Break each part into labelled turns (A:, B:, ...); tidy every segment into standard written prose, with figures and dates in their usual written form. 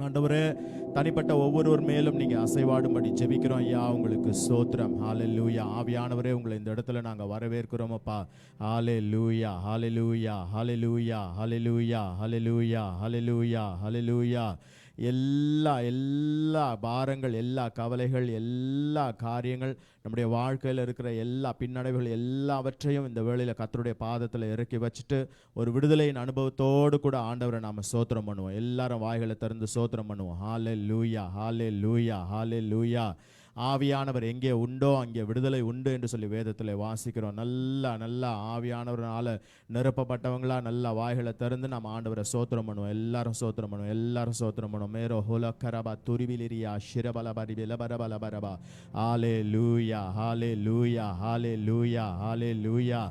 A: ஆண்டவரே, தனிப்பட்ட ஒவ்வொருவர் மேலும் நீங்க அசைவாடும்படி ஜெபிக்கிறோம் ஐயா. உங்களுக்கு ஸ்தோத்திரம். ஹalleluya. ஆவியானவரே, உங்களை இந்த இடத்துல நாங்க வரவேற்கிறோம் அப்பா. ஹalleluya, ஹalleluya, ஹalleluya, ஹalleluya, ஹalleluya, ஹalleluya, ஹalleluya. எல்லா பாரங்கள், எல்லா கவலைகள், எல்லா காரியங்கள், நம்முடைய வாழ்க்கையில் இருக்கிற எல்லா பின்னடைவுகள் எல்லாவற்றையும் இந்த வேளையில் கர்த்தருடைய பாதத்தில் இறக்கி வச்சுட்டு ஒரு விடுதலையின் அனுபவத்தோடு கூட ஆண்டவரை நாம் ஸ்தோத்திரம் பண்ணுவோம். எல்லாரும் வாய்களை திறந்து ஸ்தோத்திரம் பண்ணுவோம். ஹalleluya, ஹalleluya, ஹalleluya. ஆவியானவர் எங்கே உண்டோ அங்கே விடுதலை உண்டு என்று சொல்லி வேதத்தில் வாசிக்கிறோம். நல்லா ஆவியானவரால் நிரப்பப்பட்டவங்களா நல்லா வாய்களை திறந்து நம்ம ஆண்டவரை ஸ்தோத்திரம் பண்ணுவோம். எல்லாரும் ஸ்தோத்திரம் பண்ணுவோம். எல்லாரும் ஸ்தோத்திரம் பண்ணுவோம். மேரோ ஹோல கரபா துரிவிலிரியா ஷிரபலபரி விலபரபலபரபா. ஹalleluya, ஹalleluya, ஹalleluya, ஹalleluya.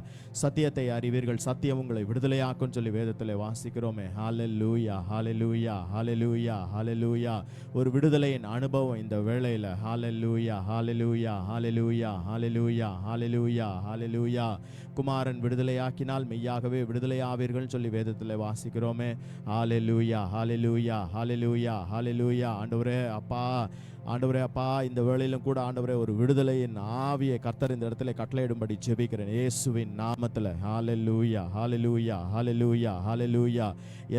A: சத்தியத்தை அறிவீர்கள், சத்தியம் உங்களை விடுதலையாக்கும் சொல்லி வேதத்தில் வாசிக்கிறோமே. ஹalleluya, ஹalleluya, ஹalleluya, ஹalleluya. ஒரு விடுதலையின் அனுபவம் இந்த வேளையில். ஹalleluya, ஹalleluya, ஹalleluya, ஹalleluya, ஹalleluya, ஹalleluya. குமாரன் விடுதலையாக்கினால் மெய்யாகவே விடுதலையாவீர்கள் சொல்லி வேதத்தில் வாசிக்கிறோமே. ஹalleluya, ஹalleluya, ஹalleluya, ஹalleluya. ஆண்டவரே அப்பா, இந்த வேளையிலும் கூட ஆண்டவரே ஒரு விடுதலையின் ஆவியை கர்த்தர் இந்த இடத்துல கட்டளையிடும்படி ஜெபிக்கிறேன் இயேசுவின் நாமத்தில். ஹalleluya, ஹalleluya, ஹalleluya, ஹalleluya.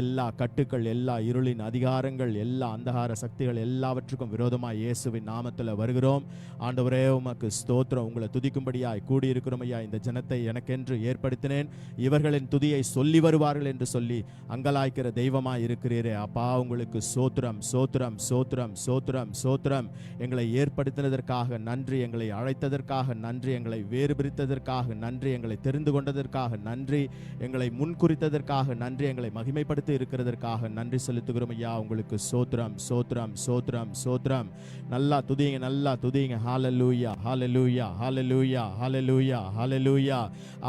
A: எல்லா கட்டுக்கள், எல்லா இருளின் அதிகாரங்கள், எல்லா அந்தகார சக்திகள் எல்லாவற்றுக்கும் விரோதமாக இயேசுவின் நாமத்தில் வருகிறோம். ஆண்டவரே, உமக்கு ஸ்தோத்திரம். உங்களை துதிக்கும்படியாய் கூடியிருக்கிறோம் ஐயா. இந்த ஜனத்தை எனக்கென்று ஏற்படுத்தினேன், இவர்களின் துதியை சொல்லி வருவார்கள் என்று சொல்லி அங்கலாய்க்கிற தெய்வமாய் இருக்கிறீரே அப்பா. உங்களுக்கு சோத்திரம், சோத்திரம், சோத்திரம், சோத்திரம், சோத்திரம். எங்களை ஏற்படுத்தினதற்காக நன்றி, எங்களை அழைத்ததற்காக நன்றி, எங்களை வேறு பிரித்ததற்காக நன்றி, எங்களை தெரிந்து கொண்டதற்காக நன்றி, எங்களை முன்குறித்ததற்காக நன்றி, எங்களை மகிமைப்படுத்தி இருக்கிறதற்காக நன்றி செலுத்துகிறோம் ஐயா. உங்களுக்கு சோத்திரம், சோத்திரம், சோத்திரம், சோத்திரம். நல்லா துதிங்க. ஹalleluya, ஹalleluya, ஹalleluya, ஹalleluya, ஹalleluya.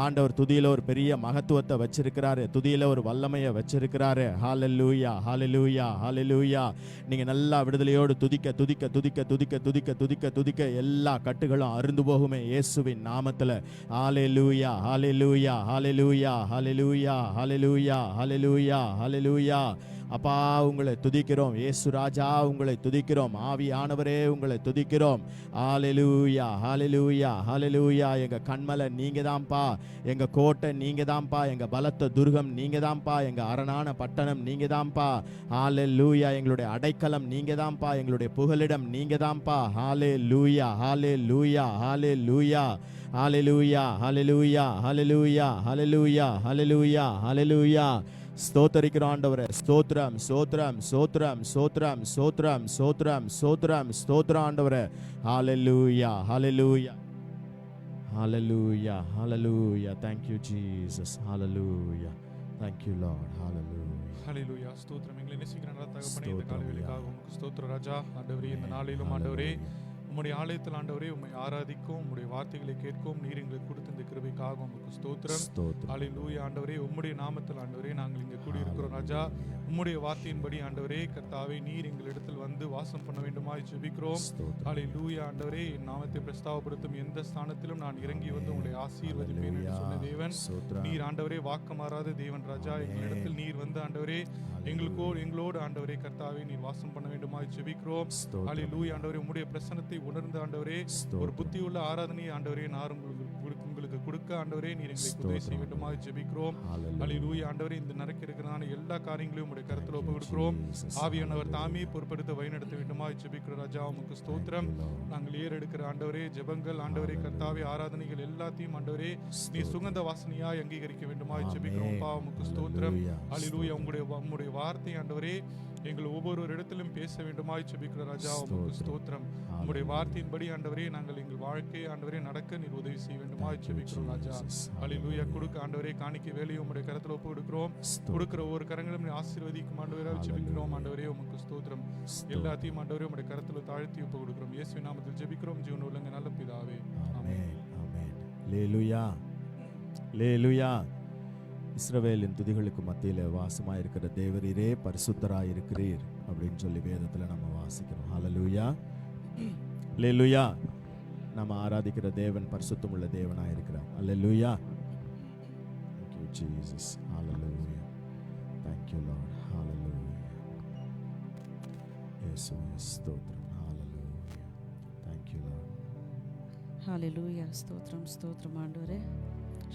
A: ஆண்டவர் துதியில ஒரு பெரிய மகத்துவத்தை வச்சிருக்கிறாரு, துதியில ஒரு வல்லமையை வச்சிருக்கிறாரு. ஹalleluya, ஹalleluya, ஹalleluya. நீங்க நல்லா விடுதலையோடு துதிக்க துதிக்க துதிக்க துதிக்க துதிக்க துதிக்க துதிக்க எல்லா கட்டுகளும் அருந்து போகுமே இயேசுவின் நாமத்துல. ஹalleluya, ஹalleluya, ஹalleluya, ஹalleluya, ஹalleluya, ஹalleluya, ஹalleluya. அப்பா, உங்களை துதிக்கிறோம். இயேசு ராஜா, உங்களை துதிக்கிறோம். ஆவியானவரே, உங்களை துதிக்கிறோம். ஹalleluya, ஹalleluya, ஹalleluya. எங்க கண்மலை நீங்க தான்ப்பா, எங்க கோட்டை நீங்க தான்ப்பா, எங்க பலத்த துர்கம் நீங்க தான்ப்பா, எங்க அரணான பட்டணம் நீங்க தான்ப்பா. ஹalleluya. எங்களுடைய அடைக்கலம் நீங்க தான்ப்பா, எங்களுடைய புகலிடம் நீங்க தான்ப்பா. ஹalleluya, ஹalleluya, ஹalleluya, ஹalleluya, ஹalleluya, ஹalleluya, ஹalleluya, ஹalleluya, ஹalleluya. ஸ்தோத்தரிக்கிறோம் ஆண்டவரே. ஸ்தோத்திரம், ஸ்தோத்திரம், ஸ்தோத்திரம், ஸ்தோத்திரம், ஸ்தோத்திரம், ஸ்தோத்திரம், ஸ்தோத்திரம், ஸ்தோத்திரம் ஆண்டவரே. ஹalleluya, ஹalleluya, ஹalleluya, ஹalleluya. Thank you Jesus. Hallelujah. Thank you Lord. Hallelujah.
B: ஹalleluya. ஸ்தோத்திரம். எங்களை நேசிக்கிற நல்ல தகப்பனே, இந்த காலைவேளைக்காக உமக்கு ஸ்தோத்திரம் ராஜா. ஆண்டவரே, இந்த நாளிலும் ஆண்டவரே உம்முடைய ஆலயத்தில் ஆண்டவரே உம்மை ஆராதிக்கும், உம்முடைய வார்த்தைகளை கேட்கும் நீர் எங்களுக்கு கொடுத்த இந்த கிருபைக்காக உமக்கு ஸ்தோத்திரம். ஹalleluya. ஆண்டவரே, உம்முடைய நாமத்தில் ஆண்டவரே நாங்கள் இங்கே கூடியிருக்கிறோம் ராஜா. உம்முடைய வார்த்தையின்படி ஆண்டவரே கர்த்தாவே நீர் எங்களிடத்தில் வந்து வாசம் பண்ண வேண்டுமாய் ஜெபிக்கிறோம். ஹalleluya. ஆண்டவரே, என் நாமத்தை பிரஸ்தாபப்படுத்தும் எந்த ஸ்தானத்திலும் நான் இறங்கி வந்து உங்களை ஆசீர்வதிப்பேன் என்று சொன்ன தேவன் நீர் ஆண்டவரே. வாக்கு மாறாத தேவன் ராஜா. எங்களிடத்தில் நீர் வந்து ஆண்டவரே எங்களோடு ஆண்டவரே கர்த்தாவே நீர் வாசம் பண்ண வேண்டுமாய் ஜெபிக்கிறோம். ஹalleluya. ஆண்டவரே, உம்முடைய பிரசன்னத்தை உணர்ந்து ஆண்டவரே ஒரு புத்தியுள்ள ஆராதனை ஆண்டவரே நான் உங்களுக்கு கொடுக்க ஆண்டவரே நீர் எங்களை உதவி செய்ய வேண்டுமாய் ஜெபிக்கிறோம். ஹalleluya. ஆண்டவரே, இந்த நடக்க இருக்கிறதான எல்லா காரியங்களையும் உம்முடைய கரத்தில் ஒப்பு கொடுக்கிறோம். ஆவியானவர் தாமே பொறுப்படுத்த வழிநடத்த வேண்டுமாய் ஜெபிக்கிறோம் ராஜா. உமக்கு ஸ்தோத்திரம். நாங்கள் ஏறெடுக்கிற ஆண்டவரே ஜெபங்கள் ஆண்டவரே கர்த்தாவே ஆராதனைகள் எல்லாத்தையும் ஆண்டவரே நீர் சுகந்த வாசனையாய் அங்கீகரிக்க வேண்டுமாய் ஜெபிக்கிறோம். உமக்கு ஸ்தோத்திரம். ஹalleluya. உம்முடைய வார்த்தை ஆண்டவரே எங்கள் ஒவ்வொரு இடத்திலும் பேச வேண்டுமாய் ஜெபிக்கிறோம் ராஜா. உமக்கு ஸ்தோத்திரம். உம்முடைய வார்த்தையின்படி ஆண்டவரே நாங்கள் எங்கள் வாழ்க்கை ஆண்டவரே நடக்க நீர் உதவி செய்ய வேண்டுமாய் ஜெபிக்கிறோம் ராஜா. ஹalleluya. கொடுக்க ஆண்டவரே காணிக்கை வேலையை உம்முடைய கரத்தில் ஒப்பு கொடுக்கிறோம். கொடுக்கிற ஒவ்வொரு கரங்களும் ஆசீர்வதிக்கும் ஆண்டவரே ஜெபிக்கிறோம். ஆண்டவரே உமக்கு ஸ்தோத்திரம். எல்லாத்தையும் ஆண்டவரே உம்முடைய கரத்தில் தாழ்த்தி ஒப்பு கொடுக்கிறோம். இயேசுவின் நாமத்தில் ஜெபிக்கிறோம் ஜீவன் உள்ளங்க நல்ல பிதாவே. ஆமென், ஆமென்.
A: ஹalleluya, ஹalleluya. இஸ்ரவேலின் துதிகளுக்கு மத்தியில் வாசமாக இருக்கிற தேவரீரே பரிசுத்தராய் இருக்கிறீர் அப்படின்னு சொல்லி வேதத்தில் நம்ம வாசிக்கிறோம். ஹalleluya, ஹalleluya. நம்ம ஆராதிக்கிற தேவன் பரிசுத்தமுள்ள தேவனாய் இருக்கிறார். ஹalleluya. Thank you Jesus. Hallelujah. Thank you Lord. Hallelujah. இயேசுவே ஸ்தோத்திரம். ஹalleluya. Thank you Lord.
C: Hallelujah. ஸ்தோத்திரம் ஸ்தோத்திரம் ஆண்டவரே.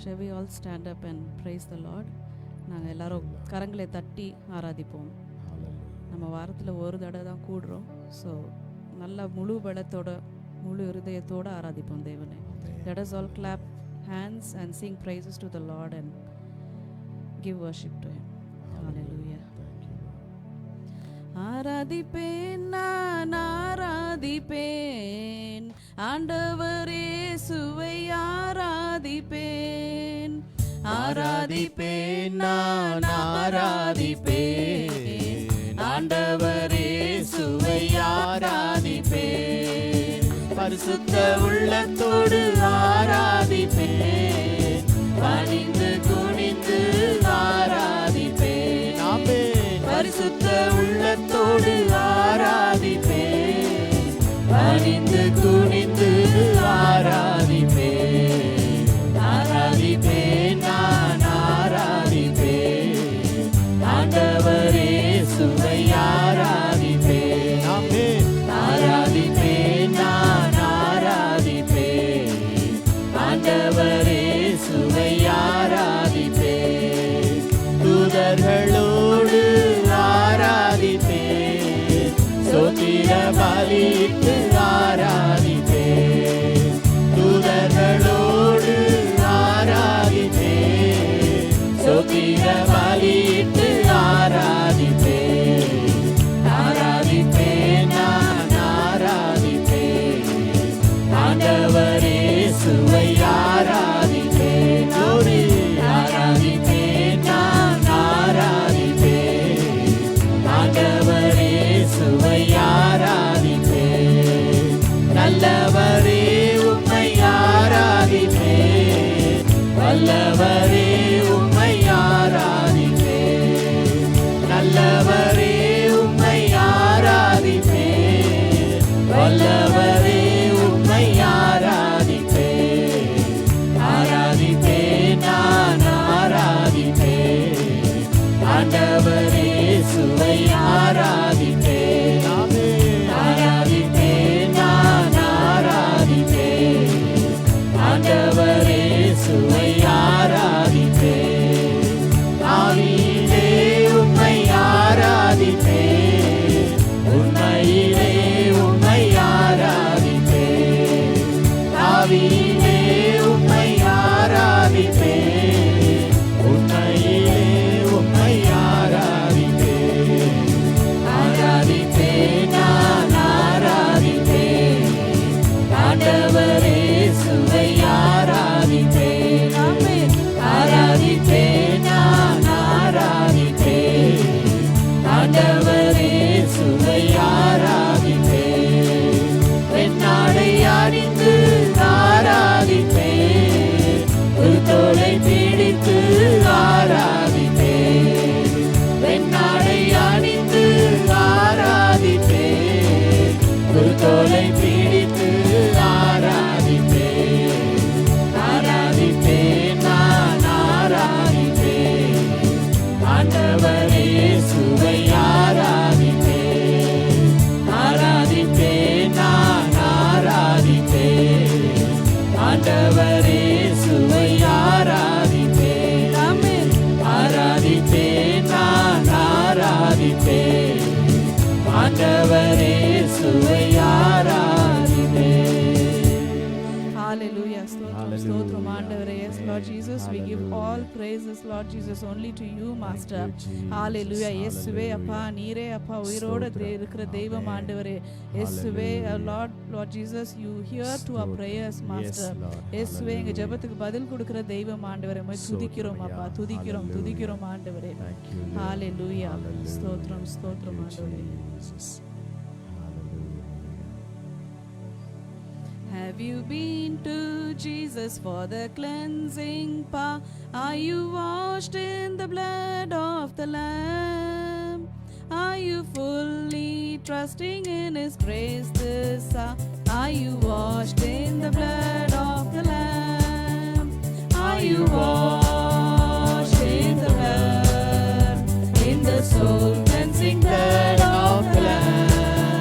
C: Shall we all stand up and praise the Lord? நாங்கள் எல்லாரும் கரங்களை தட்டி ஆராதிப்போம்.
A: Hallelujah.
C: நம்ம வாரத்தில் ஒரு தடவை தான் கூடுறோம். ஸோ நல்ல முழு பலத்தோட முழு இருதயத்தோடு ஆராதிப்போம் தேவனை. Let us all clap hands and sing praises to the Lord and give worship to Him. Hallelujah.
A: Thank you Lord.
C: ஆராதிப்பேன் நான் ஆராதிப்பேன் ஆண்டவர் இயேசுவை ஆராதிப்பேன்
A: ஆராதிப்பேன் நான் ஆராதிப்பேன் ஆண்டவர் இயேசுவை ஆராதிப்பேன் பரிசுத்த உள்ளத்தோடு ஆராதிப்பேன் பணிந்து குனிந்து ஆராதிப்பேன் ஆமென் பரிசுத்த உள்ளத்தோடு ஆராதிப்பேன் பணிந்து குனிந்து ஆராதிப்பேன் ஆராதிப்பேன் நான் ஆராதிப்பேன் ஆண்டவர் இயேசுவை ஆராதிப்பேன் ஆமென் ஆராதிப்பேன் நான் ஆராதிப்பேன் ஆண்டவர் இயேசுவை ஆராதிப்பேன் தூதர்களோடு ஆராதிப்பேன் ஸ்தோத்திர பலியிட்டு ஆராதிப்பேன் தூதர்களோடு ஆராதிப்பேன் ஸ்தோத்திர பலியிட்டு ஆராதிப்பேன் ஆராதிப்பேன் நான் ஆராதிப்பேன் ஆண்டவர் இயேசுவை ஆராதிப்பேன் ஆராதிப்பேன் நான் ஆராதிப்பேன் ஆண்டவர் இயேசுவை ஆராதிப்பேன் நல்லவரே உம்மை ஆராதிப்பேன் வல்லவரே உம்மை ஆராதிப்பேன் நல்லவரே உம்மை ஆராதிப்பேன் வல்லவரே உம்மை ஆராதிப்பேன் ஆராதிப்பேன் நான் ஆராதிப்பேன் ஆண்டவர் இயேசுவை ஆராதிப்பேன் ஆராதிப்பேன் நான் ஆராதிப்பேன் ஆண்டவர் இயேசுவை ஆராதிப்பேன் ஆவியிலே உம்மை ஆராதிப்பேன் உண்மையிலே உம்மை ஆராதிப்பேன் ஆவியிலே உம்மை ஆராதிப்பேன் உண்மையிலே உம்மை ஆராதிப்பேன் ஆராதிப்பேன் நான் ஆராதிப்பேன் ஆண்டவர் இயேசுவை ஆராதிப்பேன் ஆமென் ஆராதிப்பேன் நான் ஆராதிப்பேன் ஆண்டவர் இயேசுவை ஆராதிப்பேன் பெண்ணாடை அணிந்து ஆராதிப்பேன் ஒரு தோளை பிடித்து ஆராதிப்பேன் பெண்ணாடை அணிந்து ஆராதிப்பேன் ஒரு தோளை பிடித்து ஆராதிப்பேன் ஆராதிப்பேன் நான் ஆராதிப்பேன் ஆண்டவர் இயேசுவை ஆராதிப்பேன் ஆராதிப்பேன் நான் ஆராதிப்பேன் ஆண்டவர் இயேசுவை ஆராதிப்பேன் ஆமென் ஆராதிப்பேன் நான் ஆராதிப்பேன் ஆண்டவர் இயேசுவை ஆராதிப்பேன்.
C: Hallelujah. Stotram,
A: Hallelujah.
C: stotram, Andavare. Yes, Lord Jesus, we give
A: Hallelujah.
C: all praises, Lord Jesus, only to you, Master.
A: Thank you, Jesus.
C: Hallelujah. இயேசுவே
A: Hallelujah.
C: அப்பா நீரே அப்பா உயிரோடு
A: ஸ்தோத்திரம்.
C: இருக்கிற தெய்வம்
A: Amen.
C: ஆண்டவரே. இயேசுவே
A: Hallelujah.
C: Lord Jesus, you hear to our
A: ஸ்தோத்திரம்.
C: prayers, Master.
A: Yes, Lord.
C: இயேசுவே எங்க
A: Hallelujah.
C: ஜெபத்துக்கு பதில் கொடுக்கிற தெய்வம் ஆண்டவரே. உம்மை
A: ஸ்தோத்திரம்
C: துதிக்கிறோம் அப்பா,
A: ஐயா.
C: துதிக்கிறோம்
A: Hallelujah.
C: துதிக்கிறோம் ஆண்டவரே.
A: Thank you, Lord.
C: Hallelujah.
A: Hallelujah.
C: ஸ்தோத்திரம் ஸ்தோத்திரம்
A: Thank you,
C: ஆண்டவரே.
A: Jesus. Hallelujah.
C: Have you been to Jesus for the cleansing power? Are you washed in the blood of the Lamb? Are you fully trusting in His grace this hour? Are you washed in the blood of the Lamb? Are you washed in the blood, in the soul cleansing blood of the Lamb?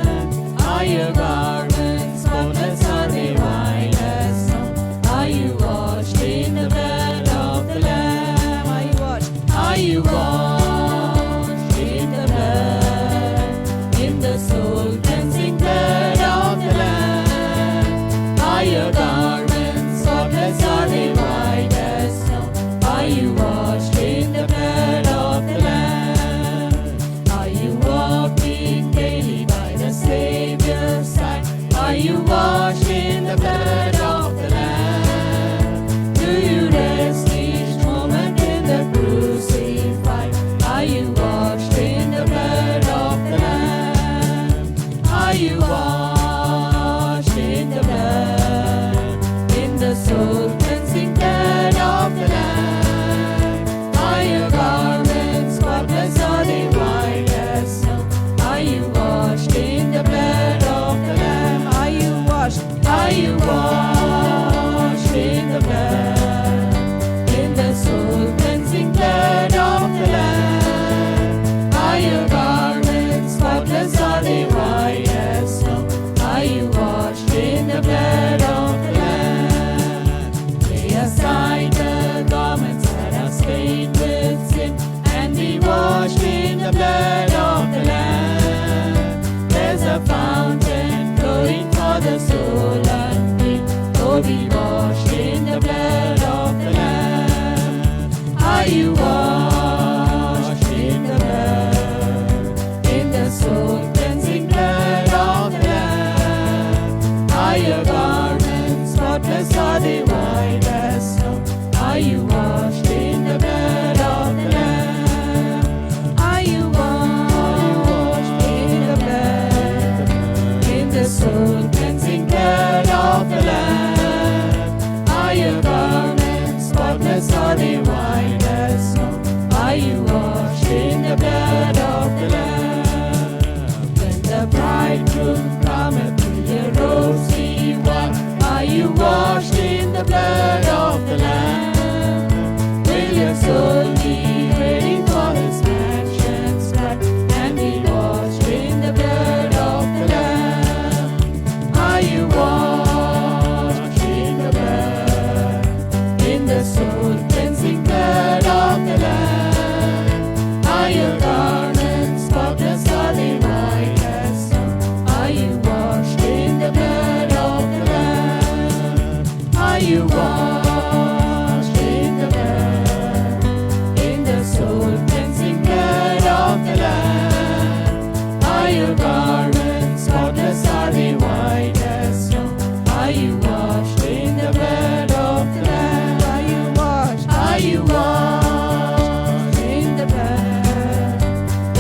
C: you washed in the blood, in the soul cleansing blood of the Lamb? Are your garments spotless or they white as snow? Are you washed in the blood of the Lamb? Are you washed? Are you washed in the blood, in the soul cleansing blood of the Lamb? Are your garments spotless or they white as snow? Are you washed in the blood of the Lamb? Lay aside the garments that are stained with sin, and be washed in the blood of the Lamb. There's a fountain flowing for the soul unclean. Oh, be washed in the blood of the Lamb. Are you washed in the blood, in the soul cleansing blood of the Lamb? Are your garments spotless or they white as snow? Are you washed in the blood of the Lamb? Are you washed in the blood, in the soul cleansing blood of the Lamb? Are your garments spotless or they white as snow? Are you washed in the blood of the Lamb? When the bridegroom cometh to your rosy white, are you washed in the blood of the Lamb? Will your soul be ready for his mansion's bride, and be washed in the blood of the Lamb? Are you washed in the blood, in the soul cleansing blood of the Lamb? Are your garments spotless or they white as snow? Are you washed in the blood of the Lamb? Are you washed in the blood, in the soul cleansing blood of the Lamb? Are your garments spotless or they white as snow? Are you washed in the blood of the Lamb? Are you washed? Are you washed in the blood,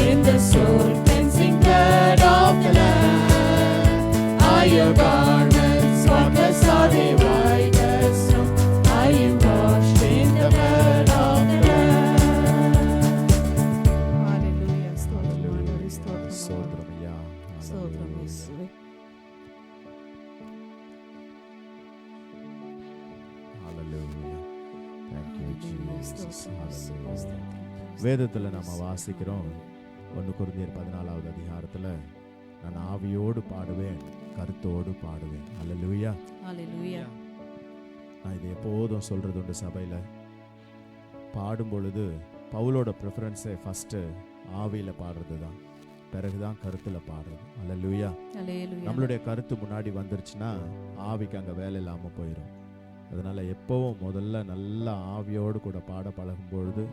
C: in the soul cleansing blood of the Lamb? Are your garments spotless or they white as snow? Are you washed in the blood of the Lamb? Hallelujah. ஸ்தோத்திரம் ஆண்டவரே, ஸ்தோத்திரம்.
A: ஸ்தோத்திரம் ஐயா.
C: ஸ்தோத்திரம் இயேசுவே.
A: Hallelujah. Thank you, Jesus.
C: ஸ்தோத்திரம் இயேசுவே.
A: Hallelujah. வேதத்தில் நம்ம வாசிக்கிறோம் 1 கொரிந்தியர் 14வது அதிகாரத்தில், நான் ஆவியோடு பாடுவேன், கருத்தோடு பாடுவேன். ஹல்லேலூயா.
C: ஹalleluya.
A: நான் இது எப்போதும் சொல்கிறது உண்டு சபையில். பாடும் பொழுது பவுலோட ப்ரிஃபரன்ஸே ஃபஸ்ட்டு ஆவியில் பாடுறது தான், பிறகுதான் கருத்தில் பாடுறது. ஹல்லேலூயா.
C: ஹalleluya.
A: நம்மளுடைய கருத்து முன்னாடி வந்துருச்சுன்னா ஆவிக்கு அங்கே வேலை இல்லாமல் போயிடும். அதனால் எப்போவும் முதல்ல நல்லா ஆவியோடு கூட பாட பழகும் பொழுது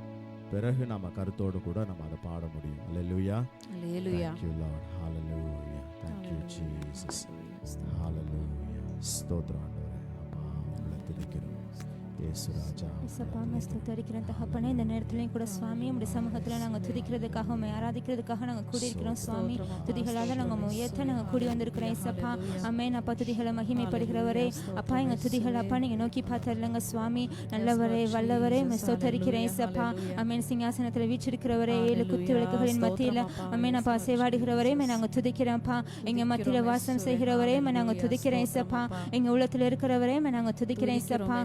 A: பிறகு நம்ம கருத்தோடு கூட நம்ம அதை பாட முடியும். ஹல்லேலூயா.
C: ஹalleluya.
A: Thank you Lord. Hallelujah. Thank you Jesus. Hallelujah. ஸ்தோத்திரம் ஆண்டவரே. அப்பா உங்களை துதிக்கிறோம். இயேசு ராஜா.
D: இயேசப்பா ஸ்தோத்திரிக்கிறேன் தகப்பனே. இந்த நேரத்திலையும் கூட சுவாமி உம்முடைய சமூகத்தில் நாங்கள் துதிக்கிறதுக்காக உம்மை ஆராதிக்கிறதுக்காக நாங்கள் கூடியிருக்கிறோம் சுவாமி. துதிகளாக நாங்கள் உயர்த்த நாங்கள் கூடி வந்திருக்கிறோம் இயேசப்பா. அமேன் அப்பா. துதிகளை மகிமைப்படுகிறவரே அப்பா, எங்கள் துதிகள் அப்பா நீங்கள் நோக்கி பார்த்துருங்க சுவாமி. நல்லவரே வல்லவரே ஸ்தோத்திரிக்கிறேன் இயேசப்பா. அமேன். சிங்காசனத்தில் வீற்றிருக்கிறவரே, 7 குத்து விளக்குகளின் மத்தியில் அமேன் அப்பா சேவாடுகிறவரே நாங்கள் துதிக்கிறோம்ப்பா. எங்கள் மத்தியில் வாசம் செய்கிறவரே நாங்கள் துதிக்கிறேன் இயேசப்பா. எங்கள் உள்ளத்தில் இருக்கிறவரே நாங்கள் துதிக்கிறேன் இயேசப்பா.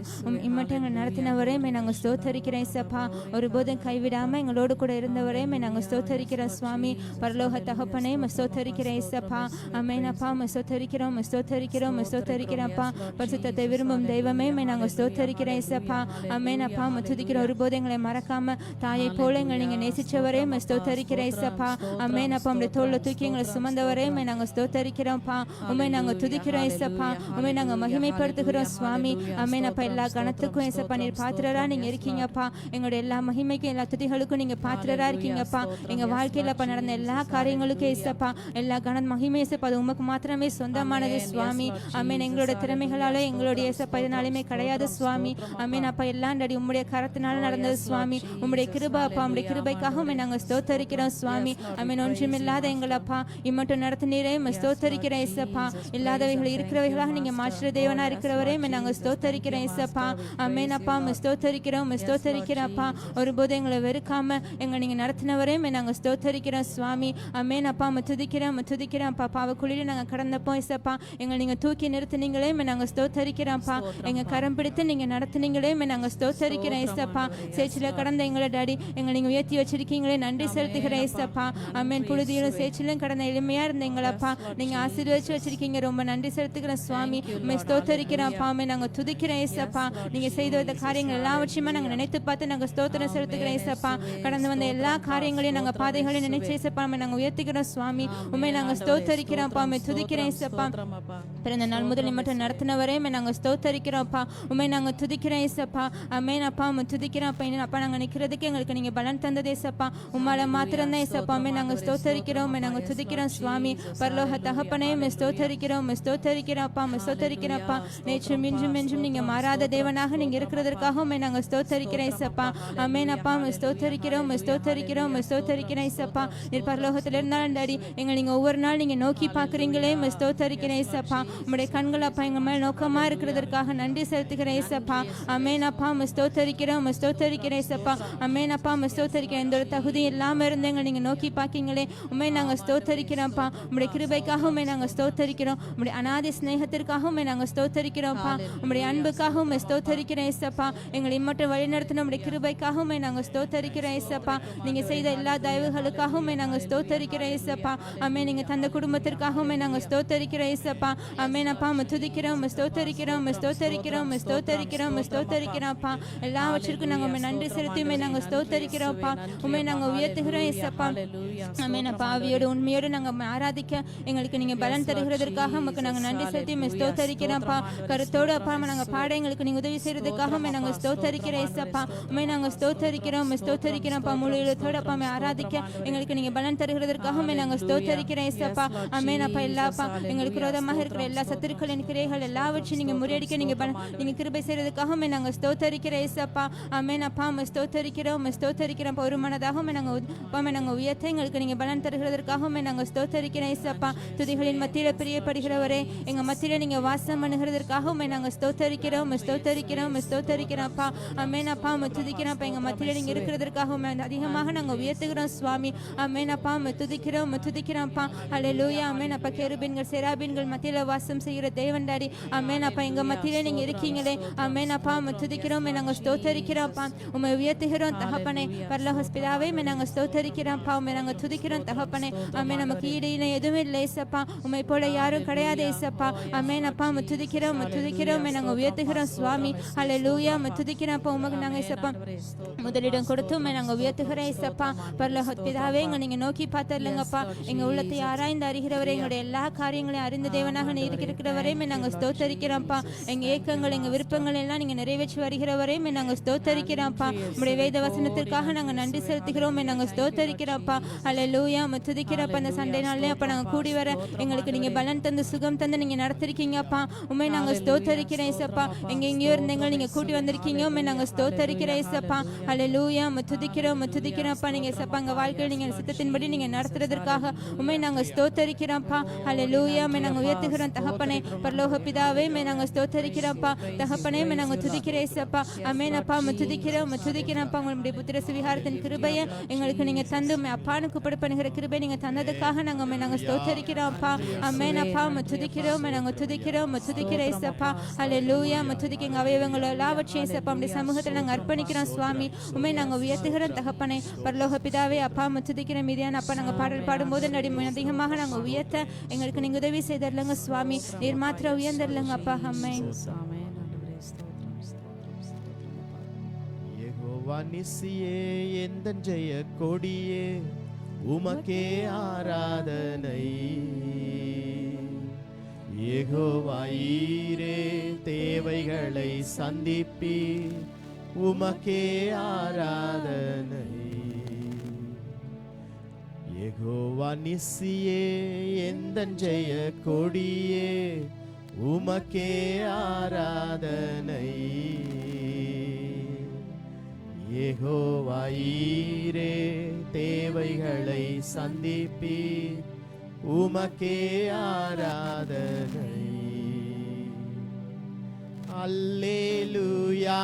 D: இம்மட்டும் எங்களை நடத்தினவரே நாங்கள் ஸ்தோத்தரிக்கிறேன் இயேசப்பா. ஒருபோதும் கைவிடாமல் எங்களோடு கூட இருந்தவரே நாங்கள் ஸ்தோத்தரிக்கிறோம் சுவாமி. பரலோக தகப்பனே ஸ்தோத்தரிக்கிறேன் இயேசப்பா. அமேன் அப்பா. ஸ்தோத்தரிக்கிறோம் ஸ்தோத்தரிக்கிறோம் ஸ்தோத்தரிக்கிறோம்ப்பா. பரிசுத்தத்தை விரும்பும் தெய்வமே நாங்கள் ஸ்தோத்தரிக்கிறேன் இயேசப்பா. அமேன் அப்பா. துதிக்கிறோம். ஒருபோதும் எங்களை மறக்காம தாயை போல எங்களை நீங்க நேசிச்சவரே ஸ்தோத்தரிக்கிறேன் இயேசப்பா. அமேன் அப்பா. உம்முடைய தோள்ல தூக்கி எங்களை சுமந்தவரே நாங்கள் ஸ்தோத்தரிக்கிறோம்ப்பா. உம்மை நாங்கள் துதிக்கிறோம் இயேசப்பா. உம்மை நாங்கள் மகிமைப்படுத்துகிறோம் சுவாமி. அமேன் அப்பா. எல்லா கணத்துக்கும் எல்லாவற்றுக்கும் ஏசப்பா நீர் பாத்திரரா நீங்க இருக்கீங்கப்பா. எங்களுடைய எல்லா மகிமைக்கும் எல்லா துதிகளுக்கும் நீங்க பாத்திரரா இருக்கீங்கப்பா. எங்க வாழ்க்கையில நடந்த எல்லா காரியங்களுக்கும் ஏசப்பா எல்லா கன மகிமை ஏசப்பா அது உமக்கு மாத்திரமே சொந்தமானது சுவாமி. அமேன். எங்களோட திறமைகளால எங்களுடைய ஏசப்பா இதனாலுமே கிடையாது சுவாமி. அமேன் அப்பா எல்லாம் நடி உம்முடைய கரத்தினால நடந்தது சுவாமி. உம்முடைய கிருபை அப்பா உம்முடைய கிருபைக்காக நாங்க ஸ்தோத்தரிக்கிறோம் சுவாமி. அமேன். ஒன்றுமில்லாத எங்களப்பா இம்மட்டும் நடத்தினீரே ஸ்தோத்தரிக்கிறேன் ஏசப்பா. இல்லாதவைகள் இருக்கிறவைகளாக நீங்க மாற்ற தேவனா இருக்கிறவரே நாங்க ஸ்தோத்தரிக்கிறேன் ஏசப்பா. அமேன் அப்பா ஸ்தோத்தரிக்கிறோம் ஸ்தோத்தரிக்கிறப்பா. ஒருபோது எங்களை வெறுக்காம நீங்க நடத்தினவரே நாங்க ஸ்தோத்தரிக்கிறோம் சுவாமி. அமேன் அப்பா துதிக்கிறோம் துதிக்கிறோம்ப்பா. பாவக்குழியில நாங்க கடந்தப்போ ஏசப்பா எங்களை நீங்க தூக்கி நிறுத்தினீங்களே நாங்க ஸ்தோத்தரிக்கிறோம்ப்பா. எங்க கரம் பிடித்து நீங்க நடத்தினீங்களே நாங்க ஸ்தோத்தரிக்கிறோம் ஏசப்பா. சேச்சில கடந்த எங்களை டாடி எங்களை நீங்க உயர்த்தி வச்சிருக்கீங்களே நன்றி செலுத்துகிறேன் ஏசப்பா. அமேன். புழுதியிலும் சேச்சிலும் கடந்த எளிமையா இருந்த எங்களப்பா நீங்க ஆசீர்வதிச்சு வச்சிருக்கீங்க. ரொம்ப நன்றி செலுத்துக்கிறேன் சுவாமி. ஸ்தோத்தரிக்கிறோம்ப்பா. நாங்க துதிக்கிறேன் ஏசப்பா. நீங்க செய்த வந்த காரியங்கள் எல்லாவற்றையுமே நாங்க நினைத்து பார்த்து நாங்க ஸ்தோத்திரம் செலுத்துகிறேன் ஏசப்பா. கடந்து வந்த எல்லா காரியங்களையும் நாங்க பாதைகளையும் நினைச்சு ஏசப்பா நாங்க உயர்த்திக்கிறோம் சுவாமி. உண்மை நாங்க ஸ்தோத்தரிக்கிறோம்ப்பா. துதிக்கிறேன் ஏசப்பா. பிறந்த நாள் முதல் மட்டும் நடத்தினவரே நாங்க ஸ்தோத்தரிக்கிறோம்ப்பா. உண்மை நாங்க துதிக்கிறேன் ஏசப்பா. அமேன் அப்பா துதிக்கிறோம் அப்பா. நாங்க நிக்கிறதுக்கு எங்களுக்கு நீங்க பலன் தந்தது ஏசப்பா. உம்மால மாத்திரம் தான் ஏசப்பா. நாங்க ஸ்தோத்தரிக்கிறோம் நாங்க துதிக்கிறோம் சுவாமி. பரலோக தகப்பனே ஸ்தோத்தரிக்கிறோம் ஸ்தோத்தரிக்கிறோம்ப்பா ஸ்தோத்தரிக்கிறோம்ப்பா. நேற்றும் இன்றும் என்றும் நீங்க மாறாத தேவனாக நீங்க இருக்கிறதற்காக நாங்க ஸ்தோத்தரிக்கிறேன் ஏசப்பா. அமேன் அப்பா ஸ்தோத்தரிக்கிறோம் ஸ்தோத்தரிக்கிறோம் ஸ்தோத்தரிக்கிறேன் ஏசப்பா. நீர் பரலோகத்துல இருந்தாலும் டாடி எங்களை நீங்க ஒவ்வொரு நாள் நீங்க நோக்கி பாக்குறீங்களே ஸ்தோத்தரிக்கிறேன் ஏசப்பா. உங்களுடைய கண்கள் அப்பா எங்க மேல் நோக்கமா இருக்கிறதற்காக நன்றி செலுத்துகிறேன் ஏசப்பா. அமேன் அப்பா ஸ்தோத்தரிக்கிறோம் ஸ்தோத்தரிக்கிறேன் ஏசப்பா. அமேன் அப்பா ஸ்தோத்தரிக்கிறேன். எந்த ஒரு தகுதி இல்லாம இருந்து எங்களை நீங்க நோக்கி பாக்கீங்களே உண்மை நாங்க ஸ்தோத்தரிக்கிறோம்ப்பா. உங்களுடைய கிருபைக்காக உண்மை நாங்க ஸ்தோத்தரிக்கிறோம். உங்களுடைய அநாதி ஸ்நேகத்திற்காக உண்மை நாங்க ஸ்தோத்தரிக்கிறோம்ப்பா. உங்களுடைய அன்புக்காக உண்மை ஸ்தோத்தரிக்கிறேன் ஏசப்பா. எங்களை மட்டும் வழி நடத்தின உங்களுடைய கிருபைக்காக உண்மை நாங்க ஸ்தோத்தரிக்கிறோம் ஏசப்பா. நீங்க செய்த எல்லா தயவுகளுக்காக உண்மை நாங்க ஸ்தோத்தரிக்கிறோம் ஏசப்பா. அமே நீங்க தந்த குடும்பத்திற்காக உண்மை நாங்க ஸ்தோத்தரிக்கிறோம் ஏசப்பா. அமேன் அப்பா துதிக்கிறோம் ஸ்தோத்தரிக்கிறோம் ஸ்தோத்தரிக்கிறோம் ஸ்தோத்தரிக்கிறோம் ஸ்தோத்தரிக்கிறோம்ப்பா. எல்லாவற்றிற்கும் நாங்க உண்மை நன்றி செலுத்தி உண்மை நாங்க ஸ்தோத்தரிக்கிறோம்ப்பா. உண்மை நாங்க உயர்த்துகிறோம் ஏசப்பா. அமேன் அப்பா ஆவியோடு உண்மையோடு நாங்க ஆராதிக்க எங்களுக்கு நீங்க பலன் தருகிறதற்காக நமக்கு நாங்க நன்றி செலுத்தி உண்மை ஸ்தோத்தரிக்கிறோம்ப்பா. கருத்தோடு அப்பா நாங்க பாட எங்களுக்கு நீங்க உதவி செய்யறதுக்காக உண்மை நாங்க ஸ்தோத்தரிக்கிறோம் ஏசப்பா. உண்மை நாங்க ஸ்தோத்தரிக்கிறோம் ஸ்தோத்தரிக்கிறோம்ப்பா. முழு எழுத்தோடு அப்பா ஆராதிக்க எங்களுக்கு நீங்க பலன் தருகிறதற்காக உண்மை நாங்க ஸ்தோத்தரிக்கிறோம் ஏசப்பா. அமேன் அப்பா எல்லாப்பா எங்களுக்கு விரோதமாக இருக்கிற எல்லா சத்துருக்களின் கிரைகள் எல்லாவற்றையும் நீங்க முறியடிக்க நீங்க கிருபை செய்யறதுக்காக உண்மை நாங்க ஸ்தோத்தரிக்கிறோம் ஏசப்பா. அமேன் அப்பா ஸ்தோத்தரிக்கிறோம் ஸ்தோத்தரிக்கிறோம். ஒரு மனதாக நாங்க உயர்த்த எங்களுக்கு நீங்க பலன் தருகிறதற்காக நாங்க ஸ்தோத்தரிக்கிறோம் ஏசப்பா. துதிகளின் மத்தியில பிரியப்படுகிறவரே எங்க மத்தியில நீங்க வாசம் பண்ணுகிறதற்காக நாங்க ஸ்தோத்தரிக்கிறோம் ஸ்தோத்தரிக்கிறோம் ஸ்தோத்தரிக்கிறோம்ப்பா. அமேன் அப்பா துதிக்கிறோம்ப்பா. எங்க மத்தியில நீங்க இருக்கிறதற்காக அதிகமாக நாங்க உயர்த்துகிறோம் சுவாமி. அமேன் அப்பா துதிக்கிறோம் துதிக்கிறோம்ப்பா. அல்லேலூயா. அமேன் அப்பா. கேருபீன்கள் செராபீன்கள் மத்தியில வாசம் செய்கிற தேவன் டாடி. அமேன் அப்பா எங்க மத்தியில நீங்க இருக்கீங்களே. அமேன் அப்பா துதிக்கிறோம் நாங்க ஸ்தோத்தரிக்கிறோம்ப்பா. உம்மை உயர்த்துகிறோம் தகப்பனே. பரலோக பிதாவே நாங்க ஸ்தோத்தரிக்கிறோம்ப்பா. உம்மை நாங்க துதிக்கிறோம் தகப்பனே. அமேன் நமக்கு ஈடு இணை எதுவும் இல்லை ஏசப்பா. உம்மை போல யாரும் கிடையாது ஏசப்பா. அமேன் அப்பா துதிக்கிறோம் துதிக்கிறோம் நாங்க உயர்த்துகிறோம் சுவாமி. அல்லேலூயா. துதிக்கிறோம்ப்பா. உமக்கு நாங்க ஏசப்பா முதலிடம் கொடுத்து உம்மை நாங்க உயர்த்துகிறோம் ஏசப்பா. பரலோக பிதாவே எங்க நீங்க நோக்கி பார்த்தர்லங்கப்பா. எங்க உள்ளத்தை ஆராய்ந்து அறிகிறவரே எங்களுடைய எல்லா காரியங்களையும் அறிந்த தேவனாக இருக்கிறவரே நாங்க ஸ்தோத்தரிக்கிறோம்ப்பா. எங்க ஏக்கங்கள் எங்க விருப்பங்கள் எல்லாம் நீங்க நிறைவேற்றி வருகிறவரே நாங்க ஸ்தோத்தரிக்கிறோம்ப்பா. உங்களுடைய வேத வசனத்திற்காக நாங்க நன்றி செலுத்துகிறோம் நாங்க ஸ்தோத்தரிக்கிறோம்ப்பா. அல்லேலூயா. துதிக்கிறப்ப அந்த சண்டை நாள்ல அப்ப நாங்க கூடி வர எங்களுக்கு நீங்க பலன் தந்து சுகம் தந்து நீங்க நடத்திருக்கீங்கப்பா. உண்மை நாங்க ஸ்தோத்தரிக்கிறேன் ஏசப்பா. எங்கெங்கயோ இருந்தீங்க நீங்க கூட்டி வந்திருக்கீங்க. உண்மை நாங்க ஸ்தோத்தரிக்கிறேன் ஏசப்பா. அல்லேலூயா. துதிக்கிறோம் துதிக்கிறோம்ப்பா. நீங்க ஏசப்பா எங்க வாழ்க்கையில் நீங்க சித்தத்தின்படி நீங்க நடத்துறதற்காக உண்மை நாங்க ஸ்தோத்தரிக்கிறோம்ப்பா. அல்லேலூயா. நாங்க உயர்த்துகிறோம் தகப்பனே. பரலோக பிதாவே நாங்க ஸ்தோத்தரிக்கிறோம்ப்பா. தகப்பனே நாங்க துதிக்கிறேன் ஏசப்பா. அமேன் அப்பா துதிக்கிறோம் துதிக்கிறோம்ப்பா. உங்களுடைய புத்திர சுவிகாரத்தின் கிருபையை எங்களுக்கு நீங்க தந்து அப்பான்னு கூப்பிட பண்ணுகிற கிருபை நீங்க தந்ததுக்காக நாங்க ஸ்தோத்தரிக்கிறோம்ப்பா. அமேன் அப்பா துதிக்கிறோம் நாங்க துதிக்கிறோம் துதிக்கிறேன் ஏசப்பா. அல்லேலூயா. துதிக்க எங்க அவயவங்கள் எல்லாவற்றையும் ஏசப்பா நம்முடைய சமூகத்தில் நாங்க அர்ப்பணிக்கிறோம் சுவாமி. உண்மை நாங்க உயர்த்துகிறோம் தகப்பனே. பரலோக பிதாவே அப்பா துதிக்கிறோம். மீதியான அப்பா நாங்க பாடல் பாடும்போது அதிகமாக நாங்க உயர்த்த எங்களுக்கு நீங்க உதவி செய்தரலங்க சுவாமி. நீர் மாத்திரம் உயர்ந்தரலங்க அப்பா. ஆமென்.
A: யெகோவா நிசியே எந்தன் ஜெய கொடியே உமக்கே ஆராதனை. யெகோவாயீரே தேவைகளை சந்திப்பி உமக்கே ஆராதனை. யெகோவா நிசியே எந்தன் ஜெய கொடியே உமக்கே ஆராதனை. யெகோவாயீரே தேவைகளை சந்திப்பி உமக்கே ஆராதனை. அல்லேலூயா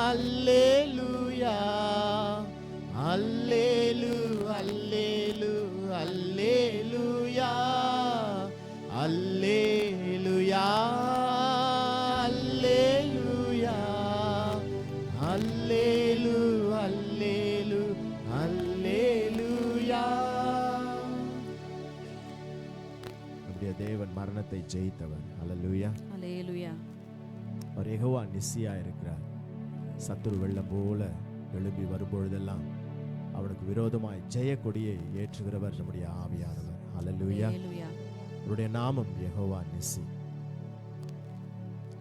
A: அல்லேலூயா அல்லேலூ அல்லேலூ அல்லேலூயா அல்லேலூயா அல்லேலூயா அல்லேலூ அல்லேலூ அல்லேலூயா. நம்முடைய தேவன் மரணத்தை ஜெயித்தவர். அல்லேலூயா.
C: அல்லேலூயா.
A: அவர் யெகோவா நிசியா இருக்கிறார். சத்துரு வெள்ளம் போல எழும்பி வரும்பொழுதெல்லாம் அவனுக்கு விரோதமாய் ஜெய கொடியை ஏற்றுகிறவர் நம்முடைய ஆவியானவர். அல்லேலூயா.
C: அல்லேலூயா.
A: அவருடைய நாமம் யெகோவா நிசி.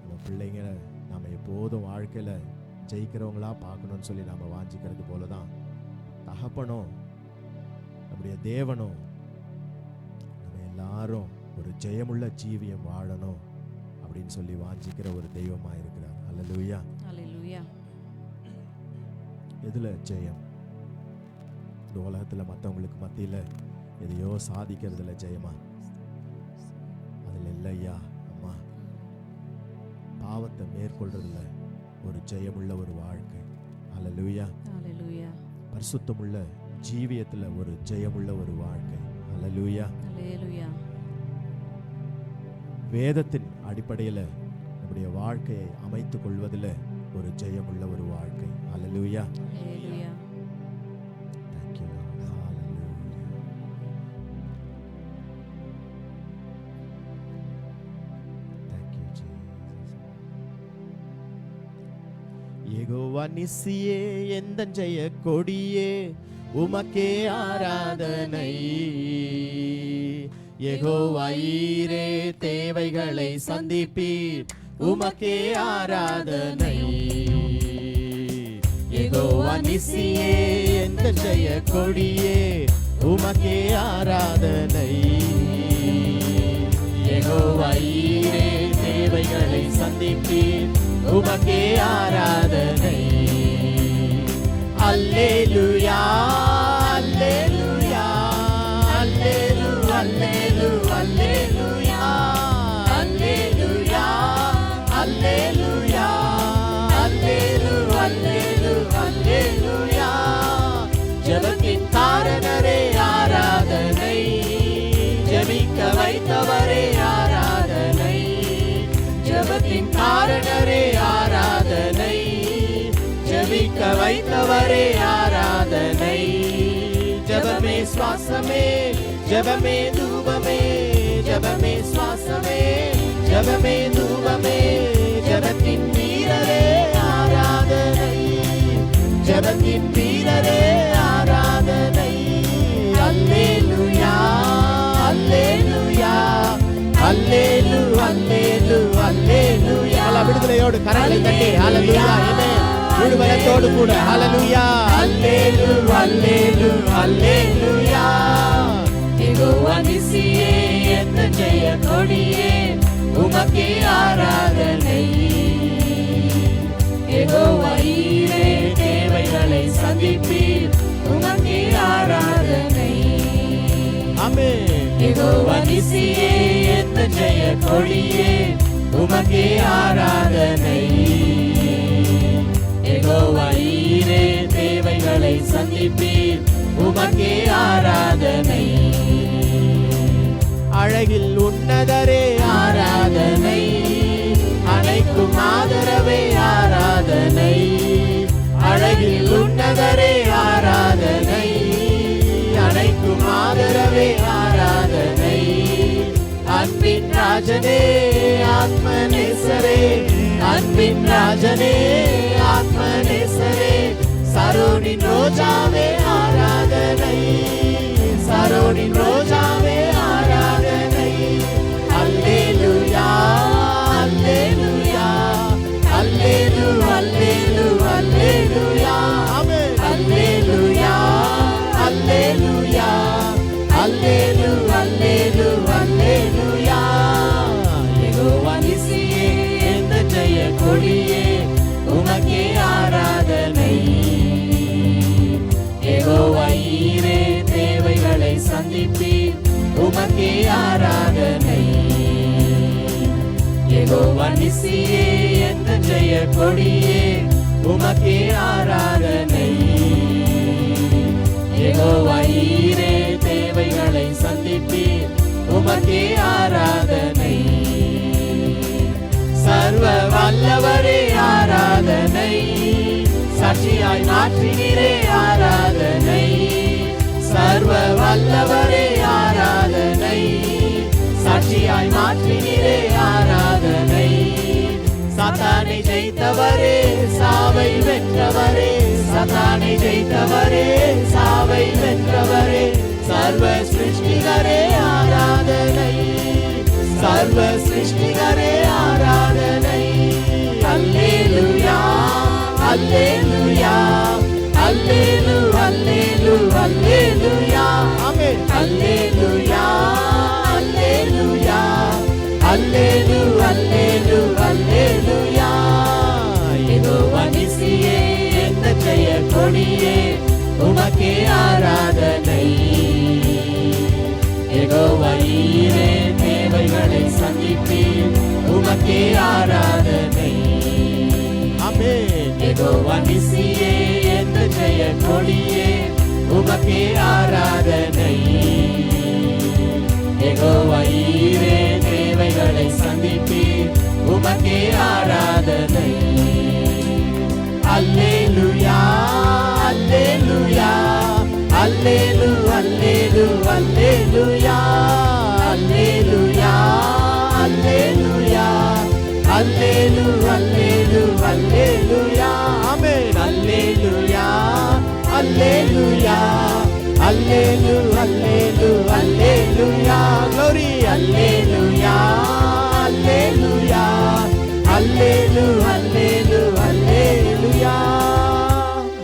A: நம்ம பிள்ளைங்களை நாம எப்போதும் வாழ்க்கையில ஜெயிக்கிறவங்களா பார்க்கணும்னு சொல்லி நாம வாஞ்சிக்கிறது போலதான் தகப்பனும் நம்முடைய தேவனும் நம்ம எல்லாரும் ஒரு ஜெயமுள்ள ஜீவியம் வாழணும் அப்படின்னு சொல்லி வாஞ்சிக்கிற ஒரு தெய்வமா இருக்கிறார். அல்லேலூயா.
C: அல்லேலூயா.
A: எதுல ஜெயம்? இந்த உலகத்துல மற்றவங்களுக்கு மத்தியில எதையோ சாதிக்கிறதுல ஜெயமா? அதுல இல்லையா அம்மா. பாவத்தை மேற்கொள்றதுல ஒரு ஜெயமுள்ள ஒரு வாழ்க்கை. அல்லேலூயா.
C: அல்லேலூயா.
A: பரிசுத்தமுள்ள ஜீவியத்துல ஒரு ஜெயமுள்ள ஒரு வாழ்க்கை. அல்லேலூயா.
C: அல்லேலூயா.
A: வேதத்தின் அடிப்படையில நம்முடைய வாழ்க்கையை அமைத்துக் கொள்வதில் ஒரு ஜெயமுள்ள ஒரு வாழ்க்கை. அல்லேலூயா.
C: அல்லேலூயா.
A: Thank you, Lord. Hallelujah. Thank you, Jesus. Jehovah நிசியே எந்தன் ஜெய கொடியே உமக்கே ஆராதனை. யெகோவாயீரே தேவைகளை சந்திப்பீர் உமக்கே ஆராதனை. யெகோவா நிசியே எந்தன் ஜெய கொடியே உமக்கே ஆராதனை. யெகோவாயீரே தேவைகளை சந்திப்பீர் உமக்கே ஆராதனை. அல்லேலூயா அல்லேலூயா அல்லேலூ அல்லேலூ அல்லேலூயா அல்லேலூயா அல்லேலூயா அல்லேலூ அல்லேலூ அல்லேலூயா. ஜெபத்தின் காரணரே ஆராதனை. ஜெபிக்க வைத்தவரே ஆராதனை. ஜெபத்தின் காரணரே ஆராதனை. ஜெபிக்க வைத்தவரே ஆராதனை. ஜெபமே சுவாசமே ஜெபமே தூபமே ஜெபமே சுவாசமே ஜெபமே தூபமே. ஜெபத்தின் வீரரே ஆராதனை. ஜெபத்தின் வீரரே ஆராதனை. அல்லேலூயா அல்லேலூயா அல்லேலூ அல்லேலூ அல்லேலூயா. விடுதலையோடு கரங்களை தட்டி ஹல்லேலூயா ஆமென். விடுதலையோடு கூட ஹல்லேலூயா அல்லேலூ அல்லேலூ அல்லேலூயா. யெகோவா நிசியே எந்தன் ஜெய கொடியே உமக்கே ஆராதனை. யெகோவாயீரே தேவைகளை சந்திப்பீர் உமக்கே ஆராதனை. ஆமென். யெகோவா நிசியே எந்தன் ஜெய கொடியே உமக்கே ஆராதனை. யெகோவாயீரே தேவைகளை சந்திப்பீர் உமக்கே ஆராதனை. அழகில் உன்னதரே ஆராதனை. அனைக்கும் ஆதரவே ஆராதனை. அழகில் உன்னதரே ஆராதனை. அனைக்கும் ஆதரவே ஆராதனை. அன்பின் ராஜனே ஆத்மநேசரே. அன்பின் ராஜனே ஆத்மநேசரே. சரோனின் ரோஜாவே ஆராதனை. சரோனின் ரோஜாவே ஆராதனை. யெகோவா நிசியே என்ற ஜெய கொடியே உமக்கே ஆராதனை. யெகோவா ஈரே தேவைகளை சந்திப்பீர் உமக்கே ஆராதனை. சர்வ வல்லவரே ஆராதனை. சாட்சியாய் மாற்றினீரே ஆராதனை. சர்வ வல்லவரே ஆராதனை. சாட்சியாய் மாற்றினீரே ஆராதனை. சாத்தானை ஜெயித்தவரே சாவை வென்றவரே. சாத்தானை ஜெயித்தவரே சாவை வென்றவரே. சர்வ சிருஷ்டிகரே ஆராதனை. சர்வ சிருஷ்டிகரே ஆராதனை. அல்லேலூயா அல்லேலூயா அல்லேலூ அல்லேலூ அல்லேலூயா. ஆமென். அல்லேலூயா அல்லேலூயா அல்லேலூ அல்லேலூ அல்லேலூயா. யெகோவா நிசியே என்ற ஜெய கொடியே உமக்கே ஆராதனை. யெகோவா ஈரே தேவைகளை சந்திப்பீர் உமக்கே ஆராதனை. ஆமென். யெகோவா நிசியே என்ற ஜெய கொடியே உமக்கே ஆராதனை. யெகோவா ஈரே தேவைகளை சந்திப்பீர் உமக்கே ஆராதனை. அல்லேலூயா அல்லேலூயா அல்லேலூ அல்லேலூ அல்லேலூயா. அல்லேலூயா அல்லேலூயா அல்லேலூ அல்லேலூ அல்லேலூயா. ஆமென். அல்லேலூயா அல்லேலூயா அல்லேலூ அல்லேலூ அல்லேலூயா. க்ளோரி. அல்லேலூயா அல்லேலூயா அல்லேலூ அல்லேலூ அல்லேலூயா.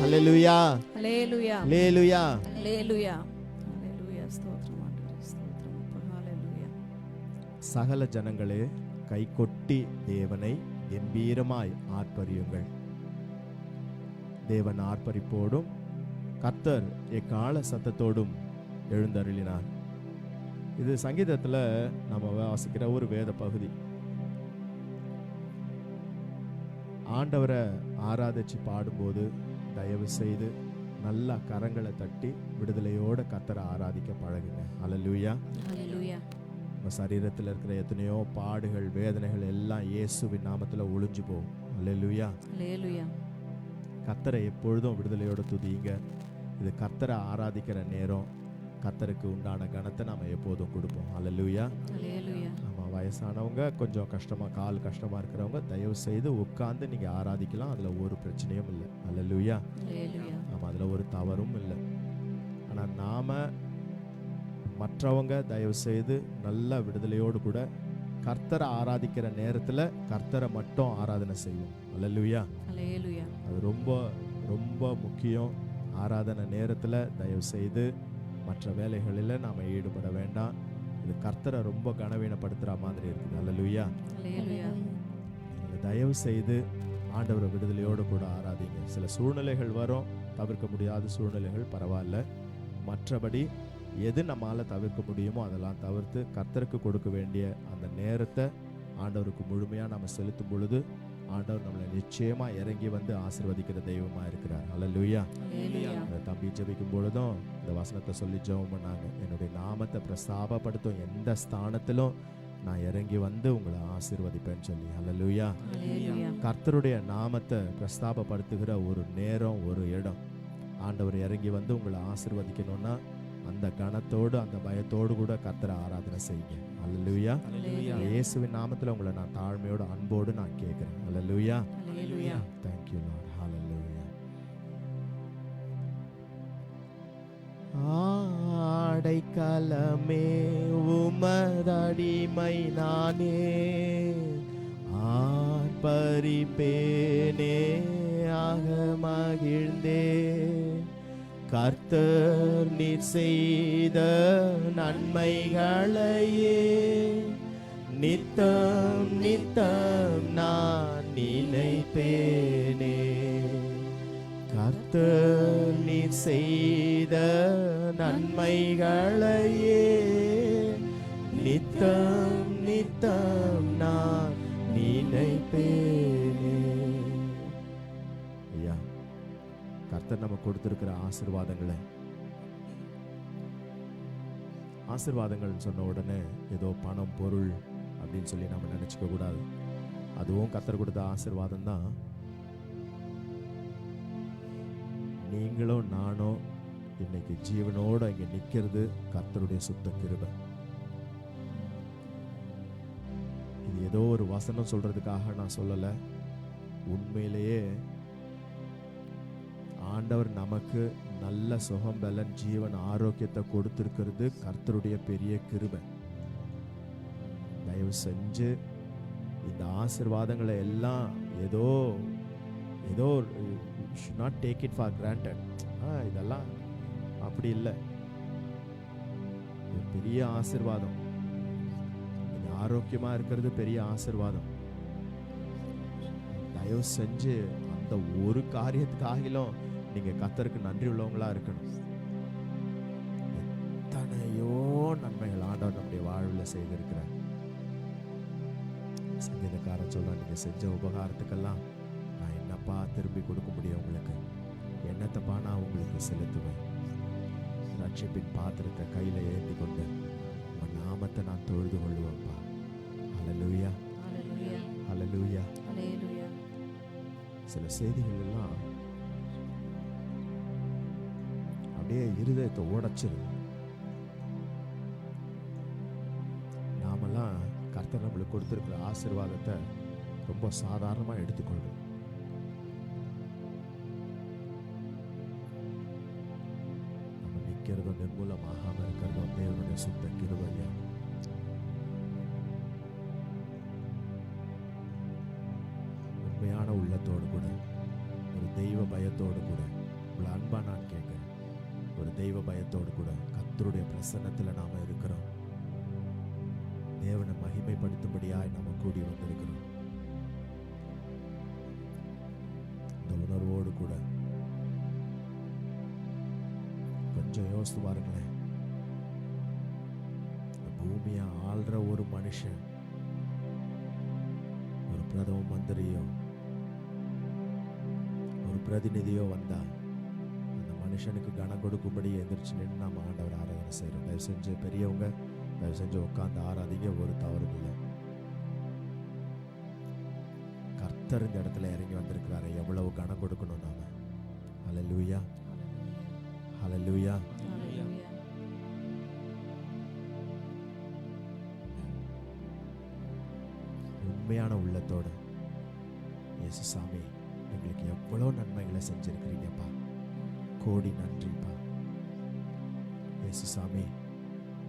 A: அல்லேலூயா
C: ஹல்லேலூயா
A: அல்லேலூயா.
C: ஹல்லேலூயா ஹல்லேலூயா. ஸ்தோத்திரம் ஆண்டவரே, ஸ்தோத்திரம் அப்பா. ஹல்லேலூயா.
A: சகல ஜனங்களே கைகொட்டி தேவனை கம்பீரமாய் ஆர்ப்பரியுங்கள். தேவன் ஆர்ப்பரிப்போடும் கர்த்தர் எக்கால சத்தத்தோடும் எழுந்தருளினார். இது சங்கீதத்துல நம்ம வாசிக்கிற ஒரு வேத பகுதி. ஆண்டவரை ஆராதிச்சு பாடும்போது தயவு செய்து நல்லா கரங்களை தட்டி விடுதலையோட கர்த்தரை ஆராதிக்க பழகுங்க. அல்லேலூயா.
C: ஹல்லேலூயா.
A: நம்ம சரீரத்தில் இருக்கிற எத்தனையோ பாடுகள் வேதனைகள் எல்லாம் இயேசுவின் நாமத்துல ஒளிஞ்சு போகும். அல்லேலூயா.
C: ஹல்லேலூயா.
A: கர்த்தரை எப்பொழுதும் விடுதலையோட துதிங்க. இது கர்த்தரை ஆராதிக்கிற நேரம். கர்த்தருக்கு உண்டான கனத்தை நாம எப்போதும் கொடுப்போம். அல்லேலூயா.
C: ஹல்லேலூயா.
A: நம்ம வயசானவங்க கொஞ்சம் கஷ்டமா கால் கஷ்டமா இருக்கிறவங்க தயவு செய்து உட்கார்ந்து நீங்க ஆராதிக்கலாம். அதுல ஒரு பிரச்சனையும் இல்லை. அல்லேலூயா.
C: ஹல்லேலூயா.
A: நம்ம அதுல ஒரு தவறும் இல்லை. ஆனா நாம மற்றவங்க தயவு செய்து நல்ல விடுதலையோடு கூட கர்த்தரை ஆராதிக்கிற நேரத்துல கர்த்தரை மட்டும் ஆராதனை செய்வோம். அல்லேலூயா.
C: ஹல்லேலூயா.
A: அது ரொம்ப ரொம்ப முக்கியம். ஆராதனை நேரத்துல தயவு செய்து மற்ற வேலைகளில் நாம ஈடுபட வேண்டாம். இது கர்த்தரை ரொம்ப கனவீனப்படுத்துற மாதிரி இருக்குது. அல்லேலூயா.
C: ஹல்லேலூயா.
A: தயவு செய்து ஆண்டவரை விடுதலையோடு கூட ஆராதிங்க. சில சூழ்நிலைகள் வரும், தவிர்க்க முடியாத சூழ்நிலைகள் பரவாயில்ல. மற்றபடி எது நம்மால தவிர்க்க முடியுமோ அதெல்லாம் தவிர்த்து கர்த்தருக்கு கொடுக்க வேண்டிய அந்த நேரத்தை ஆண்டவருக்கு முழுமையா நம்ம செலுத்தும் பொழுது ஆண்டவர் நம்மளை நிச்சயமா இறங்கி வந்து ஆசீர்வதிக்கிற தெய்வமா இருக்கிறார். அல்லேலூயா.
C: ஹல்லேலூயா.
A: அந்த தம்பி ஜெபிக்கும் பொழுதும் இந்த வசனத்தை சொல்லி ஜெபம் பண்ணாங்க. என்னுடைய நாமத்தை பிரஸ்தாபப்படுத்தும் எந்த ஸ்தானத்திலும் நான் இறங்கி வந்து உங்களை ஆசீர்வதிப்பேன்னு சொல்லி. அல்லேலூயா.
C: ஹல்லேலூயா.
A: கர்த்தருடைய நாமத்தை பிரஸ்தாபப்படுத்துகிற ஒரு நேரம் ஒரு இடம் ஆண்டவர் இறங்கி வந்து உங்களை ஆசீர்வதிக்கணும்னா அந்த கனத்தோடு அந்த பயத்தோடு கூட கர்த்தரை ஆராதனை செய்யுங்க. அல்லேலூயா.
C: ஹல்லேலூயா.
A: இயேசுவின் நாமத்துல உங்களை நான் தாழ்மையோட அன்போடு நான் கேட்கிறேன். அல்லேலூயா.
C: ஹல்லேலூயா.
A: Thank you Lord. Hallelujah. ஆடைக்கலமே உமதடிமை நானே ஆர்ப்பரிப்பேனே ஆக மகிழ்ந்தே கர்த்தர் நீர் செய்த நன்மைகளையே நித்தம் நித்தம் நான் நினைப்பேனே. கர்த்தர் நீர் செய்த நன்மைகளையே நித்தம் நித்தம் நான் கர்த்தர் நமக்கு கொடுத்திருக்கிற ஆசீர்வாதங்கள்னு சொன்ன உடனே ஏதோ பணம் பொருள் அப்படின்னு சொல்லி நம்ம நினைச்சுக்க கூடாது. அதுவும் கர்த்தர் கொடுத்த ஆசீர்வாதம் தான். நீங்களும் நானும் இன்னைக்கு ஜீவனோட இங்க நிக்கிறது கர்த்தருடைய சுத்த கிருபை. இது ஏதோ ஒரு வசனம் சொல்றதுக்காக நான் சொல்லல. உண்மையிலேயே ஆண்டவர் நமக்கு நல்ல சுகம் பலன் ஜீவன் ஆரோக்கியத்தை கொடுத்திருக்கிறது கர்த்தருடைய பெரிய கிருபை. தயவு செஞ்சு இந்த ஆசீர்வாதங்களை எல்லாம் ஏதோ should not take it for granted. இதெல்லாம் அப்படி இல்லை. இது பெரிய ஆசீர்வாதம். நீங்க ஆரோக்கியமா இருக்கிறது பெரிய ஆசீர்வாதம். தயவு செஞ்சு அந்த ஒரு காரியத்துக்காகிலும் நீங்க கர்த்தருக்கு நன்றி உள்ளவங்களா இருக்கணும். எத்தனையோ நன்மைகள் ஆண்டவர் நம்முடைய வாழ்வில் செய்திருக்கிறார். சங்கீதக்காரன் சொல்ல, நீங்க செஞ்ச உபகாரத்துக்கெல்லாம் நான் என்னப்பா திரும்பி கொடுக்க முடியும் உங்களுக்கு? என்னத்தப்பா நான் உங்களுக்கு செலுத்துவேன்? ரட்சிப்பின் பாத்திரத்தை கையில ஏந்தி கொண்டு உன் நாமத்தை நான் தொழுது கொள்ளுவேன்ப்பா. ஹல்லேலூயா, ஹல்லேலூயா. சில செய்திகள் எல்லாம் அப்படியே இருதயத்தை உடைச்சிருது. நாமெல்லாம் கர்த்தர் நம்மளுக்கு கொடுத்திருக்கிற ஆசீர்வாதத்தை ரொம்ப சாதாரணமா எடுத்துக்கொள்றோம். நம்ம நிற்கிறதும் நிர்மூலமாகாம இருக்கிறதும் தேவனுடைய சுத்த கிருபையா. உண்மையான உள்ளத்தோடு கூட, ஒரு தெய்வ பயத்தோடு கூட, உங்களை அன்பா நான் கேட்கிறேன், ஒரு தெய்வ பயத்தோடு கூட கர்த்தருடைய பிரசன்னத்தில் நாம இருக்கிறோம். தேவனை மகிமைப்படுத்தும்படியாய் நாம கூடி வந்திருக்கிறோம். இந்த உணர்வோடு கூட கொஞ்சம் யோசித்து பாருங்களேன். இந்த பூமியை ஆள்ற ஒரு மனுஷன், ஒரு பிரதம மந்திரியோ ஒரு பிரதிநிதியோ வந்தா அந்த மனுஷனுக்கு கனம் கொடுக்கும்படி எதிர்த்து நின்று நாம ஆண்டவர் ஆராதனை செய்யறோம். தயவு செஞ்சு பெரியவங்க தயவு செஞ்சு உட்கார்ந்து ஆராதிங்க, ஒரு தவறும் இல்லை. கர்த்தர் இந்த இடத்துல இறங்கி வந்திருக்கிறாரு, எவ்வளவு கனம் கொடுக்கணும் நாம. ஹல்லேலூயா, ஹல்லேலூயா. உண்மையான உள்ளத்தோடு, இயேசு சாமி எங்களுக்கு எவ்வளவு நன்மைகளை செஞ்சிருக்கிறீங்கப்பா, கோடி நன்றிப்பா. இயேசு சாமி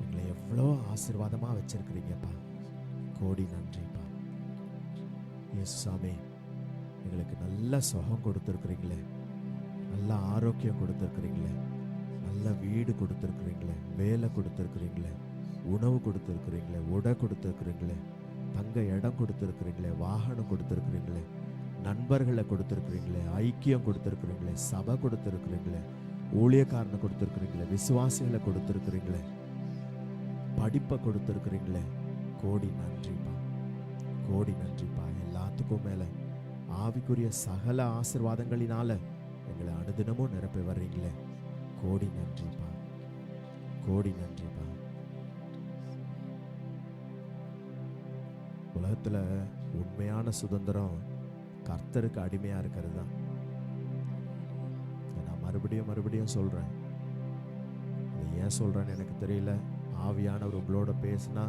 A: எங்களை எவ்வளோ ஆசீர்வாதமா வச்சிருக்கிறீங்கப்பா, கோடி நன்றிப்பா. இயேசு சாமி எங்களுக்கு நல்ல சுகம் கொடுத்துருக்குறீங்களே, நல்ல ஆரோக்கியம் கொடுத்துருக்குறீங்களே, நல்ல வீடு கொடுத்துருக்குறீங்களே, வேலை கொடுத்துருக்குறீங்களே, உணவு கொடுத்துருக்குறீங்களே, உடை கொடுத்துருக்குறீங்களே, தங்க இடம் கொடுத்துருக்குறீங்களே, வாகனம் கொடுத்துருக்குறீங்களே, நண்பர்களை கொடுத்துருக்குறீங்களே, ஐக்கியம் கொடுத்துருக்குறீங்களே, சபை கொடுத்துருக்குறீங்களே, ஊழியக்காரனை கொடுத்துருக்குறீங்களே, விசுவாசிகளை கொடுத்துருக்குறீங்களே, படிப்பை கொடுத்துருக்குறீங்களே, கோடி நன்றிப்பா, கோடி நன்றிப்பா. எல்லாத்துக்கும் மேல ஆவிக்குரிய சகல ஆசீர்வாதங்களினால எங்களை அனுதினமும் நிரப்பி வர்றீங்களே, கோடி நன்றிப்பா, கோடி நன்றிப்பா. உலகத்துல உண்மையான சுதந்திரம் கர்த்தருக்கு அடிமையா இருக்கிறது தான். நான் மறுபடியும் சொல்றேன். அதை ஏன் சொல்றேன்னு எனக்கு தெரியல. ஆவியானவர் உங்களோட பேசினா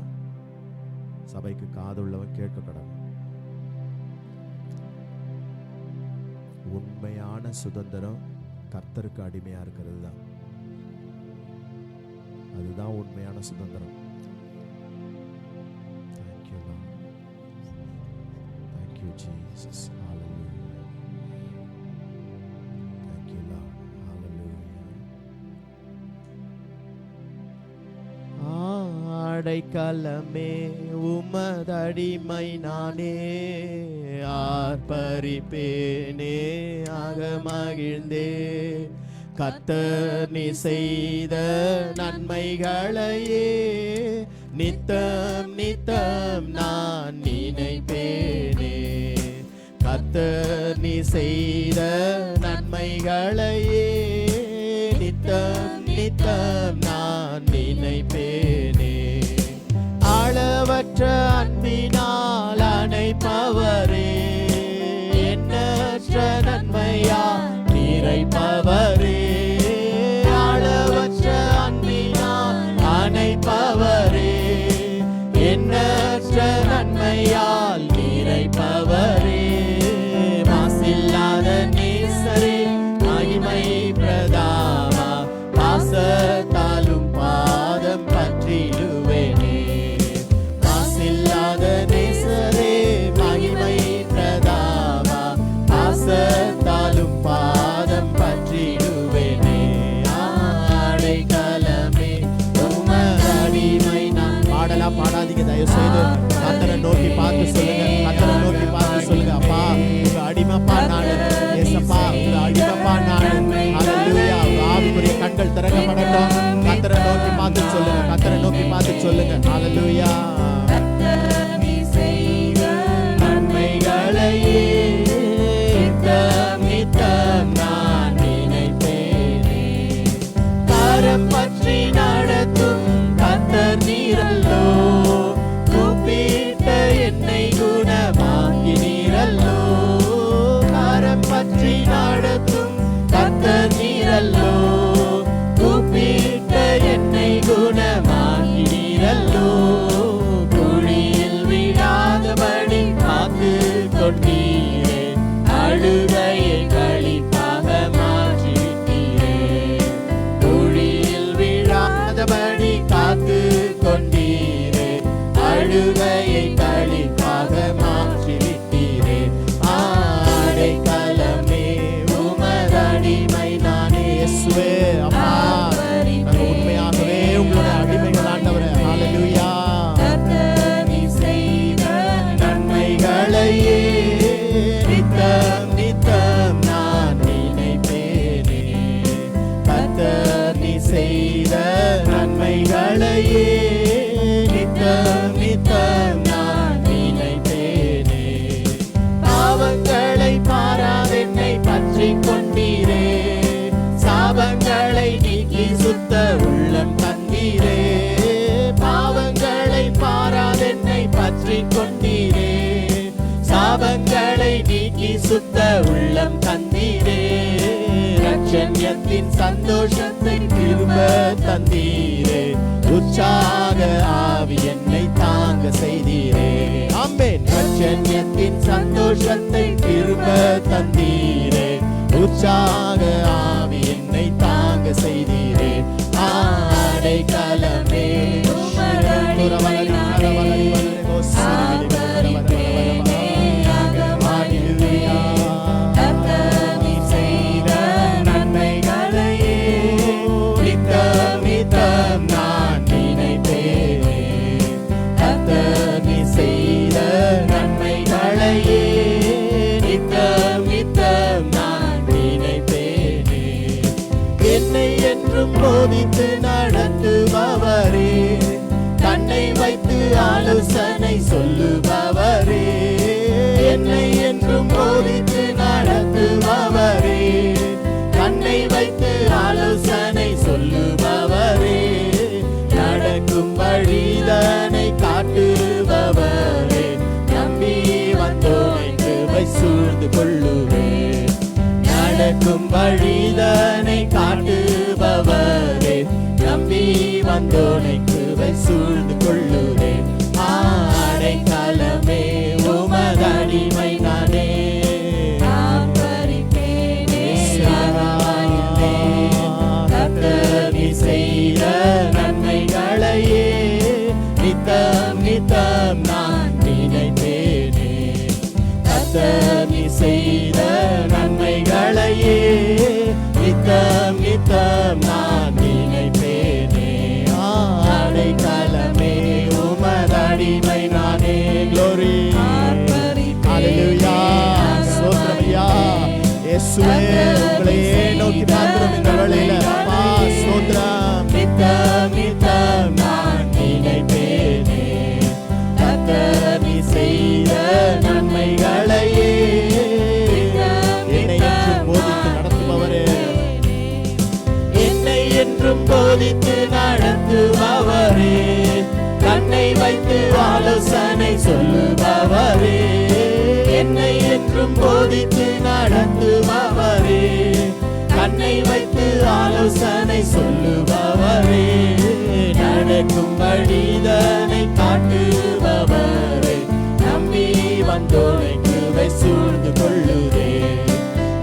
A: சபைக்கு காதுள்ளவன் கேட்க கடவுள். உண்மையான சுதந்திரம் கர்த்தருக்கு அடிமையா இருக்கிறது தான். அதுதான் உண்மையான சுதந்திரம். Thank you, Lord. Thank you, Jesus. Hallelujah. Thank you, Lord. Hallelujah. அடைக்கலமே உமதடிமை நானே, ஆர்ப்பரிப்பேனே ஆக மகிழ்ந்தே, கர்த்தர் நீ செய்த நன்மைகளையே நித்தம் நித்தம் நான் நினைப்பேனே. கர்த்தர் நீ செய்த நன்மை நன்மைகளையே நித்தம் நித்தம் நான் நினைப்பேனே. அளவற்ற அன்பினால் அணைப்பவரே, எண்ணற்ற நன்மையா நிறைப்பவரே. அளவற்ற அன்பினால் அணைப்பவரே, எண்ணற்ற நன்மையால் நிறைப்பவரே. மாசில்லாத நேசரே, மகிமை பிரதாமா, பாசத்தாலும் பாதம் பற்றிடுவேனே. மாசில்லாத நேசரே, மகிமை பிரதாமா, பாசத்தாலும் பாதம் பற்றிடுவேனே. அடைக்கலமே உமதடிமை நான். பாடலாம், பாடாதீங்க தயவு செய்து. கர்த்தரை நோக்கி பார்த்து சொல்லுங்க, கர்த்தரை நோக்கி பார்த்து சொல்லுங்க. அப்பா உங்க அடிமைப்பா நானு, ஏசப்பா உங்க அடிமைப்பா நானு. ஹல்லேலூயா. ஆவிக்குரிய கண்கள் திறக்கப்படட்டும். கர்த்தரை நோக்கி பார்த்து சொல்லுங்க, கர்த்தரை நோக்கி பார்த்து சொல்லுங்க. ஹல்லேலூயா.
C: நீ செய்த
A: நன்மைகளையே நித்தம் நித்தம் நான் நினைப்பேனே. கரம் பற்றி நடத்தும் கர்த்தர் நீரல்லோ, கூப்பிட்ட என்னை குணமாக்கினீரல்லோ. கரம் பற்றி நடத்தும் கர்த்தர் நீரல்லோ, கூப்பிட்ட என்னை குணமாக்கினீரல்லோ. குழியில் விழாதபடி காத்து கொண்டீரே, அழுகையை களிப்பாக மாற்றிவிட்டீரே. குழியில் விழாதபடி காத்து கொண்டீரே, அழுகையை களிப்பாக மாற்றிவிட்டீரே. அடைக்கலமே உமதடிமை நானே. இயேசுவே, அப்பா நாங்கள் உண்மையாகவே உங்களுடைய அடிமைகள் ஆண்டவரே. ஹல்லேலூயா.
C: நீ செய்த
A: நன்மைகளையே நித்தம் நித்தம் நான் நினைப்பேனே. கர்த்தர் நீ செய்த நன்மைகளையே நித்தம் நித்தம் நான் நினைப்பேனே. பாவங்களை பாராதென்னை பற்றி கொண்டீரே, சாபங்களை நீக்கி சுத்த உள்ளம் தந்தீரே. பாவங்களை பாராதென்னை பற்றி கொண்டீரே, சாபங்களை நீக்கி சுத்த உள்ளம் தந்தீரே. ரட்சண்யத்தின் சந்தோஷத்தை திரும்ப தந்தீரே, உற்சாக ஆவி என்னை தாங்க செய்தீரே. ஆமென். ரட்சண்யத்தின் சந்தோஷத்தை திரும்ப தந்தீரே, உற்சாக ஆவி என்னை தாங்க செய்தீரே. அடைக்கலமே நீ செய்த நன்மைகளையே நித்தம் நித்தம் நான் நினைப்பேனே. கர்த்தர் நீ செய்த நன்மைகளையே நித்தம் நித்தம் நான் நினைப்பேனே. என்னை என்றும் போதித்து நடத்துபவரே, கண்ணை வைத்து ஆலோசனை சொல்லுபவரே. என்னை என்றும் போதித்து நடத்துபவரே, கண்ணை வைத்து ஆலோசனை சொல்லுபவரே. நடக்கும் வழிதனை காட்டுபவரே, நம்பி வந்தோனை கிருபை சூழ்ந்து கொள்ளுவே. நடக்கும் வழிதனை காட்டுபவரே, நம்பி வந்தோனை கிருபை சூழ்ந்து கொள்ளுவே. அடைக்கலமே உமதடிமை நானே. கர்த்தர் நீ செய்த நன்மைகளையே நித்தம் நித்தம் நான் நினைப்பேனே. கர்த்தர் நீ செய்த நன்மைகளையே நித்தம் நித்தம் நான் நினைப்பேனே. அடைக்கலமே உமதடிமை நானே. Glory. Hallelujah. ஸ்தோத்திரம். இயேசுவே, உங்களையே நோக்கி பார்க்கிறோம் இந்த வேளையில. அப்பா ஸ்தோத்திரம். நித்தம் நித்தம் நான் நினைப்பேனே. கர்த்தர் நீ செய்த நன்மைகளையே என்னை என்று போதித்து நடத்துபவர் ஆலோசனை சொல்லுபவரே, என்னை என்றும் போதித்து நடத்துபவரே, கண்ணை வைத்து ஆலோசனை சொல்லுபவரே, நடக்கும் வழிதனை காட்டுபவரே, நம்பி வந்தோனை கிருபை சூழ்ந்து கொள்ளுதே,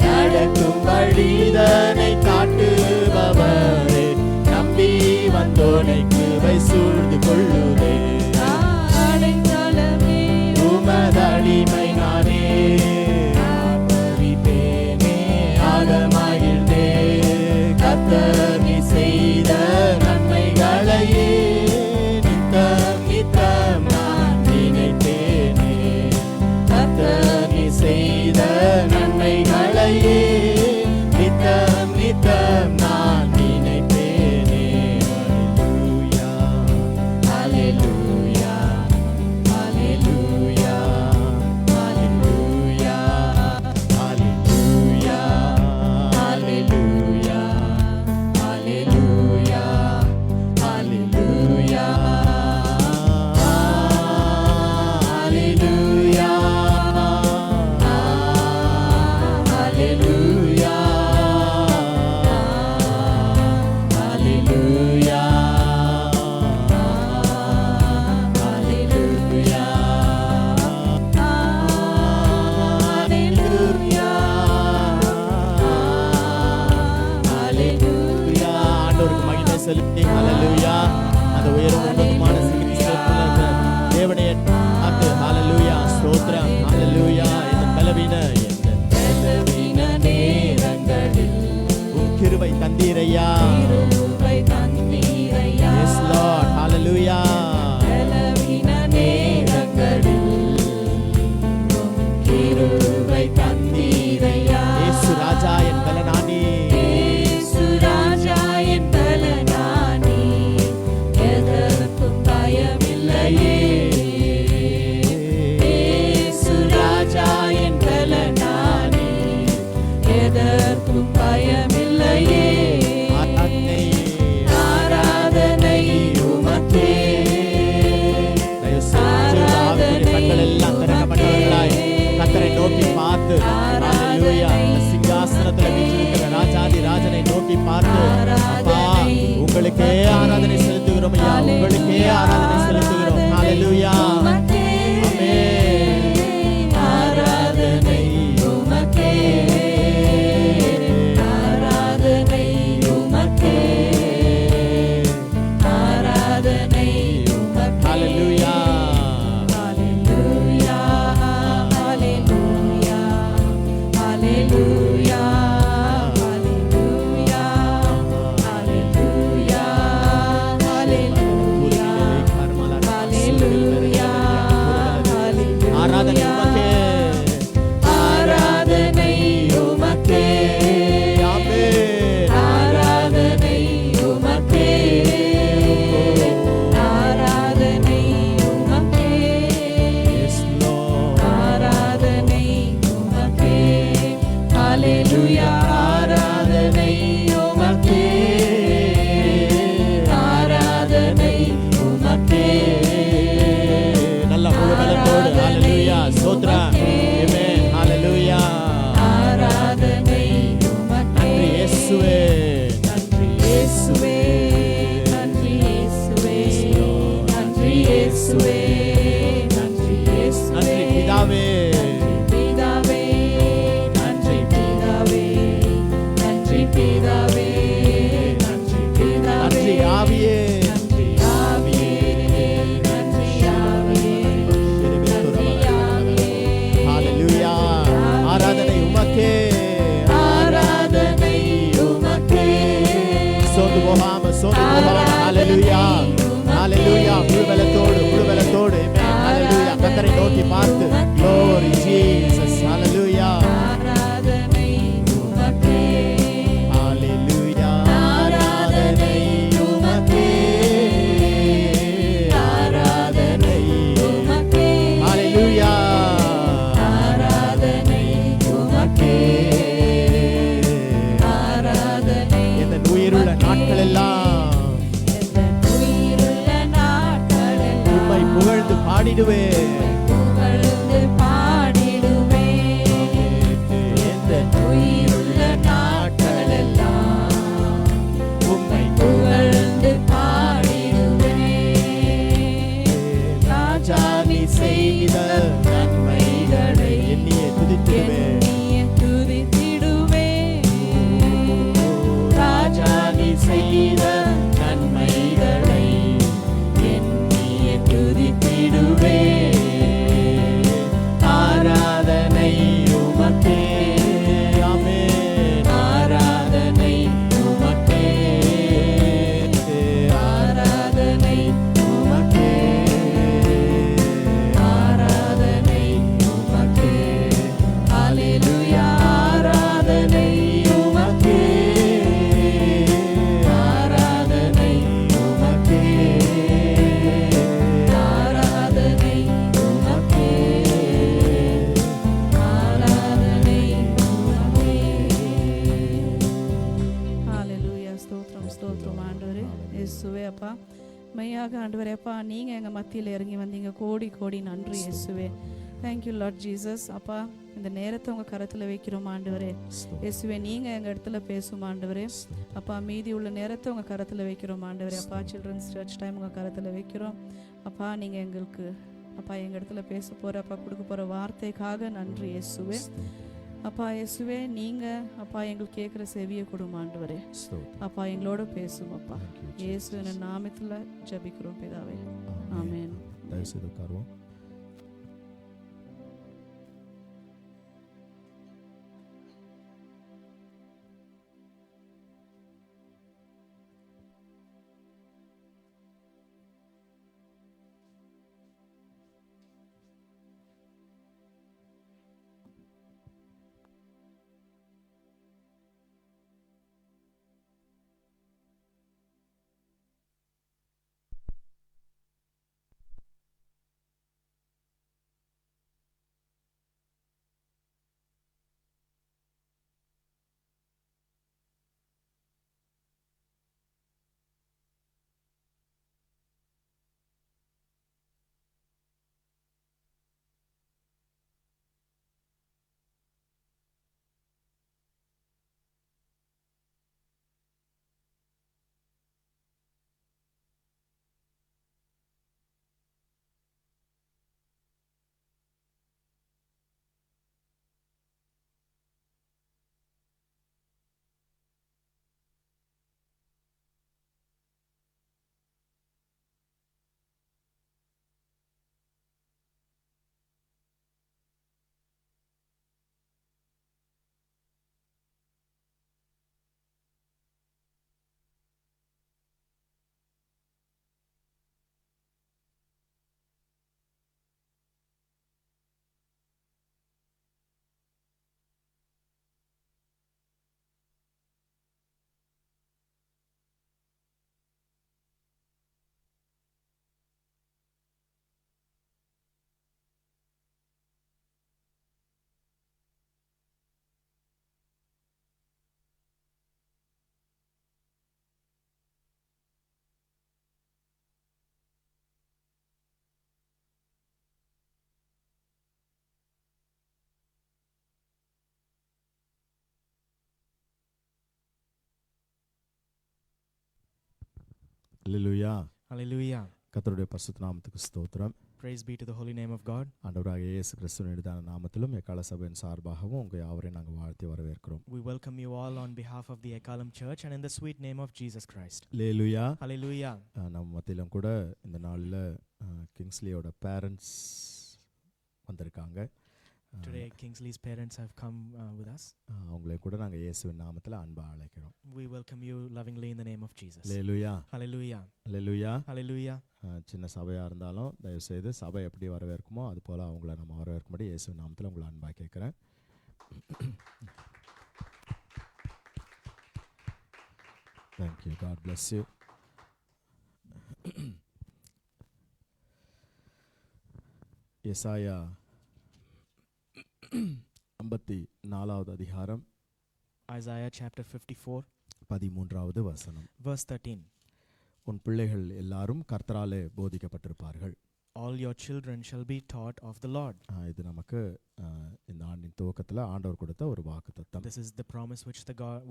A: நடக்கும் வழிதனை காட்டுபவரே, நம்பி வந்தோனை கிருபை சூழ்ந்து கொள்ளுதே. உமதடிமை நானே, ஆதரிப்பேனே, ஆகமகிழ்ந்தே, கர்த்தர் நீ செய்த நன்மைகளையே நித்தம் நித்தம் நான் நினைத்தேனே, கர்த்தர் நீ செய்த நன்மைகளையே நித்தம் நித்தம் நான் நினைத்தேனே. அல்லேலூயா, அல்லேலூயா, அல்லேலூயா, அல்லேலூயா, அல்லேலூயா, அல்லேலூயா, அல்லேலூயா, அல்லேலூயா, அல்லேலூயா, அல்லேலூயா, அல்லேலூயா, அல்லேலூயா. ஆண்டவருக்கு மகிமை செலுத்தி அல்லேலூயா. அந்த உயர்வு உன்னதமான ஸ்தோத்திரத்திற்கு தேவனே பார்த்து அல்லேலூயா ஸ்தோத்திரம் அல்லேலூயா. இந்த பலவீன நேரங்களில் உம் கிருபை தந்தீரையா. Yes Lord, hallelujah. பலவீன நேரங்களில் உம் கிருபை தந்தீரையா. இயேசு ராஜா என் பலனானி, இயேசு ராஜா என் பலனானி, எதற்கும் பயமில்லையே. இயேசு ராஜா என் பலனானி, எதற்கும் பயமில்லையே. ஆராதனை உமக்கே. கண்கள் எல்லாம் திறக்கப்பட்டவர்களாய் கர்த்தரை நோக்கி பார்த்து அல்லேலூயா. சிங்காசனத்தில் வீற்றிருக்கிற ராஜாதி ராஜனை நோக்கி பார்த்து அப்பா உங்களுக்கே ஆராதனை செலுத்துகிறோம் ஐயா, உங்களுக்கே ஆராதனை செலுத்துகிறோம். அல்லேலூயா. ஆமென். ஆராதனை உமக்கே, ஆராதனை உமக்கே, ஆராதனை உமக்கே. அல்லேலூயா. அல்லேலூயா, அல்லேலூயா, அல்லேலூயா, அல்லேலூயா, அல்லேலூயா, அல்லேலூயா, அல்லேலூயா, ஆராதனை உமக்கே, ஆராதனை உமக்கே. ஆமென். ஆராதனை உமக்கே, ஆராதனை உமக்கே. Yes Lord. ஆராதனை உமக்கே. அல்லேலூயா. ஆராதனை உமக்கே, ஆராதனை உமக்கே. நல்ல முழுமனத்தோடு அல்லேலூயா ஸ்தோத்திரம். ஆமென். அல்லேலூயா. ஆராதனை உமக்கே. நன்றி இயேசுவே, நன்றி இயேசுவே, நன்றி இயேசுவே, நன்றி இயேசுவே, நன்றி இயேசுவே. நன்றி பிதாவே, பிதாவே, நன்றி பிதாவே, நன்றி பிதாவே, நன்றி பிதாவே. நன்றி ஆவியே, நன்றி ஆவியே, நன்றி ஆவியே, நன்றி ஆவியே. அல்லேலூயா. ஆராதனை உமக்கே, ஆராதனை உமக்கே. சோர்ந்து போகாம, சோர்ந்து போகாம. அல்லேலூயா, அல்லேலூயா. முழு பலத்தோடு, முழு பலத்தோடு. பாடிடுவேன்
C: புகழ்ந்து பாடிடுவேன்
A: எந்த
C: உயிருள்ள நாட்களெல்லாம் உம்மை புகழ்ந்து பாடிடுவேன். ராஜா நீ செய்த நன்மைகளை
A: எண்ணியே துதித்திடுவேன்
C: எண்ணிய துதித்திடுவேன். ராஜா நீ செய்த நன்மைகளை எண்ணிய துதித்திடுவேன். ஆராதனை உமக்கே,
A: ஆமென்
C: ஆராதனை உமக்கே, ஆராதனை உமக்கே, ஆராதனை உமக்கே. அல்லேலூயா, ஆராதனை உமக்கே, ஆராதனை உமக்கே, ஆராதனை உமக்கே, ஆராதனை உமக்கே. ஹalleluya, ஸ்தோத்திரம் ஸ்தோத்திரம் ஆண்டவரே இயேசுவே. அப்பா மெய்யாக ஆண்டவரே, அப்பா நீங்கள் எங்கள் மத்தியில் இறங்கி வந்தீங்க. கோடி கோடி நன்றி இயேசுவே. Thank you Lord Jesus. அப்பா இந்த நேரத்தை உங்கள் கரத்தில் வைக்கிறோம் ஆண்டவரே இயேசுவே. நீங்கள் எங்கள் இடத்துல பேசும் ஆண்டவரே. அப்பா மீதி உள்ள நேரத்தை உங்கள் கரத்தில் வைக்கிறோம் ஆண்டவரே. அப்பா சில்ட்ரன்ஸ் சர்ச் டைம் உங்கள் கரத்தில் வைக்கிறோம். அப்பா நீங்கள் எங்களுக்கு அப்பா எங்கள் இடத்துல பேச போகிற அப்பா கொடுக்க போகிற வார்த்தைக்காக நன்றி இயேசுவே. அப்பா இயேசுவே, நீங்கள் அப்பா எங்களுக்கு கேட்குற செவியை கொடுங்க ஆண்டவரே. அப்பா எங்களோட பேசும் அப்பா. இயேசுவின் நாமத்தில் ஜெபிக்கிறோம் பிதாவே, ஆமென்.
A: தயவுசெய்து உட்காருவோம். அல்லேலூயா.
E: Hallelujah.
A: கர்த்தருடைய பரிசுத்த நாமத்துக்கு ஸ்தோத்திரம்.
E: Praise be to the holy name of God.
A: ஆண்டவராகிய இயேசு கிறிஸ்துவின் இனிதான நாமத்திலும் எக்கால சபையின் சார்பாகவும் உங்கள் யாவரையும் நாங்கள் வாழ்த்தி வரவேற்கிறோம்.
E: We welcome you all on behalf of the Ekalam Church and in the sweet name of Jesus Christ.
A: Hallelujah.
E: Hallelujah.
A: நம்ம மத்தியிலும் கூட இந்த நாளில் கிங்ஸ்லியோட பேரண்ட்ஸ் வந்திருக்காங்க.
E: Today Kingsley's parents have come with us.
A: அவங்களை கூட நாங்கள் இயேசுவின் நாமத்தில் அன்பாக அழைக்கிறோம்.
E: We welcome you lovingly in the name of Jesus.
A: Hallelujah.
E: Hallelujah.
A: Hallelujah.
E: Hallelujah.
A: சின்ன சபையாக இருந்தாலும் தயவுசெய்து சபை எப்படி வரவேற்குமோ அது போல் அவங்கள நம்ம வரவேற்கும்படி இயேசுவின் நாமத்தில் உங்களை அன்பாக கேட்குறேன். Thank you. God bless you. எசாயா 54வது அதிகாரம்
E: Isaiah chapter 54
A: 13வது வசனம்.
E: verse 13.
A: உன் பிள்ளைகள் எல்லாரும் கர்த்தராலே போதிக்கப்பட்டிருப்பார்கள்.
E: all your children shall be taught of the Lord.
A: இது நமக்கு இந்த ஆண்டின் துவக்கத்துல ஆண்டவர் கொடுத்த ஒரு வாக்குத்தத்தம்.
E: This is the promise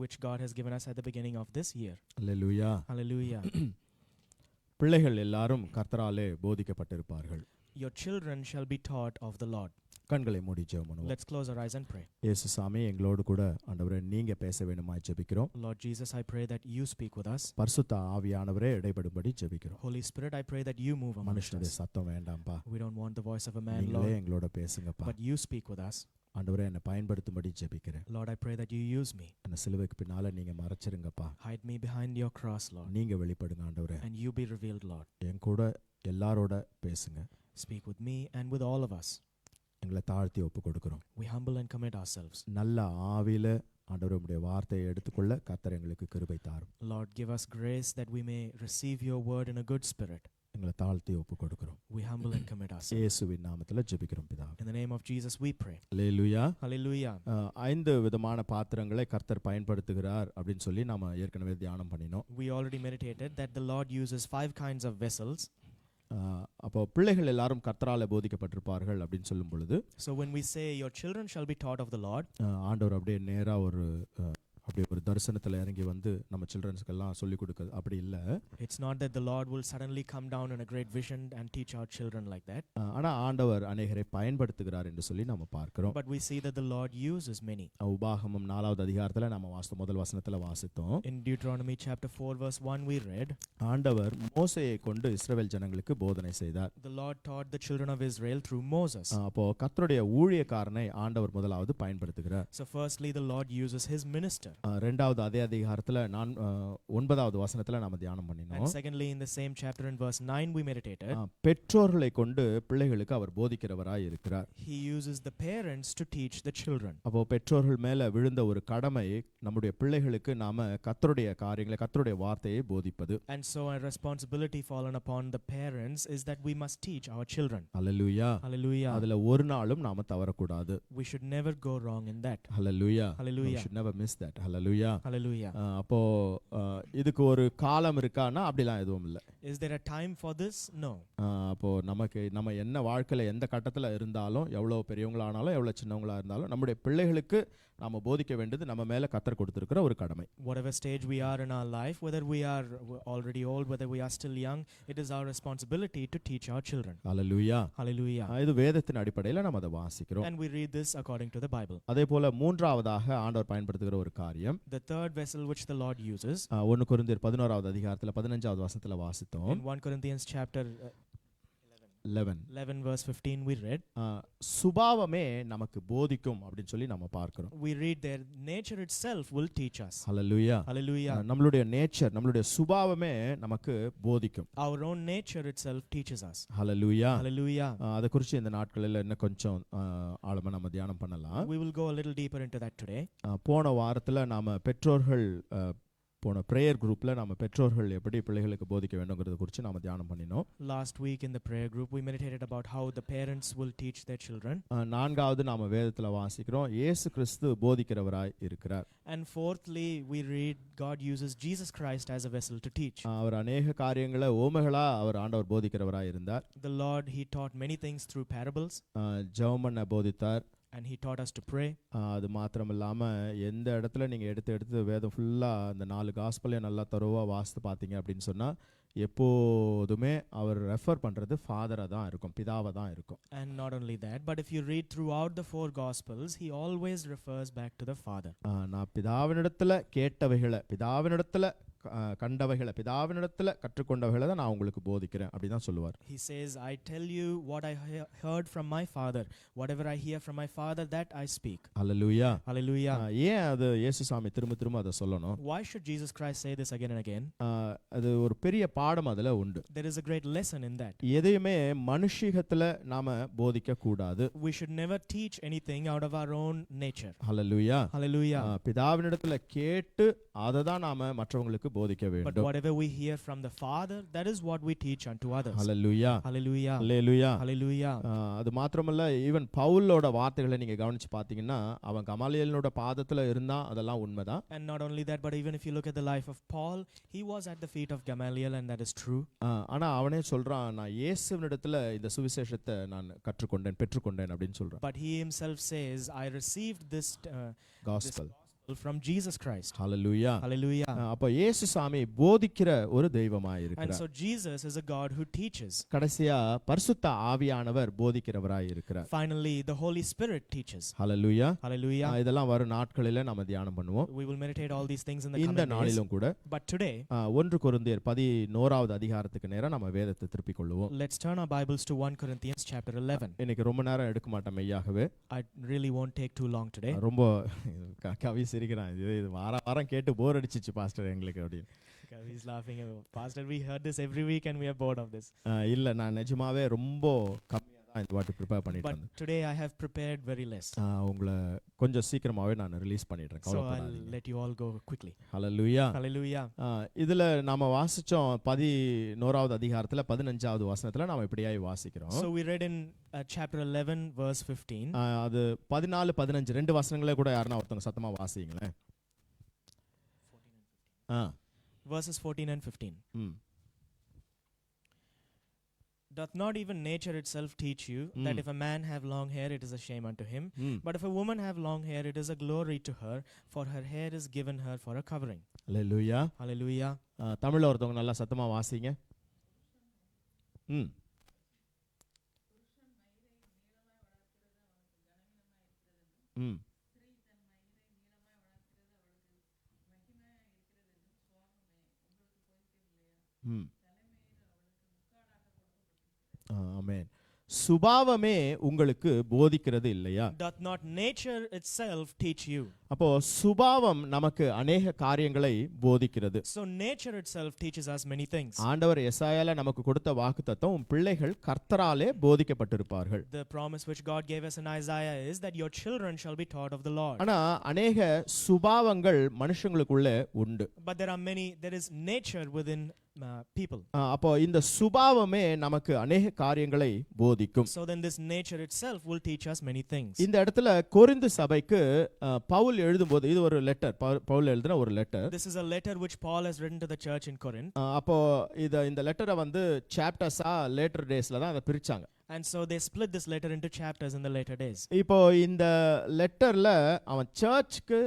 E: which God has given us at the beginning of this year.
A: Hallelujah.
E: Hallelujah.
A: பிள்ளைகள் எல்லாரும் கர்த்தராலே போதிக்கப்பட்டிருப்பார்கள்.
E: Your children shall be taught of the Lord.
A: கண்களை மூடி ஜெபம் பண்ணுவோம்.
E: Let's close our eyes and pray.
A: இயேசு சாமி எங்களோடு கூட ஆண்டவரே நீங்க பேச வேண்டுமாய் ஜெபிக்கிறோம்.
E: Lord Jesus, I pray that you speak with us.
A: பரிசுத்த ஆவியானவரே இடைபடும்படி ஜெபிக்கிறோம்.
E: Holy Spirit, I pray that you move amongst
A: மனுஷனுடைய
E: us.
A: சத்தம் வேண்டாம்ப்பா.
E: We don't want the voice of a man,
A: நீங்களே
E: Lord,
A: எங்களோட பேசுங்கப்பா.
E: but you speak with us.
A: ஆண்டவரே என்னை பயன்படுத்தும்படி ஜெபிக்கிறேன்.
E: Lord, I pray that you use me.
A: என்னை சிலுவைக்கு பின்னால நீங்க மறைச்சிருங்கப்பா.
E: Hide me behind your cross, Lord,
A: நீங்க வெளிப்படுங்க ஆண்டவரே.
E: and you be revealed, Lord.
A: என் கூட எல்லாரோட பேசுங்க.
E: Speak with me and with all of us.
A: எங்களை தாழ்த்தி ஒப்பு கொடுக்கிறோம்.
E: We humble and commit ourselves.
A: நல்ல ஆவியில ஆண்டவரே உம்முடைய வார்த்தையை எடுத்துக்கொள்ள கர்த்தர் எங்களுக்கு கிருபை தாரும்.
E: Lord, give us grace that we may receive your word in a good spirit.
A: எங்களை தாழ்த்தி ஒப்பு கொடுக்கிறோம்.
E: We humble and commit ourselves.
A: இயேசுவின் நாமத்துல ஜெபிக்கிறோம் பிதாவே.
E: In the name of Jesus we pray.
A: Hallelujah.
E: Hallelujah.
A: 5 விதமான பாத்திரங்களை கர்த்தர் பயன்படுத்துகிறார் அப்படின்னு சொல்லி நாம ஏற்கனவே தியானம் பண்ணினோம்.
E: We already meditated that the Lord uses 5 kinds of vessels.
A: அப்போ பிள்ளைகள் எல்லாரும் கர்த்தராலே போதிக்கப்பட்டிருப்பார்கள் அப்படின்னு சொல்லும் பொழுது
E: So when we say your children shall be taught of the Lord,
A: ஆண்டவர் அப்படியே நேரா அப்படியே ஒரு தரிசனத்துல இறங்கி வந்து நம்ம சில்ட்ரன்ஸ்க்கெல்லாம் சொல்லி கொடுக்குது அப்படி இல்லை.
E: it's not that the Lord will suddenly come down in a great vision and teach our children like that.
A: ஆனா ஆண்டவர் அநேகரை பயன்படுத்துகிறார் என்று சொல்லி நம்ம பார்க்கிறோம்.
E: But we see that the Lord uses many.
A: உபாகமம் 4வது அதிகாரத்துல நம்ம முதல் வசனத்துல வாசித்தோம்.
E: In Deuteronomy chapter 4 verse 1 we read,
A: ஆண்டவர் மோசேயை கொண்டு இஸ்ரவேல் ஜனங்களுக்கு போதனை செய்தார்.
E: the Lord taught the children of Israel through Moses.
A: அப்போ கர்த்தருடைய ஊழியக்காரனை ஆண்டவர் முதலாவது பயன்படுத்துகிறார்.
E: So firstly the Lord uses his minister.
A: 2வது அதே அதிகாரத்துல 9வது வசனத்துல நாம தியானம் பண்ணினோம்.
E: And secondly in the same chapter in verse 9 we meditated,
A: பெற்றோர்களை கொண்டு பிள்ளைகளுக்கு அவர் போதிக்கிறவராய் இருக்கிறார்.
E: he uses the parents to teach the children.
A: அப்போ பெற்றோர்கள் மேல விழுந்த ஒரு கடமை நம்முடைய பிள்ளைகளுக்கு நாம கர்த்தருடைய காரியங்களை கர்த்தருடைய வார்த்தையை போதிப்பது.
E: And so a responsibility fallen upon the parents is that we must teach our children.
A: Hallelujah.
E: Hallelujah.
A: அதுல ஒரு நாளும் நாம தவறக்கூடாது.
E: We should never go wrong in that.
A: Hallelujah.
E: Hallelujah.
A: We should never miss that. Hallelujah.
E: Hallelujah.
A: அப்போ இதுக்கு ஒரு காலம் இருக்கானா அப்படிலாம் எதுவும் இல்லை.
E: Is there a time for this? No.
A: அப்போ நம்ம என்ன வாழ்க்கையில எந்த கட்டத்துல இருந்தாலும் எவ்வளவு பெரியவங்களானாலும் எவ்வளவு சின்னவங்களா இருந்தாலும் நம்முடைய பிள்ளைகளுக்கு நாம போதிக்க வேண்டியது நம்ம மேல கர்த்தர் கொடுத்திருக்கிற ஒரு கடமை.
E: Whatever stage we are in our life, whether we are already old, whether we are still young, it is our responsibility to teach our children.
A: Hallelujah.
E: Hallelujah.
A: இது வேதத்தின் அடிப்படையில நம்ம அதை வாசிக்கிறோம்.
E: And we read this according to the Bible.
A: அதே போல மூன்றாவதாக ஆண்டவர் பயன்படுத்துகிற ஒரு காரியம்,
E: The third vessel which the Lord uses,
A: 1 கொரிந்தியர் 11வது அதிகாரத்துல 15வது வசனத்துல வாசித்தோம்.
E: in 1 Corinthians chapter
A: 11
E: verse 15 we read,
A: சுபாவமே நமக்கு போதிக்கும் அப்படின்னு சொல்லி நம்ம பார்க்கிறோம்.
E: we read there, nature itself will teach us.
A: Hallelujah.
E: Hallelujah.
A: நம்மளுடைய நேச்சர் நம்மளுடைய சுபாவமே நமக்கு போதிக்கும்.
E: Our own nature itself teaches us.
A: Hallelujah.
E: Hallelujah.
A: அதை குறித்து இந்த நாட்களில் இன்னும் கொஞ்சம் ஆழமா நம்ம தியானம் பண்ணலாம்.
E: We will go a little deeper into that today.
A: போன வாரத்துல நாம பெற்றோர்கள் போன பிரேயர் குரூப்ல நம்ம பெற்றோர்கள் எப்படி பிள்ளைகளுக்கு போதிக்க வேண்டும்ங்கறத குறித்து நாம தியானம் பண்ணினோம்.
E: Last week in the prayer group we meditated about how the parents will teach their children.
A: நான்காவது நாம வேதத்துல வாசிக்கிறோம் இயேசு கிறிஸ்து போதிக்கிறவராய் இருக்கிறார்.
E: And fourthly we read God uses Jesus Christ as a vessel to teach.
A: அவர் अनेக காரியங்களை ஓமைகளா அவர் ஆண்டவர் போதிக்கிறவராய் இருந்தார்.
E: The Lord he taught many things through parables.
A: ஜெபம் பண்ண போதித்தார்.
E: And he taught us to pray.
A: அது மாத்திரம் இல்லாம எந்த இடத்துல நீங்க எடுத்து வேதம் ஃபுல்லா அந்த 4 காஸ்பலையும் நல்லா தரோவா வாசித்து பார்த்தீங்க அப்படின்னு சொன்னா எப்போதுமே அவர் ரெஃபர் பண்றது ஃபாதரா தான் இருக்கும், பிதாவா தான் இருக்கும்.
E: And not only that, but if you read throughout the 4 gospels he always refers back to the Father.
A: நான் பிதாவினிடத்துல கேட்டவைகளை பிதாவினிடத்துல கண்டவைகளை பிதாவினிடத்துல கற்றுக்கொண்டவைகளை தான் நான் உங்களுக்கு போதிக்கிறேன் அப்படி தான் சொல்லுவார்.
E: He says, I tell you what I heard from my father, whatever I hear from my father that I speak.
A: Hallelujah.
E: Hallelujah.
A: ஏன் அது இயேசுசாமி திரும்ப அதை சொல்லணும்?
E: Why should Jesus Christ say this again and again?
A: அது ஒரு பெரிய பாடம் அதுல உண்டு.
E: There is a great lesson in that.
A: எதையுமே மனுஷிகத்துல நாம போதிக்க கூடாது.
E: We should never teach anything out of our own nature.
A: Hallelujah.
E: Hallelujah.
A: பிதாவினிடத்துல கேட்டு அதை தான் நாம மற்றவங்களுக்கு போதிக்க
E: But
A: வேண்டும்.
E: whatever we hear from the Father, that is what we teach unto others.
A: Hallelujah,
E: Hallelujah.
A: Hallelujah.
E: Hallelujah.
A: அது மாத்திரமல்ல, ஈவன் பவுலோட வார்த்தைகளை நீங்க கவனிச்சு பார்த்தீங்கன்னா, அவன் கமாலியேலனோட பாதத்துல இருந்தா அதெல்லாம் உண்மைதான்.
E: And not only that, but even if you look at the life of Paul, he was at the feet of Gamaliel, and that is true.
A: ஆனா அவனே சொல்றான், நான் இயேசுவினிடத்துல இந்த சுவிசேஷத்தை நான் பெற்றுக்கொண்டேன் அப்படின்னு சொல்றான்.
E: But he himself says, I received this
A: gospel
E: from Jesus Christ.
A: Hallelujah.
E: Hallelujah.
A: அப்ப இயேசு சாமி போதிக்கிற ஒரு தெய்வமாய்
E: And
A: இருக்கிறார்.
E: so Jesus is a God who teaches.
A: கடைசியா பரிசுத்த ஆவியானவர் போதிக்கிறவராய் இருக்கிறார்.
E: Finally, the Holy Spirit teaches.
A: Hallelujah.
E: Hallelujah.
A: இதெல்லாம் வரும் நாட்களில நாம தியானம் பண்ணுவோம்.
E: We will meditate all these things in the
A: இந்த
E: coming days.
A: நாளிலும் கூட
E: But today,
A: 1 கொரிந்தியர் 11வது அதிகாரத்துக்கு நேரா நம்ம வேதத்தை திருப்பிக் கொள்ளுவோம்.
E: let's turn our Bibles to 1 Corinthians chapter 11.
A: இன்னைக்கு ரொம்ப நேரம் எடுக்க மாட்டோம் மெய்யாகவே.
E: I really won't take too long today.
A: ரொம்ப கவி சிரிக்கிறான், இது வாரம் கேட்டு போர் அடிச்சிச்சு பாஸ்டர் எங்களுக்கு அப்படின்னு.
E: He's laughing. Pastor, we heard this every week and we are bored of this.
A: இல்ல, நான் நிஜமாவே ரொம்ப கம்மியா தான் இந்த வாட்டி ப்ரிப்பேர் பண்ணிட்டு
E: But
A: வந்தேன்.
E: today I have prepared very less.
A: உங்களை கொஞ்சம் சீக்கிரமாவே நான் ரிலீஸ் பண்ணிடுறேன்,
E: So I'll
A: கவலைப்படாதீங்க.
E: let you all go quickly.
A: Hallelujah.
E: Hallelujah.
A: இதுல நாம வாசிச்சோம் 11வது அதிகாரத்துல 15வது வசனத்துல நாம இப்படியாய் வாசிக்கிறோம்.
E: So we read in chapter 11 verse 15.
A: அது 14 15 ரெண்டு வசனங்களே கூட யாருன்னா ஒருத்தங்க சத்தமா வாசிங்களேன்.
E: Verses 14 and 15.
A: ம்.
E: Doth not even nature itself teach you that if a man have long hair, it is a shame unto him?
A: ம்.
E: But if a woman have long hair, it is a glory to her, for her hair is given her for a covering.
A: Hallelujah.
E: Hallelujah.
A: தமிழ்ல ஒருத்தவங்க நல்லா சத்தமா வாசிங்க. ம். ம். ம். ஆமென். சுபாவமே உங்களுக்கு போதிக்கிறது இல்லையா?
E: Doth not nature itself teach you?
A: அப்போ சுபாவம் நமக்கு அநேக காரியங்களை போதிக்கிறது.
E: So nature itself teaches us many things.
A: ஆண்டவர் எசாயால நமக்கு கொடுத்த வாக்குத்தத்தம், உன் பிள்ளைகள் கர்த்தராலே போதிக்கப்பட்டிருப்பார்கள்.
E: The promise which God gave us in Isaiah is that your children shall be taught of the Lord.
A: ஆனா அநேக சுபாவங்கள் மனுஷங்களுக்குள்ள உண்டு.
E: But there is nature within people.
A: அப்போ இந்த சுபாவமே நமக்கு அநேக காரியங்களை போதிக்கும்.
E: So then this nature itself will teach us many things.
A: இந்த இடத்துல கொரிந்து சபைக்கு பவுல் எழுதும்போது, இது ஒரு லெட்டர், பவுல் எழுதின ஒரு letter.
E: This is a letter which Paul has written to the church in Corinth.
A: அப்போ இந்த லெட்டரை வந்து சாப்டர்ஸா லேட்டர் டேஸ்ல தான் அதை பிரிச்சாங்க.
E: And so they split this letter into chapters in the later days.
A: இப்போ இந்த லெட்டர்ல அவன் சர்ச்சுக்கு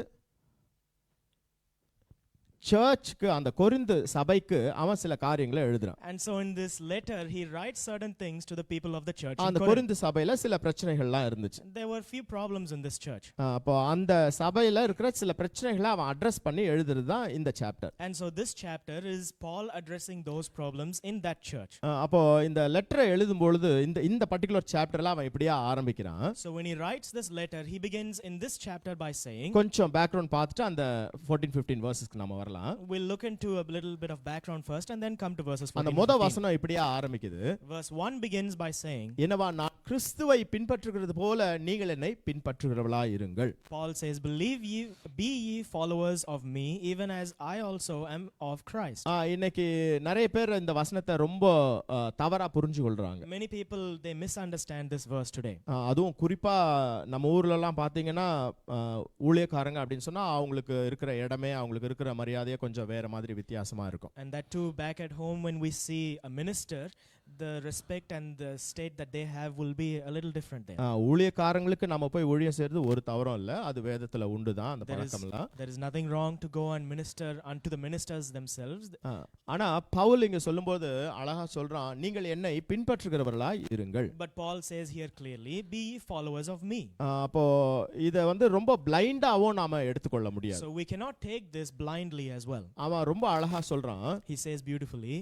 A: அந்த கொரிந்து சபைக்கு அவன் சில காரியங்களை எழுதுறான்.
E: And so in this letter he writes certain things to the people of the church in
A: அந்த
E: Corinth.
A: கொரிந்து சபையில சில பிரச்சனைகள்லாம் இருந்துச்சு.
E: There were few problems in this church.
A: அப்போ அந்த சபையில இருக்கிற சில பிரச்சனைகளை அவன் அட்ரஸ் பண்ணி எழுதுறது தான் இந்த chapter.
E: And so this chapter is Paul addressing those problems in that church.
A: அப்போ இந்த லெட்டரை எழுதும் பொழுது இந்த பர்టిక్యులர் சாப்டர்ல அவன் இப்படியே ஆரம்பிக்கிறான்.
E: So when he writes this letter, he begins in this chapter by saying,
A: கொஞ்சம் பேக்ரவுண்ட் பார்த்துட்டு அந்த 14 15 வெர்சஸ்க்கு நாம வரலாம்.
E: we'll look into a little bit of background first and then come to verses 14
A: அந்த
E: and
A: முதல்
E: 15.
A: வசனம் இப்படியே ஆரம்பிக்குது.
E: Verse 1 begins by saying,
A: என்னவா, நான் கிறிஸ்துவை பின்பற்றுகிறது போல நீங்கள் என்னை பின்பற்றுகிறவர்களாய் இருங்கள்.
E: Paul says, be ye followers of me, even as I also am of Christ.
A: இன்னைக்கு நிறைய பேர் இந்த வசனத்தை ரொம்ப தவறா புரிஞ்சு கொள்றாங்க.
E: Many people, they misunderstand this verse today.
A: அதுவும் குறிப்பா நம்ம ஊர்ல எல்லாம் பாத்தீங்கன்னா ஊழியக்காரங்க அப்படின்னு சொன்னா அவங்களுக்கு இருக்கிற இடமே, அவங்களுக்கு இருக்கிற மரியாதையே கொஞ்சம் வேற மாதிரி வித்தியாசமா இருக்கும்.
E: And that too, back at home when we see a minister, the respect and the state that they have will be a little different there.
A: ஊழியக்காரங்களுக்கு நம்ம போய் ஊழியம் செய்யறது ஒரு தவறும் இல்ல, அது வேதத்துல உண்டுதான் அந்த பழக்கம்லாம்.
E: There is nothing wrong to go and minister unto the ministers themselves.
A: ஆனா பவுல் இங்க சொல்லும்போது அழகா சொல்றான், நீங்கள் என்னை பின்பற்றுகிறவர்களாய் இருங்கள்.
E: But Paul says here clearly, be ye followers of me.
A: அப்போ இத வந்து ரொம்ப பிளைண்டாவும் நாம எடுத்துக்கொள்ள முடியாது.
E: So we cannot take this blindly as well.
A: அவன் ரொம்ப அழகா சொல்றான்,
E: He says beautifully,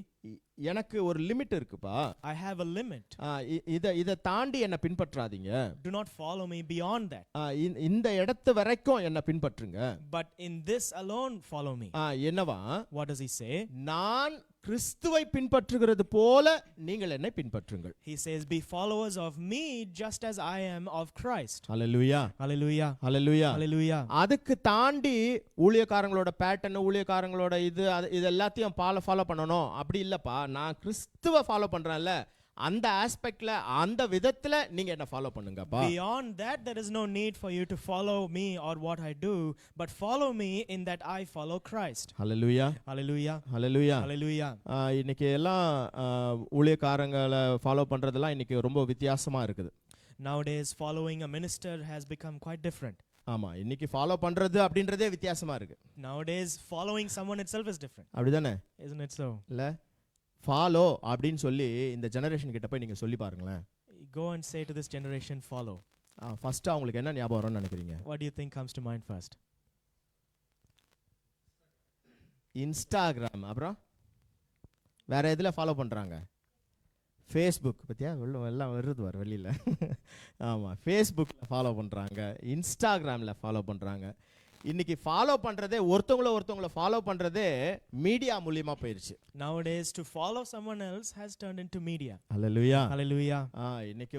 A: எனக்கு ஒரு லிமிட் இருக்குப்பா.
E: I have a limit.
A: இத தாண்டி என்ன பின்பற்றாதீங்க.
E: Do not follow me beyond that.
A: இந்த இடத்து வரைக்கும் என்ன பின்பற்றுங்க.
E: But in this alone follow me.
A: என்னவா?
E: What does he say?
A: நான் கிறிஸ்துவை பின்பற்றுகிறது போல நீங்கள் என்னை பின்பற்றுங்கள்.
E: He says, be followers of me just as I am of Christ.
A: Hallelujah,
E: Hallelujah.
A: Hallelujah.
E: Hallelujah.
A: அதுக்கு தாண்டி ஊழியக்காரங்களோட பேட்டர்ன், ஊழியக்காரங்களோட இது எல்லாத்தையும் ஃபாலோ பண்ணணும் அப்படி இல்லப்பா. நான் கிறிஸ்துவை ஃபாலோ பண்றேன்ல, அந்த ஆஸ்பெக்ட்ல அந்த விதத்துல நீங்க என்ன ஃபாலோ பண்ணுங்கப்பா.
E: Beyond that, there is no need for you to follow me or what I do, but follow me in that I follow Christ.
A: Hallelujah,
E: Hallelujah.
A: Hallelujah.
E: Hallelujah.
A: இன்னைக்கு எல்லாம் ஊழியக்காரங்களை ஃபாலோ பண்றதெல்லாம் இன்னைக்கு ரொம்ப வித்தியாசமா இருக்குது.
E: Nowadays, following a minister has become quite different.
A: ஆமா, இன்னைக்கு follow பண்றது அப்படின்றதே வித்தியாசமா இருக்கு.
E: Nowadays, following someone itself is different.
A: அப்படிதானே?
E: Isn't it so?
A: இல்ல, ஃபாலோ அப்படின்னு சொல்லி இந்த ஜெனரேஷன் கிட்ட போய் நீங்க சொல்லி பாருங்களேன்.
E: Go and say to this generation, follow.
A: First அவங்களுக்கு என்ன ஞாபகம் வரும்னு நினைக்கிறீங்க?
E: What do you think comes to mind first?
A: Instagram, அப்புறம் வேற எதுல ஃபாலோ பண்றாங்க? ஃபேஸ்புக். பத்தியா எல்லாம் வருது வர வெளியில. ஆமா, ஃபேஸ்புக்ல ஃபாலோ பண்றாங்க, இன்ஸ்டாகிராம்ல ஃபாலோ பண்றாங்க. இன்னைக்கு ஃபாலோ பண்றதே ஒருத்தவங்கள ஃபாலோ பண்றதே மீடியா மூலமா போயிருச்சு.
E: Nowadays, to follow someone else has turned into media.
A: Hallelujah.
E: Hallelujah.
A: இன்னைக்கு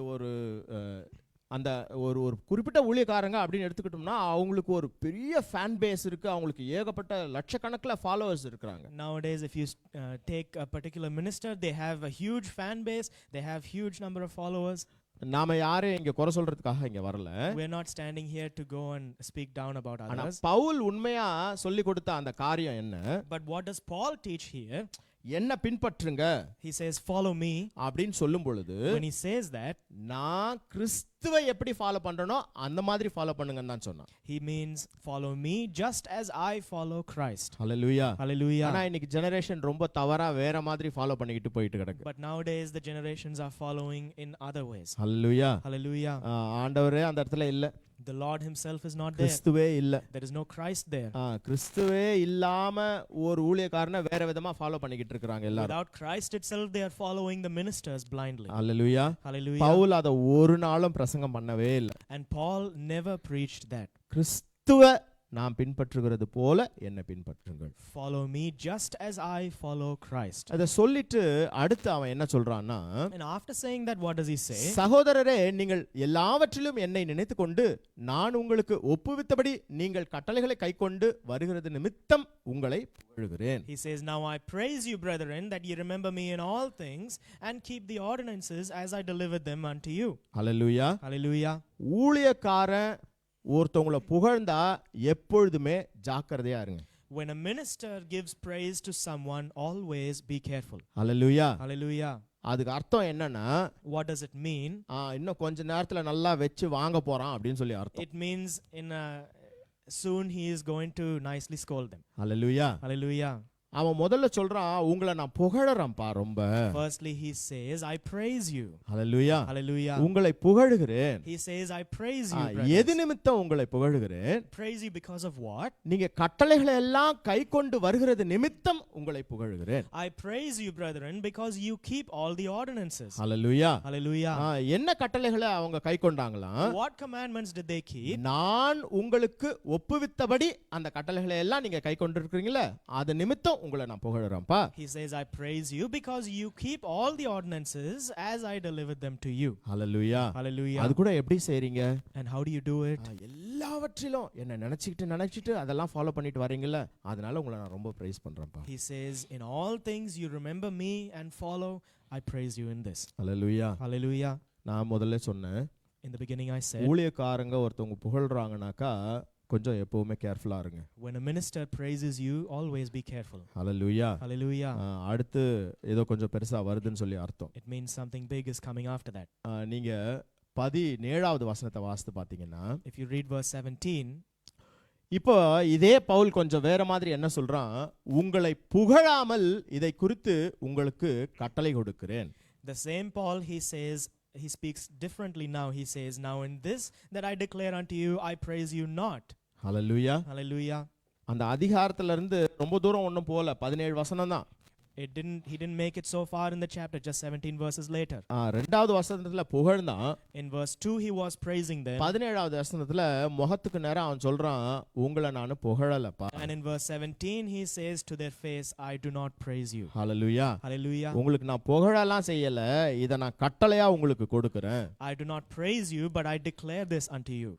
A: அந்த ஒரு குறிப்பிட்ட ஊழியக்காரங்க அப்படின்னு எடுத்துக்கிட்டோம்னா அவங்களுக்கு ஒரு பெரிய ஃபேன் பேஸ் இருக்கு, அவங்களுக்கு ஏகப்பட்ட லட்சக்கணக்கில் ஃபாலோவர்ஸ் இருக்காங்க.
E: Nowadays, if you take a particular minister, they have a huge fan base, they have huge number of followers.
A: நாம யாரையும் இங்க குறை சொல்றதுக்காக இங்க வரல.
E: We are not standing here to go and speak down about
A: ஆனா
E: others.
A: Pavul உண்மையா சொல்லி கொடுத்த அந்த காரியம் என்ன?
E: But what does Paul teach here?
A: என்ன பின்பற்றுங்க
E: He says, follow me.
A: அப்படின்னு சொல்லும் பொழுது
E: When he says that,
A: நான் கிறிஸ்துவை எப்படி ஃபாலோ பண்றனோ அந்த மாதிரி ஃபாலோ பண்ணுங்கன்னு தான் சொன்னான்.
E: he means follow me just as I follow Christ.
A: Hallelujah.
E: Hallelujah.
A: ஆனா இன்னைக்கு ஜெனரேஷன் ரொம்ப தவறா வேற மாதிரி ஃபாலோ பண்ணிக்கிட்டு போயிட்டு கிடக்கு.
E: But nowadays the generations are following in other ways.
A: Hallelujah.
E: Hallelujah.
A: ஆண்டவரே அந்த இடத்துல இல்ல.
E: The Lord himself is not there.
A: கிறிஸ்துவே இல்ல.
E: There is no Christ there.
A: கிறிஸ்துவே இல்லாம ஒரு ஊழியக்காரனை வேற விதமா ஃபாலோ பண்ணிக்கிட்டு இருக்காங்க எல்லாரும்.
E: Without Christ itself, they are following the ministers blindly.
A: Hallelujah.
E: Hallelujah.
A: Pavul அத ஒரு நாளும் பிரசங்கம் பண்ணவே இல்ல.
E: And Paul never preached that.
A: கிறிஸ்துவை நாம் பின்பற்றுகிறது போல என்ன பின்பற்றுங்கள்.
E: Follow me just as I follow Christ.
A: அத சொல்லிட்டு அடுத்து அவன் என்ன சொல்றான்னா,
E: And after saying that, what does he say?
A: சகோதரரே, நீங்கள் எல்லாவற்றிலும் என்னை நினைத்துக்கொண்டு நான் உங்களுக்கு ஒப்புவித்தபடி நீங்கள் கட்டளைகளை கைக்கொண்டு வருகிறது நிமித்தம் உங்களை புகழுகிறேன்.
E: He says, now I praise you, brethren, that ye remember me in all things and keep the ordinances as I delivered them unto you.
A: Hallelujah.
E: Hallelujah.
A: ஊழியக்காரன் ஒருத்தவங்கள புகழ்ந்தா எப்பொழுதுமே ஜாக்கிரதையா இருங்க.
E: When a minister gives praise to someone, always be careful.
A: Hallelujah.
E: Hallelujah.
A: அதுக்கு அர்த்தம் என்னன்னா,
E: What does it mean?
A: இன்னும் கொஞ்ச நேரத்துல நல்லா வெச்சு வாங்க போறான் அப்படின்னு சொல்லி அர்த்தம்.
E: It means soon he is going to nicely scold them.
A: Hallelujah.
E: Hallelujah.
A: அவன் முதல்ல சொல்றான், உங்களை நான் புகழறேன்பா ரொம்ப.
E: Firstly, he says, I praise you.
A: Hallelujah.
E: Hallelujah.
A: உங்களை புகழுகிறேன்.
E: He says, I praise you,
A: எது
E: brothers.
A: நிமித்தம் உங்களை புகழுகிறேன்?
E: Praise you because of what?
A: நீங்க கட்டளைகளை எல்லாம் கைக்கொண்டு வருகிறது நிமித்தம் உங்களை புகழுகிறேன்.
E: I praise you, brethren, because you keep all the ordinances.
A: Hallelujah.
E: Hallelujah.
A: என்ன கட்டளைகளை அவங்க கைக்கொண்டாங்களாம்?
E: What commandments did they keep?
A: நான் உங்களுக்கு ஒப்புவித்தபடி அந்த கட்டளைகளை எல்லாம் நீங்க கைக்கொண்டு இருக்கீங்களா, அது நிமித்தம் உங்களை நான் புகழறேன்ப்பா.
E: He says, I praise you because you keep all the ordinances as I delivered them to you.
A: Hallelujah.
E: Hallelujah.
A: அது கூட எப்படி செய்றீங்க?
E: And how do you do it?
A: எல்லாவற்றிலும் என்ன நினைச்சிட்டு அதெல்லாம் ஃபாலோ பண்ணிட்டு வரீங்கல்ல, அதனால உங்களை நான் ரொம்ப price பண்றேன்ப்பா.
E: He says, in all things you remember me and follow. I praise you in this.
A: Hallelujah.
E: Hallelujah.
A: நான் முதல்ல சொன்னேன்,
E: In the beginning I said,
A: ஊழியக்காரங்க ஒருத்தவங்க புகழ்றாங்கனாக்கா கொஞ்சம் எப்பவுமே கேர்ஃபுல்லா இருங்க.
E: when a minister praises you, always be careful.
A: Hallelujah.
E: Hallelujah.
A: அடுத்து ஏதோ கொஞ்சம் பெருசா வருதுன்னு சொல்லி அர்த்தம்.
E: It means something big is coming after that.
A: நீங்க 17வது வசனத்தை வாசித்து பாத்தீங்கன்னா,
E: If you read verse 17,
A: இப்போ இதே பவுல் கொஞ்சம் வேற மாதிரி என்ன சொல்றான், உங்களை புகழாமல் இதை குறித்து உங்களுக்கு கட்டளை கொடுக்கிறேன்.
E: the same Paul, he speaks differently now. He says, now in this that I declare unto you, I praise you not.
A: Hallelujah.
E: Hallelujah.
A: அந்த அதிகாரத்துல இருந்து ரொம்ப தூரம் ஒண்ணும் போல, 17 வசனம் தான்.
E: he didn't make it so far in the chapter, just 17 verses later.
A: ரெண்டாவது வசனத்துல புகழ்ந்தான்.
E: In verse 2 he was praising them.
A: 17வது வசனத்துல முகத்துக்கு நேரா அவன் சொல்றான், உங்களை நான் புகழலப்பா.
E: And in verse 17 he says to their face, I do not praise you.
A: Hallelujah.
E: Hallelujah.
A: உங்களுக்கு நான் புகழலாம் செய்யல, இத நான் கட்டளையா உங்களுக்கு கொடுக்கிறேன்.
E: I do not praise you, but I declare this unto you.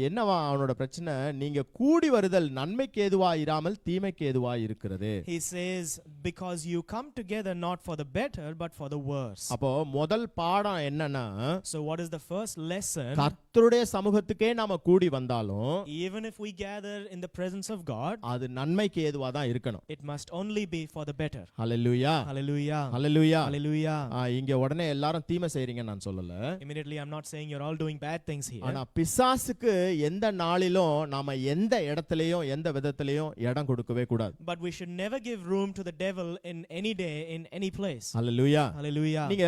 A: என்னவா அவனோட பிரச்சனை? நீங்க கூடி வருதல் நன்மைக்கு ஏதுவா இராமல் தீமைக்கு ஏதுவா இருக்கிறது.
E: He says, because you come together not for the better but for the worse.
A: அப்போ முதல் பாடம் என்னன்னா,
E: So what is the first lesson?
A: கர்த்தருடைய சமூகத்துக்கே நாம கூடி வந்தாலும்
E: Even if we gather in the presence of God,
A: அது நன்மைக்கு ஏதுவா தான் இருக்கணும்.
E: it must only be for the better.
A: Hallelujah.
E: Hallelujah.
A: Hallelujah.
E: Hallelujah.
A: இங்க உடனே எல்லாரும் தீமை செய்றீங்க நான் சொல்லல.
E: Immediately I'm not saying you're all doing bad things here.
A: ஆனா பிசாசுக்கு எந்த நாளிலும் நாம எந்த இடத்திலயும் எந்த விதத்திலயும் இடம் கொடுக்கவே கூடாது.
E: But we should never give room to the devil in any day, in any place.
A: Hallelujah.
E: Hallelujah.
A: நீங்க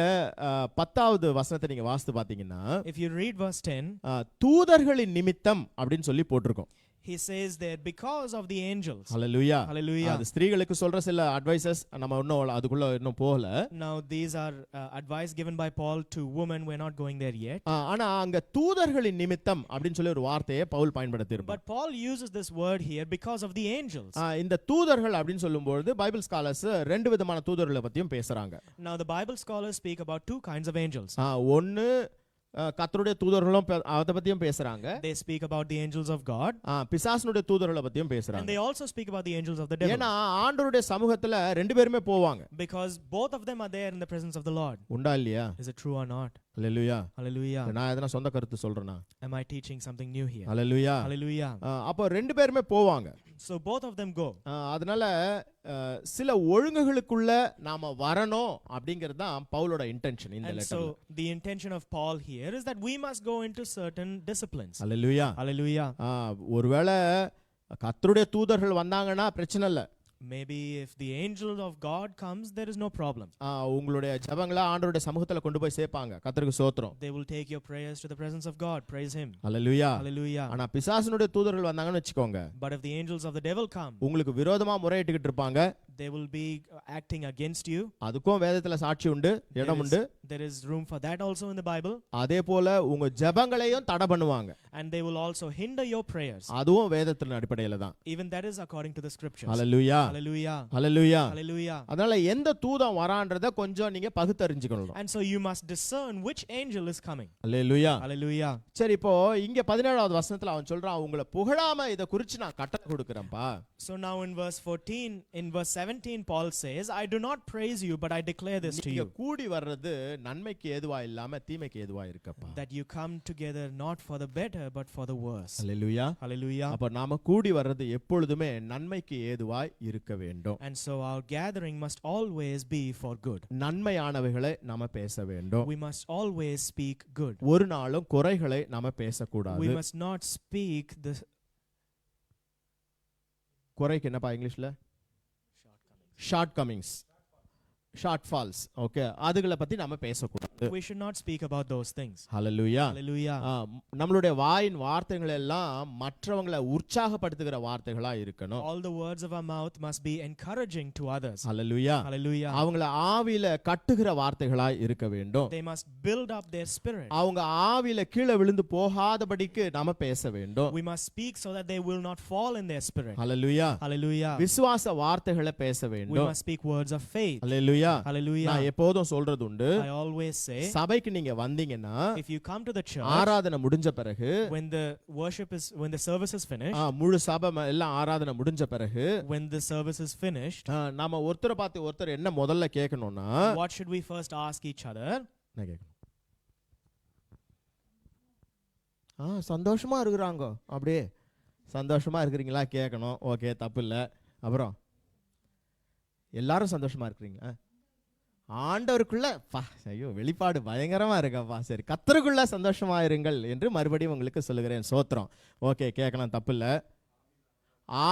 A: 10வது வசனத்தை நீங்க வாசித்து பாத்தீங்கன்னா,
E: If you read verse 10,
A: தூதர்களின் நிமித்தம் அப்படின்னு சொல்லி போட்டிருக்கோம்.
E: he says there, because of the angels.
A: Hallelujah.
E: Hallelujah.
A: அது ஸ்திரீகளுக்கு சொல்ற சில அட்வைசஸ் நம்ம இன்னும் அதுக்குள்ள இன்னும் போகல.
E: Now these are advice given by Paul to women. We're not going there yet.
A: ஆனா அங்க தூதர்களின் நிமித்தம் அப்படின்னு சொல்லி ஒரு வார்த்தையை பவுல் பயன்படுத்தி இருப்பார்.
E: But Paul uses this word here because of the angels.
A: இந்த தூதர்கள் அப்படின்னு சொல்லும்போது பைபிள் ஸ்காலர்ஸ் ரெண்டு விதமான தூதர்களை பத்தியும் பேசுறாங்க.
E: Now the Bible scholars speak about two kinds of angels.
A: ஒன்னு கர்த்தருடைய தூதர்களும் அத பத்தியும் பேசுறாங்க.
E: They speak about the angels of God.
A: பிசாசுனுடைய தூதர்களை பத்தியும்
E: And
A: பேசுறாங்க.
E: they also speak about the angels of the devil.
A: ஏன்னா ஆண்டவருடைய சமூகத்துல ரெண்டு பேருமே போவாங்க.
E: Because both of them are there in the presence of the Lord.
A: உண்டா இல்லையா?
E: Is it true or not?
A: Hallelujah.
E: Hallelujah.
A: நான் எதனா சொந்த கருத்து சொல்றேனா?
E: Am I teaching something new here?
A: Hallelujah.
E: Hallelujah.
A: அப்போ ரெண்டு பேருமே போவாங்க.
E: So both of them go.
A: அதனால சில ஒழுங்குகளுக்குள்ள நாம வரணும் அப்படிங்கிறது தான் பவுலோட இன்டென்ஷன் இந்த
E: And
A: லெட்டர்ல.
E: so the intention of Paul here is that we must go into certain disciplines.
A: Hallelujah.
E: Hallelujah.
A: ஒருவேளை கர்த்தருடைய தூதர்கள் வந்தாங்கன்னா பிரச்சனை இல்ல.
E: Maybe if the angel of God comes, there is no problem.
A: உங்களுடைய ஜெபங்களை ஆண்டவருடைய சமூகத்துல கொண்டு போய் சேர்ப்பாங்க. கர்த்தருக்கு ஸ்தோத்திரம்.
E: They will take your prayers to the presence of God. Praise him.
A: Hallelujah.
E: Hallelujah.
A: ஆனா பிசாசுனுடைய தூதர்கள் வந்தாங்கன்னு வெச்சுக்கோங்க,
E: But if the angels of the devil come,
A: உங்களுக்கு விரோதமா முறையிட்டுக்கிட்டு இருப்பாங்க.
E: they will be acting against you.
A: அதுக்கும் வேதத்துல சாட்சி உண்டு, இடம் உண்டு.
E: There is room for that also in the Bible.
A: அதே போல உங்க ஜெபங்களையும் தடை பண்ணுவாங்க.
E: And they will also hinder your prayers.
A: அதுவும் வேதத்தின் அடிப்படையில தான்.
E: Even that is according to the scriptures.
A: Hallelujah.
E: Hallelujah.
A: Hallelujah.
E: Hallelujah.
A: அதனால எந்த தூதன் வரான்றத கொஞ்சம் நீங்க பகுத்தறிஞ்சுக்கணும்.
E: And so you must discern which angel is coming.
A: Hallelujah.
E: Hallelujah.
A: சரி, இப்போ இங்க 17வது வசனத்துல அவன் சொல்றான், உங்களை புகழாம இத குறிச்சு நான் கட்டளை கொடுக்கிறேன்ப்பா.
E: So now in verse 14, in verse 17 Paul says, I do not praise you, but I declare this to
A: நீங்க
E: you,
A: கூடி வர்றது நன்மைக்கு ஏதுவா இல்லாம தீமைக்கு ஏதுவா இருக்கப்பா.
E: that you come together not for the better but for the worse.
A: Hallelujah.
E: Hallelujah.
A: அப்ப நாம கூடி வர்றது எப்பொழுதுமே நன்மைக்கு ஏதுவாய் இருக்க வேண்டும்.
E: And so our gathering must always be for good.
A: நன்மையானவைகளை நாம பேச வேண்டும்.
E: We must always speak good.
A: ஒரு நாளும் குறைகளை நாம பேசக்கூடாது.
E: We must not speak the
A: குறைக்கு என்னப்பா இங்கிலீஷ்ல? Shortcomings, shortfalls. Okay, அதுகளை பத்தி நாம பேசக்கூடாது.
E: We should not speak about those things.
A: Hallelujah.
E: Hallelujah.
A: நம்மளுடைய வாயின் வார்த்தைகள் எல்லாம் மற்றவங்களை உற்சாகப்படுத்துகிற வார்த்தைகளா இருக்கணும்.
E: All the words of our mouth must be encouraging to others.
A: Hallelujah.
E: Hallelujah.
A: அவங்கள ஆவியில கட்டுகிற வார்த்தைகளா இருக்க வேண்டும்.
E: They must build up their spirit.
A: அவங்க ஆவியில கீழே விழுந்து போகாதபடிக்கு நாம பேச வேண்டும்.
E: We must speak so that they will not fall in their spirit.
A: Hallelujah.
E: Hallelujah.
A: விசுவாச வார்த்தைகளை பேச
E: We
A: வேண்டும்.
E: must speak words of faith.
A: Hallelujah.
E: Hallelujah.
A: நான் எப்போதும் சொல்றது உண்டு,
E: I always say,
A: சபைக்கு நீங்க வந்தீங்கன்னா
E: if you come to the church,
A: ஆராதனை முடிஞ்ச பிறகு,
E: when the service is finished,
A: முழு சபை எல்லாம் ஆராதனை முடிஞ்ச பிறகு,
E: when the service is finished,
A: நாம ஒருத்தரை பார்த்து ஒருத்தர் என்ன முதல்ல கேட்கணும்னா,
E: what should we first ask each other?
A: நான் கேட்கணும், சந்தோஷமா இருக்கிறாங்க, அப்படியே சந்தோஷமா இருக்கிறீங்களா கேட்கணும். ஓகே, தப்பு இல்லை. அப்புறம் எல்லாரும் சந்தோஷமா இருக்கிறீங்களா? ஆண்டவருக்குள்ள ஐயோ வெளிப்பாடு பயங்கரமா இருக்கப்பா. சரி, கர்த்தருக்குள்ள சந்தோஷமா இருங்கள் என்று மறுபடியும் உங்களுக்கு சொல்லுகிறேன். சோத்திரம். ஓகே, கேட்கலாம், தப்பு இல்லை.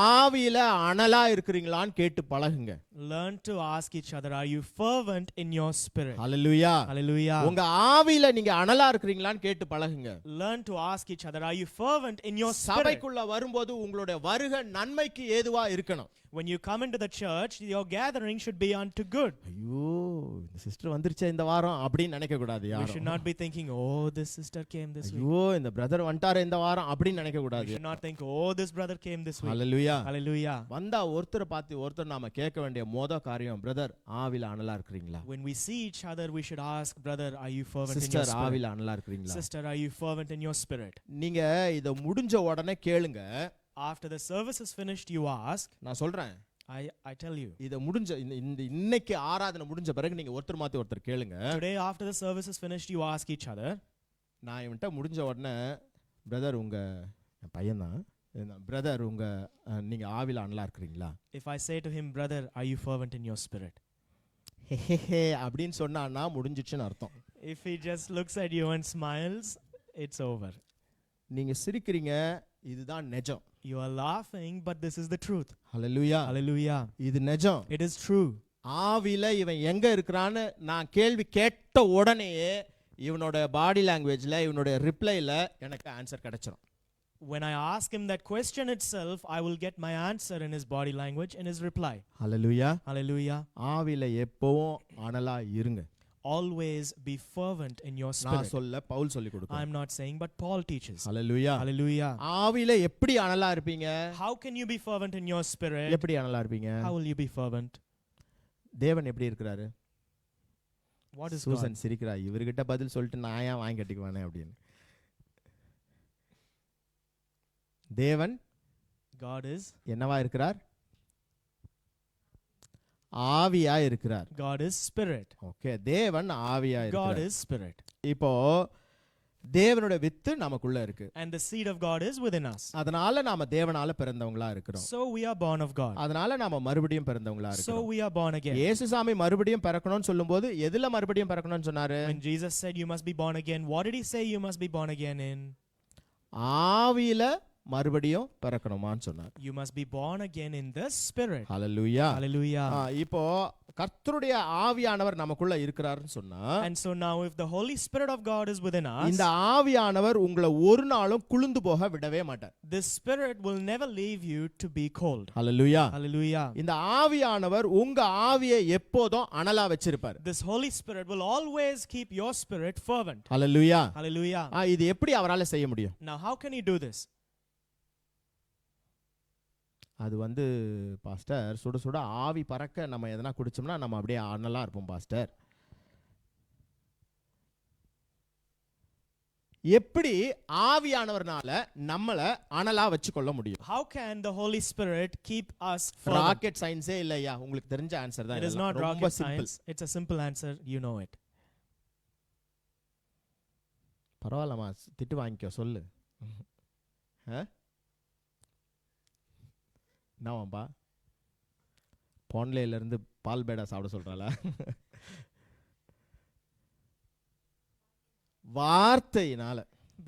A: ஆவியில அனலா இருக்கிறீங்களான்னு கேட்டு பழகுங்க.
E: Learn to ask each other, are you fervent in your spirit?
A: Hallelujah.
E: Hallelujah.
A: உங்க ஆவியில நீங்க அனலா இருக்கிறீங்களான்னு கேட்டு பழகுங்க.
E: Learn to ask each other, are you fervent in your spirit?
A: சபைக்குள்ள வரும்போது உங்களுடைய வருகை நன்மைக்கு ஏதுவா இருக்கணும்.
E: When you come into the church, your gathering should be unto good.
A: ஐயோ இந்த சிஸ்டர் வந்துருச்சே இந்த வாரம் அப்படின்னு நினைக்க கூடாது
E: We should
A: யாரும்.
E: not be thinking, oh, this sister came this week.
A: ஐயோ இந்த பிரதர் வந்துட்டாரே இந்த வாரம் அப்படின்னு நினைக்க
E: We
A: கூடாது.
E: should not think, oh, this brother came this week.
A: Hallelujah.
E: Hallelujah.
A: வந்தா ஒருத்தரை பார்த்து ஒருத்தர் நாம கேட்க வேண்டிய காரியம், பிரதர் ஆவில அனலா இருக்கிறீங்களா?
E: When we see each other, we should ask, brother, are you fervent in your
A: sister
E: spirit?
A: ஆவில அனலா இருக்கிறீங்களா?
E: Sister, are you fervent in your spirit?
A: நீங்க இத முடிஞ்ச உடனே கேளுங்க.
E: After the service is finished, you ask.
A: நான் சொல்றேன்,
E: I tell you.
A: இத முடிஞ்ச இந்த இன்னைக்கு ஆராதனை முடிஞ்ச பிறகு நீங்க ஒருத்தர் மாத்தி ஒருத்தர் கேளுங்க.
E: Today, after the service is finished, you ask each other.
A: நான் இவன்ட்ட முடிஞ்ச உடனே, பிரதர் உங்க பையன் தான், பிரதர் உங்க நீங்க ஆவில அனலா இருக்கிறீங்களா?
E: If I say to him, brother, are you fervent in your spirit?
A: ஹே அப்படின்னு சொன்னான்னா முடிஞ்சிடுச்சுன்னு அர்த்தம்.
E: If he just looks at you and smiles, it's over.
A: நீங்க சிரிக்கிறீங்க, இதுதான் நிஜம்.
E: You are laughing, but this is the truth.
A: Hallelujah.
E: Hallelujah.
A: இது நிஜம்.
E: It is true.
A: ஆவில இவன் எங்க இருக்கிறான்னு நான் கேள்வி கேட்ட உடனே இவனோட பாடி லாங்குவேஜ்ல இவனோட ரிப்ளைல எனக்கு ஆன்சர் கிடைச்சிரும்.
E: When I ask him that question itself, I will get my answer in his body language, in his reply.
A: Hallelujah.
E: Hallelujah.
A: ஆவில எப்பவும் அனலா இருங்க.
E: Always be fervent in your
A: நான்
E: spirit.
A: சொல்ல பவுல் சொல்லி கொடுக்கிறார்.
E: I'm not saying, but Paul teaches.
A: Hallelujah.
E: Hallelujah.
A: ஆவில எப்படி அனலா இருப்பீங்க?
E: How can you be fervent in your spirit?
A: எப்படி அனலா இருப்பீங்க?
E: How will you be fervent?
A: தேவன் எப்படி இருக்கிறாரு?
E: What is
A: சூசன்
E: God?
A: சிரிக்கிறா, இவர்கிட்ட பதில் சொல்லிட்டு நான் ஏன் வாங்கி கட்டிக்குவானே அப்படின்னு. தேவன்
E: God is
A: என்னவா இருக்கிறார்? ஆவியா இருக்கிறார்.
E: God is spirit.
A: ஓகே, தேவன் ஆவியா
E: God
A: இருக்கிறார்.
E: is spirit.
A: இப்போ தேவனுடைய வித்து நமக்குள்ள இருக்கு.
E: And the seed of God is within us.
A: அதனால நாம தேவனால பிறந்தவங்களா இருக்கிறோம்.
E: So we are born of God.
A: அதனால நாம மறுபடியும் பிறந்தவங்களா
E: So
A: இருக்கிறோம்.
E: we are born again.
A: இயேசுசாமி மறுபடியும் பிறக்கணும்னு சொல்லும்போது எதுல மறுபடியும் பிறக்கணும்னு சொன்னாரு?
E: When Jesus said you must be born again, what did he say you must be born again in?
A: ஆவியில மறுபடியும் பிறக்கணுமான்னு சொன்னார்.
E: You must be born again in the spirit.
A: Hallelujah.
E: Hallelujah.
A: இப்போ கர்த்தருடைய ஆவியானவர் நமக்குள்ள இருக்கிறாருன்னு சொன்னா,
E: And so now if the Holy Spirit of God is within us,
A: இந்த ஆவியானவர் உங்களை ஒரு நாளும் குளிர்ந்து போக விடவே மாட்டார்.
E: this spirit will never leave you to be cold.
A: Hallelujah.
E: Hallelujah.
A: இந்த ஆவியானவர் உங்க ஆவியை எப்போதும் அனலா வச்சிருப்பார்.
E: This Holy Spirit will always keep your spirit fervent.
A: Hallelujah.
E: Hallelujah.
A: இது எப்படி அவரால செய்ய முடியும்?
E: Now how can he do this?
A: அது பாஸ்டர் சுட சுட ஆவி பறக்க நம்ம எதனா குடிச்சோம்னா நம்ம அப்படியே அனலா இருப்போம் பாஸ்டர். எப்படி ஆவியானவர்னால நம்மள அனலா வச்சுக்கொள்ள முடியும்?
E: How can the Holy Spirit keep us fervent?
A: Rocket சயின்ஸே இல்லையா, உங்களுக்கு தெரிஞ்ச ஆன்சர் தான்.
E: It is not
A: இதெல்லாம் ரொம்ப
E: rocket
A: simple.
E: science. It's a simple answer. You know it.
A: பரவாயில்லம்மா, திட்டு வாங்கிக்கோ, சொல்லு. என்னவாம்பா, பொன்லேல இருந்து பால் பேடா சாப்பிட சொல்றாளா? வார்த்தையினால.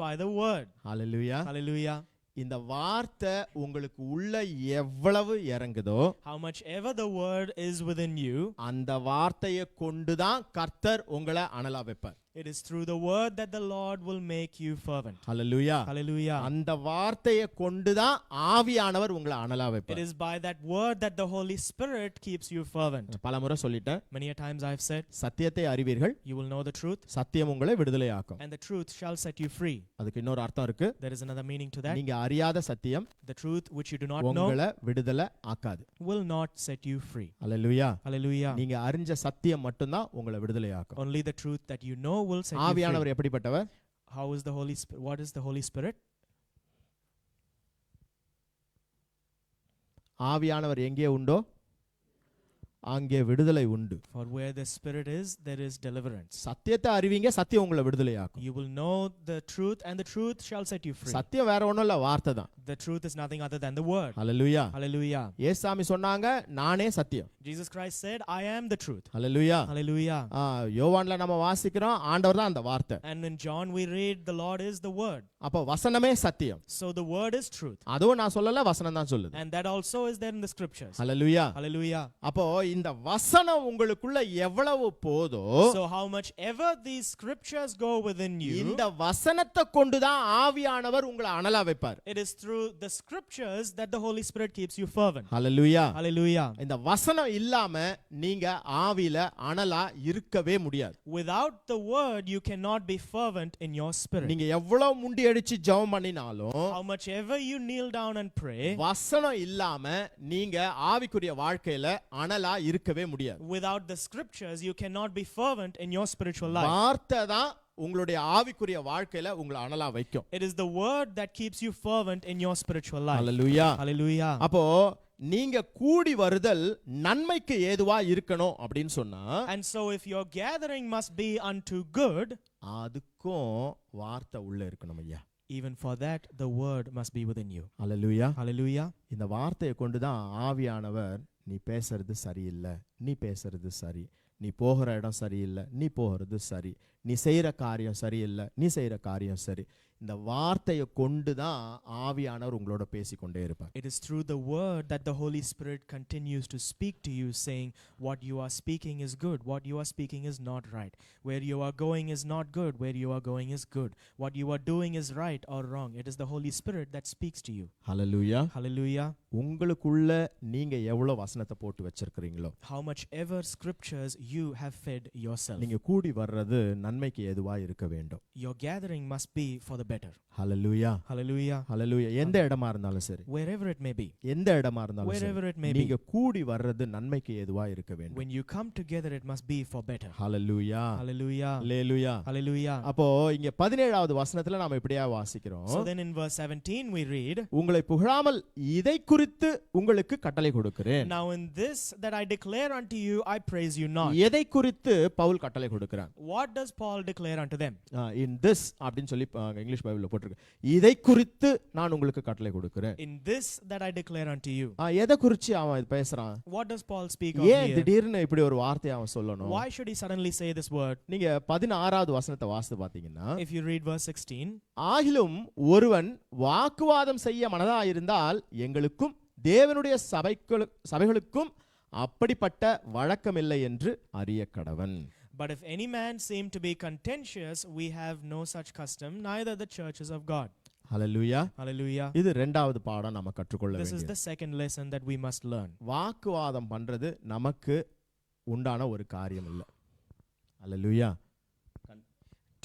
E: By the word.
A: Hallelujah.
E: Hallelujah.
A: இந்த வார்த்தை உங்களுக்கு உள்ள எவ்வளவு இறங்குதோ,
E: How much ever the word is within you,
A: அந்த வார்த்தையை கொண்டுதான் கர்த்தர் உங்களை அனலா வைப்பார்.
E: it is through the word that the Lord will make you fervent.
A: Hallelujah.
E: Hallelujah.
A: அந்த வார்த்தையை கொண்டுதான் ஆவியானவர் உங்களை அனலா
E: It
A: வைப்பார்.
E: is by that word that the Holy Spirit keeps you fervent.
A: பலமுறை சொல்லிட்டேன்.
E: Many a times I've said,
A: சத்தியத்தை அறிவீர்கள்,
E: you will know the truth,
A: சத்தியம் உங்களை விடுதலையாக்கும்.
E: and the truth shall set you free.
A: அதுக்கு இன்னொரு அர்த்தம் இருக்கு.
E: There is another meaning to that.
A: நீங்க அறியாத சத்தியம்
E: The truth which you do not know
A: உங்களை விடுதலை ஆக்காது.
E: will not set you free.
A: Hallelujah.
E: Hallelujah.
A: நீங்க அறிஞ்ச சத்தியம் மட்டும்தான் உங்களை விடுதலையாக்கும்.
E: Only the truth that you know will set you free.
A: ஆவியானவர் எப்படிப்பட்டவர்?
E: How is the Holy Spirit? What is the Holy Spirit?
A: ஆவியானவர் எங்கே உண்டோ அங்கே விடுதலை உண்டு.
E: For where the Spirit is, there is deliverance.
A: சத்தியத்தை அறிவீங்க, சத்தியம் உங்களை விடுதலையாக்கும்.
E: You will know the truth, and the truth shall set you free.
A: சத்தியம் வேற ஒண்ணும் இல்ல, வார்த்தை தான்.
E: The truth is nothing other than the word.
A: Hallelujah.
E: Hallelujah.
A: இயேசுசாமி சொன்னாங்க, நானே சத்தியம்.
E: Jesus Christ said, I am the truth.
A: Hallelujah.
E: Hallelujah.
A: யோவான்ல நம்ம வாசிக்கிறோம், ஆண்டவர் தான் அந்த வார்த்தை.
E: And in John we read, the Lord is the word.
A: அப்ப வசனமே சத்தியம்.
E: So the word is truth.
A: அதுவும் நான் சொல்லல, வசனம் தான் சொல்லுது.
E: And that also is there in the scriptures.
A: Hallelujah.
E: Hallelujah.
A: அப்போ இந்த வசனம் உங்களுக்குள்ள எவ்வளவு போதோ
E: So how much ever these scriptures go within you,
A: இந்த வசனத்தை கொண்டுதான் ஆவியானவர் உங்களை அனலா வைப்பார்.
E: it is through the scriptures that the Holy Spirit keeps you fervent.
A: Hallelujah.
E: Hallelujah.
A: இந்த வசனம் இல்லாம நீங்க ஆவியில அனலா இருக்கவே முடியாது.
E: Without the word, you cannot be fervent in your spirit.
A: நீங்க எவ்வளவு முண்டி அடிச்சு ஜெபம் பண்ணினாலும்
E: How much ever you kneel down and pray,
A: வசனம் இல்லாம நீங்க ஆவிக்குரிய வாழ்க்கையில அனலா இருக்கவே முடியாது.
E: without the scriptures, you cannot be fervent in your spiritual life.
A: வார்த்தை தான் உங்களுடைய ஆவிக்குரிய வாழ்க்கையில உங்களை அனலா வைக்கும்.
E: It is the word that keeps you fervent in your spiritual life.
A: Hallelujah.
E: Hallelujah.
A: அப்போ நீங்க கூடி வருதல் நன்மைக்கு ஏதுவா இருக்கணும் அப்படின்னு சொன்னா
E: And so if your gathering must be unto good,
A: அதுக்கும் வார்த்தை உள்ள இருக்கணும் ஐயா.
E: even for that the word must be within you.
A: Hallelujah.
E: Hallelujah.
A: இந்த வார்த்தையை கொண்டுதான் ஆவியானவர் நீ பேசுறது சரியில்லை, நீ பேசுறது சரி, நீ போகிற இடம் சரியில்லை, நீ போகிறது சரி, நீ செய்யற காரியம் சரியில்லை, நீ செய்யற காரியம் சரி, இந்த வார்த்தையை கொண்டுதான் ஆவியானவர் உங்களோட பேசிக்கொண்டே இருப்பார்.
E: It is through the word that the Holy Spirit continues to speak to you, saying what you are speaking is good, what you are speaking is not right, where you are going is not good, where you are going is good, what you are doing is right or wrong. It is the Holy Spirit that speaks to you.
A: Hallelujah.
E: Hallelujah.
A: உங்களுக்குள்ள நீங்க எவ்வளவு வசனத்தை போட்டு வச்சிருக்கிறீங்களோ,
E: How much ever scriptures you have fed yourself,
A: நீங்க கூடி வர்றது நன்மைக்கு ஏதுவா இருக்க வேண்டும்.
E: your gathering must be for the better.
A: Hallelujah.
E: Hallelujah.
A: ஹல்லேலூயா. எந்த இடமா இருந்தாலும் சரி,
E: Wherever it may be,
A: எந்த இடமா இருந்தாலும்
E: wherever
A: சரி,
E: it may be,
A: நீங்க கூடி வர்றது நன்மைக்கு ஏதுவா இருக்க வேண்டும்.
E: when you come together, it must be for better.
A: Hallelujah.
E: Hallelujah.
A: Hallelujah.
E: Hallelujah.
A: அப்போ இங்க 17வது வசனத்துல நாம இப்படியா வாசிக்கிறோம்.
E: So then in verse 17 we read,
A: உங்களை புகழாமல் இதை குறித்து உங்களுக்கு கட்டளை கொடுக்கிறேன்.
E: now in this that I declare unto you, I praise you not.
A: எதை குறித்து பவுல் கட்டளை கொடுக்கிறான்?
E: What does Paul declare unto them?
A: in this அப்படின்னு சொல்லி இங்கிலீஷ் பைபிள்ல போட்டிருக்கு. இதை குறித்து நான் உங்களுக்கு கட்டளை கொடுக்கிறேன்.
E: In this that I declare unto you.
A: எதை குறித்து அவன் இது பேசுறான்?
E: What does Paul speak of
A: ஏன்
E: here?
A: திடீர்னு இப்படி ஒரு வார்த்தையை அவன் சொல்லணும்?
E: Why should he suddenly say this word?
A: நீங்க 16வது வசனத்தை வாசித்து பாத்தீங்கன்னா,
E: If you read verse 16,
A: ஆகிலும் ஒருவன் வாக்குவாதம் செய்ய மனதாயிருந்தால் எங்களுக்கும் தேவனுடைய சபைகளுக்கும் அப்படிப்பட்ட வழக்கமில்லை என்று அறிய கடவன்.
E: but if any man seem to be contentious, we have no such custom, neither the churches of God.
A: Hallelujah.
E: Hallelujah.
A: இது இரண்டாவது பாடம் நம்ம கற்றுக்கொள்ள
E: This is
A: வேண்டியது.
E: the second lesson that we must learn.
A: வாக்குவாதம் பண்றது நமக்கு உண்டான ஒரு காரியம் இல்லை. ஹல்லேலூயா.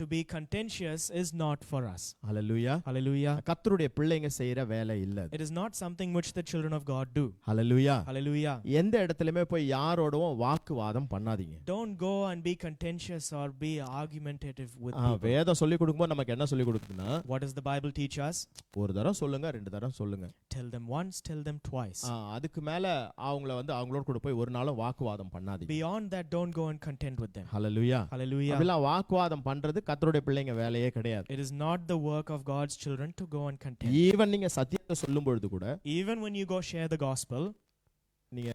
E: To be contentious is not for us.
A: Hallelujah.
E: Hallelujah.
A: கர்த்தருடைய பிள்ளைங்க செய்யற வேலை இல்ல.
E: It is not something which the children of God do.
A: Hallelujah.
E: Hallelujah.
A: எந்த இடத்துலயுமே போய் யாரோடவும் வாக்குவாதம் பண்ணாதீங்க.
E: Don't go and be contentious or be argumentative with people.
A: வேதம் சொல்லி கொடுக்கும்போது நமக்கு என்ன சொல்லி கொடுக்குதுன்னா,
E: What does the Bible teach us?
A: ஒரு தடவை சொல்லுங்க, ரெண்டு தடவை சொல்லுங்க.
E: Tell them once, tell them twice.
A: அதுக்கு மேல அவங்களோட கூட போய் ஒரு நாளும் வாக்குவாதம் பண்ணாதீங்க.
E: Beyond that, don't go and contend with them.
A: Hallelujah.
E: Hallelujah.
A: அப்படிலாம் வாக்குவாதம் பண்றது கர்த்தருடைய பிள்ளைங்க வேலையே கிடையாது.
E: It is not the work of God's children to go and contend.
A: Even நீங்க சத்தியத்தை சொல்லும் பொழுது கூட,
E: Even when you go share the gospel,
A: நீங்க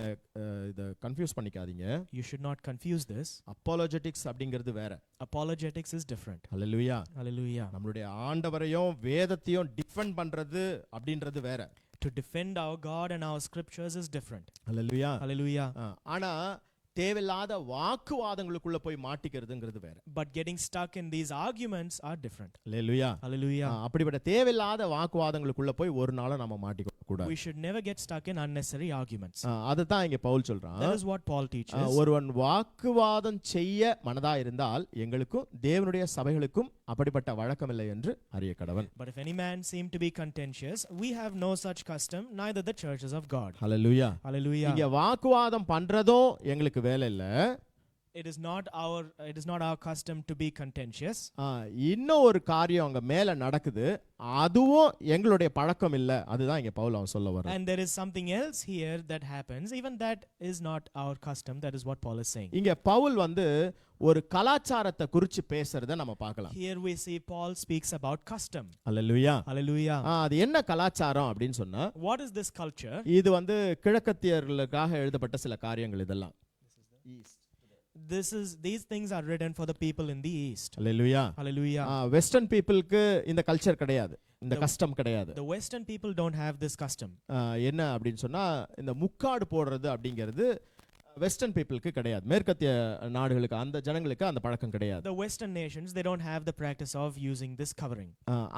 A: இத கன்ஃபியூஸ் பண்ணிக்காதீங்க.
E: you should not confuse this.
A: Apologetics அப்படிங்கிறது வேற.
E: Apologetics is different.
A: Hallelujah.
E: Hallelujah.
A: நம்மளுடைய ஆண்டவரையும் வேதத்தையும் டிஃபெண்ட் பண்றது அப்படின்றது வேற.
E: To defend our God and our scriptures is different.
A: Hallelujah.
E: Hallelujah.
A: ஆனா தேவையில்லாத வாக்குவாதங்களுக்குள்ள போய் மாட்டிக்கிறதுங்கிறது வேற.
E: But getting stuck in these arguments are different.
A: Hallelujah.
E: Hallelujah.
A: அப்படிப்பட்ட தேவையில்லாத வாக்குவாதங்களுக்குள்ள போய் ஒரு நாளும் நம்ம மாட்டிக்க கூடாது.
E: We should never get stuck in unnecessary arguments.
A: அதுதான் இங்க பவுல் சொல்றான்.
E: That is what Paul teaches.
A: ஒருவன் வாக்குவாதம் செய்ய மனதா இருந்தால் எங்களுக்கும் தேவனுடைய சபைகளுக்கும் அப்படிப்பட்ட வழக்கமில்லை என்று அறிய கடவன்.
E: But if any man seem to be contentious, we have no such custom, neither the churches of God.
A: Hallelujah.
E: Hallelujah.
A: இங்க வாக்குவாதம் பண்றதும் எங்களுக்கு வேலை இல்ல.
E: It is not our custom to be contentious.
A: இன்னும் ஒரு காரியம் அங்க மேல நடக்குது, அதுவும் எங்களுடைய பழக்கம் இல்ல. அதுதான் இங்க பவுல் அவன் சொல்ல வர்றான்.
E: And there is something else here that happens, even that is not our custom. That is what Paul is saying.
A: இங்க பவுல் ஒரு கலாச்சாரத்தை குறித்து பேசுறத நம்ம பார்க்கலாம்.
E: Here we see Paul speaks about custom.
A: Hallelujah.
E: Hallelujah.
A: அது என்ன கலாச்சாரம் அப்படின்னு சொன்னா,
E: What is this culture?
A: இது கிழக்கத்தியர்களுக்காக எழுதப்பட்ட சில காரியங்கள் இதெல்லாம்.
E: These things are written for the people in the east.
A: Hallelujah.
E: Hallelujah.
A: Western பீப்புளுக்கு இந்த கல்ச்சர் கிடையாது, இந்த கஸ்டம் கிடையாது.
E: The western people don't have this custom.
A: என்ன அப்படின்னு சொன்னா, இந்த முக்காடு போடுறது அப்படிங்கிறது வெஸ்டர்ன் பீப்புளுக்கு கிடையாது, மேற்கத்திய நாடுகளுக்கு அந்த ஜனங்களுக்கு அந்த பழக்கம் கிடையாது.
E: The Western nations, they don't have the practice of using this covering.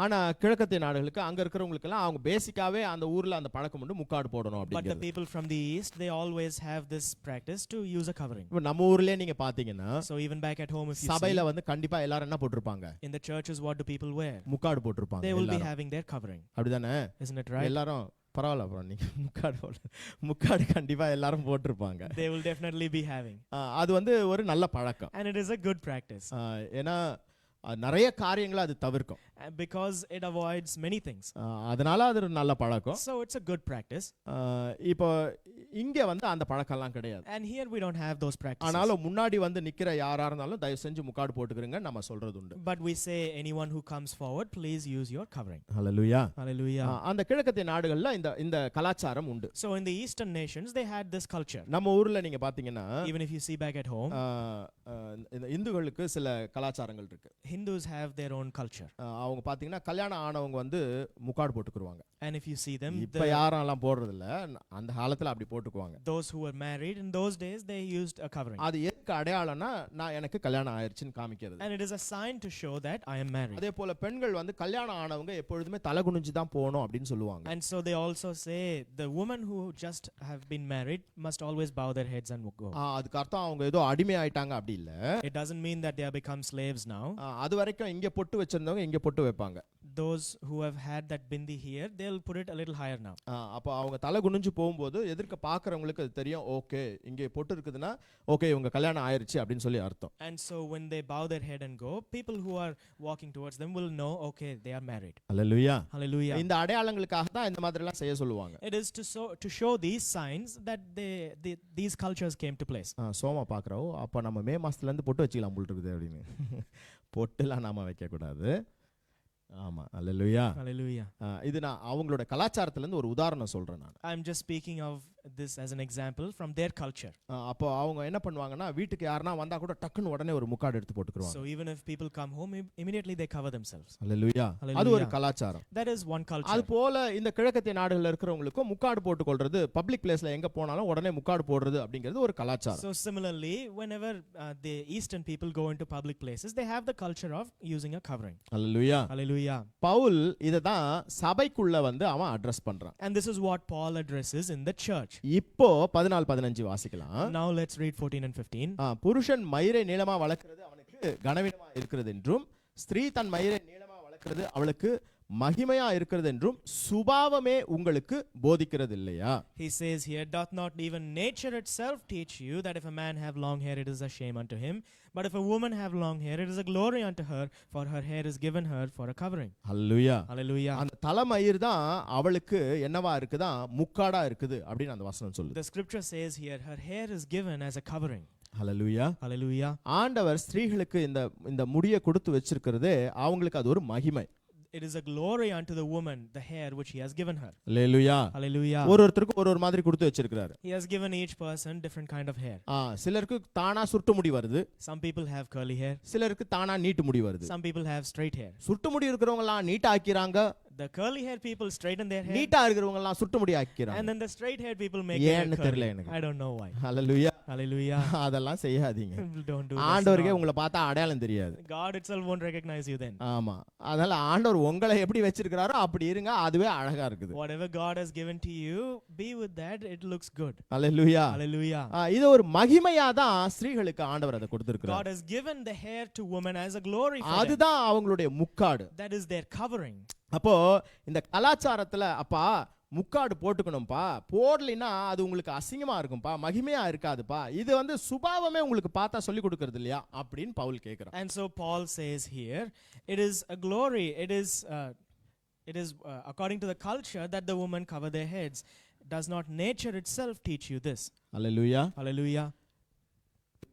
A: ஆனா கிழக்கத்திய நாடுகளுக்கு அங்க இருக்கிறவங்களுக்கு எல்லாம் அவங்க பேசிக்காவே அந்த ஊர்ல அந்த பழக்கம் உண்டு, முக்காடு போடணும்
E: But the
A: அப்படிங்கிறது.
E: people from the East, they always have this practice to use a covering.
A: இப்ப நம்ம ஊர்லயே நீங்க பாத்தீங்கன்னா
E: So even back at home, if you see,
A: சபையில வந்து கண்டிப்பா எல்லாரும் என்ன போட்டிருப்பாங்க,
E: in the churches, what do people wear?
A: முக்காடு போட்டிருப்பாங்க
E: They will be
A: எல்லாரும்.
E: having their covering.
A: அப்படிதானே?
E: Isn't it right?
A: எல்லாரும் பரவாயில்ல அப்புறம் நீங்க முக்காடு கண்டிப்பா எல்லாரும் போட்டிருப்பாங்க.
E: They will definitely be having.
A: அது வந்து ஒரு நல்ல பழக்கம்.
E: And it is a good practice.
A: ஏன்னா நிறைய காரியங்களை அது தவிர்க்கும்,
E: because it avoids many things.
A: அதனால அது ஒரு நல்ல பழக்கம்.
E: So it's a good practice.
A: இப்போ இங்க வந்து அந்த பழக்கம்லாம் கிடையாது.
E: And here we don't have those practices.
A: ஆனாலும் முன்னாடி வந்து நிக்கிற யாரா இருந்தாலும் தயவு செஞ்சு முக்காடு போட்டுக்கிறங்க நம்ம சொல்றது உண்டு.
E: But we say anyone who comes forward, please use your covering.
A: Hallelujah.
E: Hallelujah.
A: அந்த கிழக்கத்திய நாடுகள்ல இந்த கலாச்சாரம் உண்டு.
E: So in the Eastern nations, they had this culture.
A: நம்ம ஊர்ல நீங்க பாத்தீங்கன்னா
E: Even if you see back at home,
A: இந்த இந்துக்களுக்கு சில கலாச்சாரங்கள் இருக்கு.
E: Hindus have their own culture.
A: அவங்க பாத்தீங்கன்னா கல்யாணம் ஆனவங்க வந்து முக்காடு போட்டுக்குருவாங்க.
E: And if you see them,
A: இப்ப யாரெல்லாம் போடுறது இல்ல, அந்த காலத்துல அப்படி போட்டுக்குவாங்க.
E: those who were married in those days, they used a covering.
A: அது எதுக்கு அடையாளம்னா நான் எனக்கு கல்யாணம் ஆயிருச்சுன்னு காமிக்கிறது.
E: And it is a sign to show that I am married.
A: அதே போல பெண்கள் வந்து கல்யாணம் ஆனவங்க எப்பொழுதுமே தலை குனிஞ்சு தான் போகணும் அப்படின்னு சொல்லுவாங்க.
E: And so they also say the women who just have been married must always bow their heads and go.
A: அதுக்கு அர்த்தம் அவங்க ஏதோ அடிமை ஆயிட்டாங்க அப்படி இல்ல.
E: It doesn't mean that they have become slaves now.
A: அது வரைக்கும் இங்க பொட்டு வச்சிருந்தவங்க இங்க பொட்டு வைப்பாங்க.
E: Those who have had that bindi here, they'll put it a little higher now.
A: அப்ப அவங்க தலை குனிஞ்சு போகும்போது எதிர்க்க பாக்குறவங்களுக்கு அது தெரியும், ஓகே இங்க பொட்டு இருக்குதுன்னா ஓகே இவங்க கல்யாணம் ஆயிருச்சு அப்படின்னு சொல்லி அர்த்தம்.
E: And so when they bow their head and go, people who are walking towards them will know, okay, they are married.
A: Hallelujah.
E: Hallelujah.
A: இந்த அடையாளங்களுக்காக தான் இந்த மாதிரி எல்லாம் செய்ய சொல்லுவாங்க.
E: It is to show these signs that these cultures came to place.
A: சோமா பாக்குறோம், அப்ப நம்ம மே மாசத்துல இருந்து பொட்டு வச்சுக்கலாம் போல் இருக்குது அப்படின்னு. பொட்டுலாம் நாம வைக்க கூடாது. ஆமா, ஹல்லேலூயா.
E: Hallelujah.
A: இது நான் அவங்களோட கலாச்சாரத்துல இருந்து ஒரு உதாரணம் சொல்றேன் நான்.
E: I'm just speaking of this as an example from their culture.
A: அப்போ அவங்க என்ன பண்ணுவாங்கன்னா வீட்டுக்கு யாருன்னா வந்தா கூட டக்குன்னு உடனே ஒரு முக்காடு எடுத்து போட்டுக்குவாங்க.
E: So even if people come home, immediately they cover themselves.
A: ஹல்லேலூயா. அது ஒரு கலாச்சாரம்.
E: That is one culture.
A: அது போல இந்த கிழக்கத்திய நாடுகள்ல இருக்கிறவங்களுக்கும் முக்காடு போட்டுக்கொள்றது, பப்ளிக் பிளேஸ்ல எங்க போனாலும் உடனே முக்காடு போடுறது அப்படிங்கிறது ஒரு கலாச்சாரம்.
E: So similarly, whenever the Eastern people go into public places, they have the culture of using a covering.
A: Hallelujah.
E: Hallelujah.
A: Pavul இததான் சபைக்குள்ள வந்து அவன் அட்ரஸ் பண்றான்.
E: And this is what Paul addresses in the church.
A: இப்போ 14-15 வாசிக்கலாம்.
E: Now let's read 14 and 15.
A: புருஷன் மயிரை நீளமா வளர்க்கிறது அவனுக்கு கனவீனமா இருக்கிறது என்றும், ஸ்திரீ தன் மயிரை நீளமா வளர்க்கிறது அவளுக்கு மகிமையா இருக்கிறது என்றும் சுபாவமே உங்களுக்கு போதிக்கிறது இல்லையா?
E: He says here, doth not even nature itself teach you that if a man have long hair, it is a shame unto him, but if a woman have long hair, it is a glory unto her, for her hair is given her for a covering.
A: Hallelujah.
E: Hallelujah.
A: அந்த தலைமயிர் தான் அவளுக்கு என்னவா இருக்குதா, முக்காடா இருக்குது அப்படின்னு அந்த வசனம் சொல்லுது.
E: The scripture says here, her hair is given as a covering.
A: Hallelujah.
E: Hallelujah.
A: ஆண்டவர் ஸ்திரீகளுக்கு இந்த முடியை கொடுத்து வச்சிருக்கிறதே அவங்களுக்கு அது ஒரு மகிமை.
E: It is a glory unto the woman, the hair which he has given her.
A: Hallelujah.
E: Hallelujah.
A: ஒருத்தருக்கு ஒரு மாதிரி கொடுத்து வச்சிருக்காரு.
E: He has given each person different kind of hair.
A: சிலருக்கு தானா சுருட்டு முடி வருது.
E: Some people have curly hair.
A: சிலருக்கு தானா நீட்டு முடி வருது.
E: Some people have straight hair.
A: சுருட்டு முடி இருக்கிறவங்க எல்லாம் நீட்டா ஆக்கிராங்க.
E: The curly hair people straighten their hair.
A: நீட்டா இருக்கிறவங்க எல்லாம் சுருட்டு முடி ஆக்கிராங்க.
E: And then the straight hair people make
A: ஏன்னு
E: it
A: தெரியல
E: curly.
A: எனக்கு.
E: I don't know why.
A: Hallelujah.
E: Hallelujah.
A: அதெல்லாம் செய்யாதீங்க.
E: Don't do this.
A: ஆண்டவருக்கே உங்களை பார்த்தா அடையாளம் தெரியாது.
E: God itself won't recognize you then.
A: ஆமா, அதனால ஆண்டவர் உங்களை எப்படி வச்சிருக்காரோ அப்படி இருங்க, அதுவே அழகா இருக்குது.
E: Whatever God has given to you, be with that. It looks good.
A: Hallelujah.
E: Hallelujah.
A: இது ஒரு மகிமையா தான் ஸ்திரீகளுக்கு ஆண்டவர் அதை கொடுத்திருக்கிறார்.
E: God has given the hair to women as a glory for them.
A: அதுதான் அவங்களுடைய முக்காடு.
E: That is their covering.
A: அப்போ இந்த கலாச்சாரத்துல அப்பா முக்காடு போட்டுக்கணும்பா, போடலினா அது உங்களுக்கு அசிங்கமா இருக்கும்பா, மகிமையா இருக்காதுப்பா, இது வந்து சுபாவமே உங்களுக்கு பார்த்தா சொல்லி கொடுக்கிறது இல்லையா அப்படின்னு பவுல் கேக்குறான்.
E: And so Paul says here, it is a glory. It is according to the culture that the women cover their heads. Does not nature itself teach you this?
A: Hallelujah.
E: Hallelujah.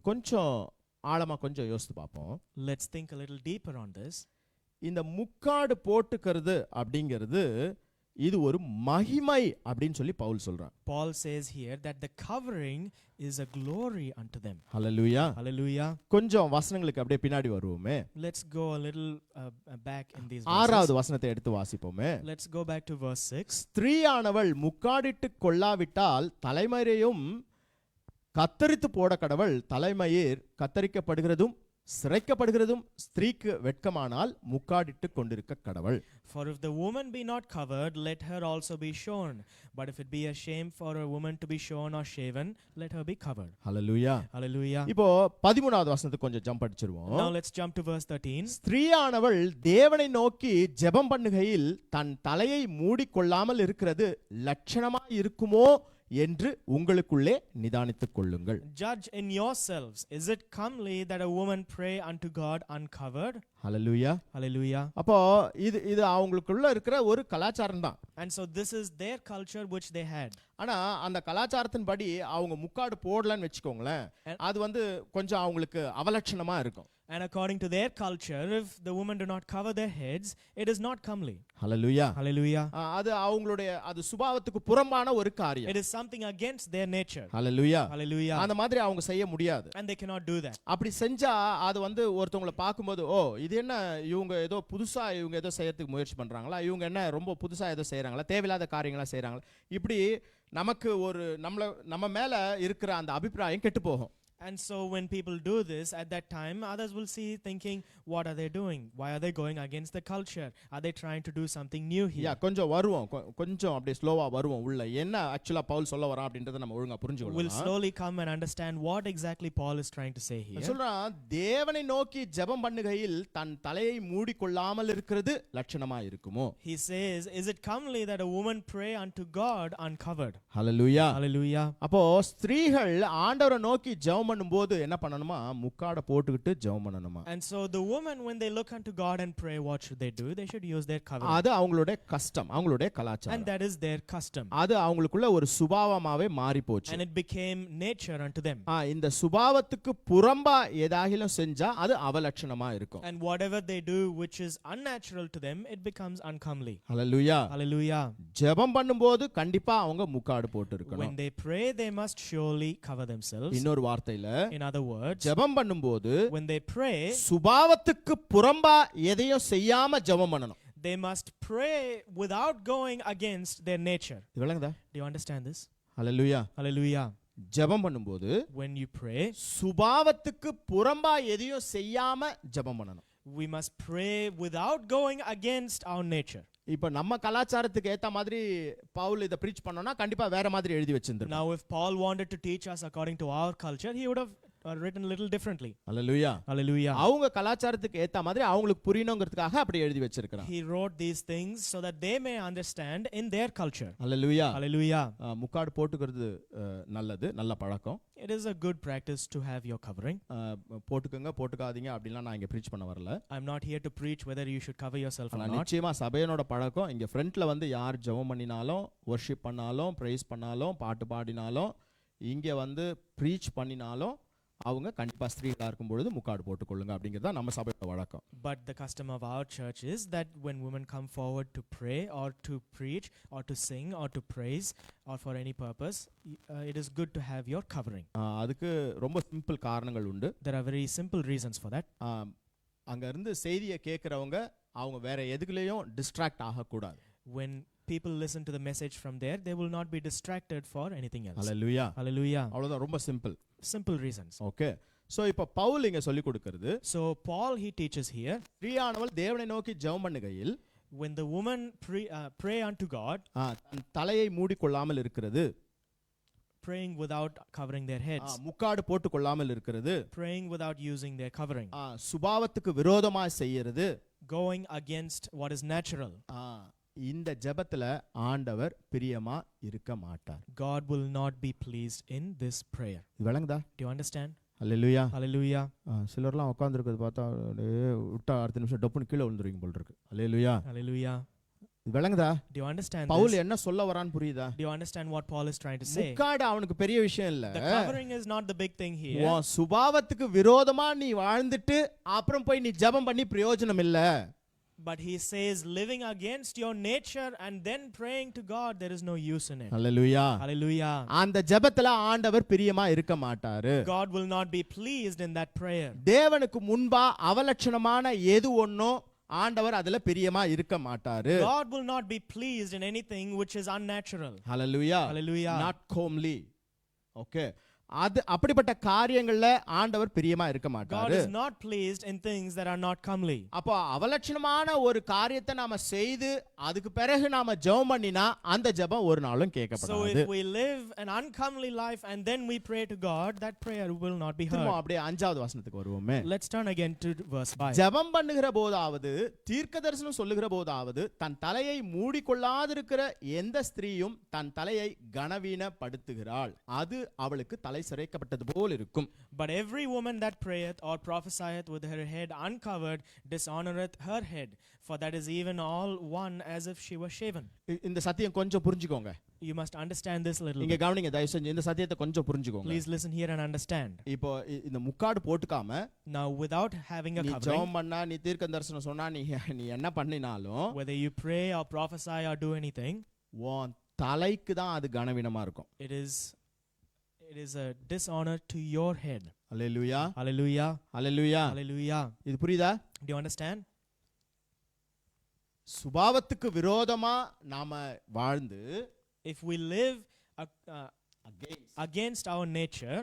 A: கொஞ்சம் ஆழமா கொஞ்சம் யோசித்து பார்ப்போம்.
E: Let's think a little deeper on this.
A: இந்த முக்காடு போட்டுக்கிறது அப்படிங்கிறது இது ஒரு மகிமை அப்படின்னு சொல்லி பவுல் சொல்றான்.
E: Paul says here that the covering is a glory unto them.
A: Hallelujah.
E: Hallelujah.
A: கொஞ்சம் வசனங்களுக்கு அப்படியே பின்னாடி வருவோமே.
E: Let's go a little back in these
A: 6வது
E: verses.
A: வசனத்தை எடுத்து வாசிப்போமே.
E: Let's go back to verse 6.
A: ஸ்திரீயானவள் முக்காடிட்டு கொள்ளாவிட்டால் தலைமறையும் கத்தரித்து போட கடவுள் தலைமயிர் கத்தரிக்கப்படுகிறதும் சிரைக்கப்படுகிறதும் ஸ்திரீக்கு வெட்கமானால் முக்காடிட்டு கொண்டிருக்க கடவுள்.
E: For if the woman be not covered, let her also be shorn. But if it be a shame for a woman to be shorn or shaven, let her be covered.
A: Hallelujah.
E: Hallelujah.
A: இப்போ 13வது வசனத்துக்கு கொஞ்சம் jump அடிச்சிருவோம்.
E: Now let's jump to verse 13.
A: ஸ்திரீயானவள் தேவனை நோக்கி ஜெபம் பண்ணுகையில் தன் தலையை மூடிக்கொள்ளாமல் இருக்கிறது லட்சணமாய் இருக்குமோ என்று உங்களுக்குள்ளே நிதானித்துக் கொள்ளுங்கள்.
E: Judge in yourselves, is it comely that a woman pray unto God uncovered?
A: Hallelujah.
E: Hallelujah.
A: அப்போ இது அவங்களுக்குள்ள இருக்கிற ஒரு கலாச்சாரம் தான்.
E: And so this is their culture which they had.
A: ஆனா அந்த கலாச்சாரத்தின் படி அவங்க முக்காடு போடலன்னு வெச்சுக்கோங்களேன், அது கொஞ்சம் அவங்களுக்கு அவலட்சணமா இருக்கும்.
E: And according to their culture, if the women do not cover their heads, it is not comely.
A: Hallelujah.
E: Hallelujah.
A: அது அவங்களுடைய அது சுபாவத்துக்கு புறம்பான ஒரு காரியம்.
E: It is something against their nature.
A: Hallelujah.
E: Hallelujah.
A: அந்த மாதிரி அவங்க செய்ய முடியாது.
E: And they cannot do that.
A: அப்படி செஞ்சா அது ஒருத்தவங்களை பார்க்கும்போது, ஓ இது என்ன இவங்க ஏதோ புதுசா இவங்க ஏதோ செய்யறதுக்கு முயற்சி பண்றாங்களா, இவங்க என்ன ரொம்ப புதுசா ஏதோ செய்யறாங்களா, தேவையில்லாத காரியங்களா செய்யறாங்களா, இப்படி நமக்கு ஒரு நம்ம மேல இருக்கிற அந்த அபிப்பிராயம் கெட்டு போகும்.
E: And so when people do this, at that time, others will see thinking, what are they doing? Why are they going against the culture? Are they trying to do something new here?
A: கொஞ்சம் வருவோம், கொஞ்சம் அப்படியே ஸ்லோவா வருவோம் உள்ள என்ன ஆக்சுவலா பவுல் சொல்ல வரான் அப்படின்றத நம்ம ஒழுங்கா
E: We'll
A: புரிஞ்சுக்கலாம்.
E: slowly come and understand what exactly Paul is trying to say here.
A: சொல்றான், தேவனை நோக்கி ஜெபம் பண்ணுகையில் தன் தலையை மூடிக்கொள்ளாமல் இருக்கிறது லட்சணமா இருக்குமோ.
E: He says, is it comely that a woman pray unto God uncovered?
A: Hallelujah.
E: Hallelujah.
A: அப்போ ஸ்திரீகள் ஆண்டவரை நோக்கி ஜெபம் பண்ணும்போது என்ன பண்ணணுமா, முக்காட போட்டுக்கிட்டு ஜெபம் பண்ணணுமா.
E: And so the women, when they look unto God and pray, what should they do? They should use their covering.
A: அது அவங்களுடைய கஷ்டம், அவங்களுடைய
E: And
A: கலாச்சாரம்.
E: that is their custom.
A: அது அவங்களுக்குள்ள ஒரு சுபாவமாவே மாறி போச்சு.
E: And it became nature unto them.
A: இந்த சுபாவத்துக்கு புறம்பா ஏதாகிலும் செஞ்சா அது அவலட்சணமா இருக்கும்.
E: And whatever they do which is unnatural to them, it becomes uncomely.
A: Hallelujah.
E: Hallelujah.
A: ஜெபம் பண்ணும்போது கண்டிப்பா அவங்க முக்காடு போட்டு
E: When
A: இருக்கணும்.
E: they pray, they must surely cover themselves.
A: இன்னொரு வார்த்தையில
E: In other words,
A: ஜெபம் பண்ணும்போது
E: when they pray,
A: சுபாவத்துக்கு புறம்பா எதையும் செய்யாம ஜெபம் பண்ணணும்.
E: they must pray without going against their nature.
A: விளங்குதா?
E: Do you understand this?
A: Hallelujah.
E: Hallelujah.
A: ஜெபம் பண்ணும்போது
E: When you pray,
A: சுபாவத்துக்கு புறம்பா எதையும் செய்யாம ஜெபம் பண்ணணும்.
E: we must pray without going against our nature.
A: இப்ப நம்ம கலாச்சாரத்துக்கு ஏத்த மாதிரி பவுல் இத பிரீச் பண்ணோம்னா கண்டிப்பா வேற மாதிரி எழுதி வச்சிருந்தார்.
E: Now if Paul wanted to teach us according to our culture, he would have written a little differently.
A: Hallelujah.
E: Hallelujah.
A: அவங்க கலாச்சாரத்துக்கு ஏத்த மாதிரி அவங்களுக்கு புரியணும்ங்கிறதுக்காக அப்படி எழுதி வச்சிருக்காங்க.
E: He wrote these things so that they may understand in their culture.
A: Hallelujah.
E: Hallelujah.
A: முக்காடு போட்டுக்கிறது நல்லது, நல்ல பழக்கம்.
E: It is a good practice to have your covering.
A: போட்டுக்கங்க போட்டுக்காதீங்க அப்படிலாம் நான் இங்க பிரீச் பண்ண வரல.
E: I'm not here to preach whether you should cover yourself or not.
A: நிச்சயமா சபையனோட பழக்கம் இங்க ஃப்ரண்ட்ல யார் ஜெபம் பண்ணினாலும், வர்ஷிப் பண்ணாலும், பிரைஸ் பண்ணாலும், பாட்டு பாடினாலும், இங்க பிரீச் பண்ணினாலும் அவங்க கண்டிப்பா ஸ்திரீகளா இருக்கும் பொழுது முக்காடு போட்டுக்கொள்ளுங்க அப்படிங்கிறது நம்ம சபையோட வழக்கம்.
E: But the custom of our church is that when women come forward to pray or to preach or to sing or to praise or for any purpose, it is good to have your covering.
A: அதுக்கு ரொம்ப simple காரணங்கள் உண்டு.
E: There are very simple reasons for that.
A: அங்க இருந்து செய்தியை கேட்கறவங்க அவங்க வேற எதுக்குலயும் distract ஆகக்கூடாது.
E: When people listen to the message from there, they will not be distracted for anything else.
A: Hallelujah.
E: Hallelujah.
A: அவ்வளவுதான், ரொம்ப simple.
E: Simple reasons.
A: Okay. So இப்ப பவுல் இங்க சொல்லி கொடுக்கிறது,
E: So Paul, he teaches here,
A: ஸ்திரீயானவள் தேவனை நோக்கி ஜெபம் பண்ணுகையில்
E: when the woman pray unto God,
A: தன் தலையை மூடிக்கொள்ளாமல் இருக்கிறது,
E: praying without covering their heads,
A: முக்காடு போட்டுக்கொள்ளாமல் இருக்கிறது,
E: praying without using their covering,
A: சுபாவத்துக்கு விரோதமா செய்யறது,
E: going against what is natural.
A: இந்த ஜெபத்துல ஆண்டவர் பிரியமா இருக்க மாட்டார்.
E: God will not be pleased in this prayer.
A: விளங்குதா?
E: Do you understand?
A: Hallelujah.
E: Hallelujah.
A: சிலர்லாம் உட்கார்ந்திருக்கிறது பார்த்தா விட்டா அடுத்த நிமிஷம் டப்புன்னு கீழே விழுந்துருவீங்க போல இருக்கு. ஹல்லேலூயா.
E: Hallelujah.
A: விளங்குதா?
E: Do you understand
A: Pavul
E: this?
A: என்ன சொல்ல வரான்னு புரியுதா?
E: Do you understand what Paul is trying to say?
A: முக்காடு அவனுக்கு பெரிய விஷயம் இல்ல.
E: The covering is not the big thing here.
A: உன் சுபாவத்துக்கு விரோதமா நீ வாழ்ந்துட்டு அப்புறம் போய் நீ ஜெபம் பண்ணி பிரயோஜனம் இல்ல.
E: But he says living against your nature and then praying to God, there is no use in it.
A: Hallelujah.
E: Hallelujah.
A: அந்த ஜெபத்துல ஆண்டவர் பிரியமா இருக்க மாட்டாரு.
E: God will not be pleased in that prayer.
A: தேவனுக்கு முன்பா அவலட்சணமான எது ஒண்ணோ ஆண்டவர் அதுல பிரியமா இருக்க மாட்டாரு.
E: God will not be pleased in anything which is unnatural.
A: Hallelujah.
E: Hallelujah.
A: Not comely. Okay. அது அப்படிப்பட்ட காரியங்கள்ல ஆண்டவர் பிரியமா இருக்க
E: God
A: மாட்டாரு.
E: is not pleased in things that are not comely.
A: அப்போ அவலட்சணமான ஒரு காரியத்தை நாம செய்து அதுக்கு பிறகு நாம ஜெபம் பண்ணினா அந்த ஜெபம் ஒரு நாளும்
E: So
A: கேட்கப்படாது.
E: if we live an uncomely life and then we pray to God, that prayer will not be
A: திரும்ப
E: heard.
A: அப்படியே 5வது வசனத்துக்கு வருவோமே.
E: Let's turn again to verse 5.
A: ஜெபம் பண்ணுகிற போதாவது தீர்க்கதரிசனம் சொல்லுகிற போதாவது தன் தலையை மூடிக்கொள்ளாதிருக்கிற எந்த ஸ்திரீயும் தன் தலையை கனவீனப்படுத்துகிறாள், அது அவளுக்கு தலை சிரைக்கப்பட்டது போல் இருக்கும்.
E: But every woman that prayeth or prophesieth with her head uncovered dishonoreth her head, for that is even all one as if she were shaven.
A: இந்த சத்தியம் கொஞ்சம் புரிஞ்சுக்கோங்க.
E: You must understand this little
A: இங்க
E: bit.
A: கவனிங்க, தயவு செஞ்சு இந்த சத்தியத்தை கொஞ்சம் புரிஞ்சுக்கோங்க.
E: Please listen here and understand.
A: இப்போ இந்த முக்காடு போட்டுக்காம
E: Now, without having a
A: நீ
E: covering,
A: ஜெபம் பண்ணா நீ தீர்க்க தரிசனம் சொன்னா நீ என்ன பண்ணினாலும்
E: whether you pray or prophesy or do anything,
A: உன் தலைக்கு தான் அது கனவீனமா இருக்கும்.
E: it is a dishonor to your head.
A: Hallelujah,
E: Hallelujah.
A: Hallelujah.
E: Hallelujah.
A: இது புரியுதா?
E: Do you understand?
A: சுபாவத்துக்கு விரோதமா நாம வாழ்ந்து
E: If we live against our nature,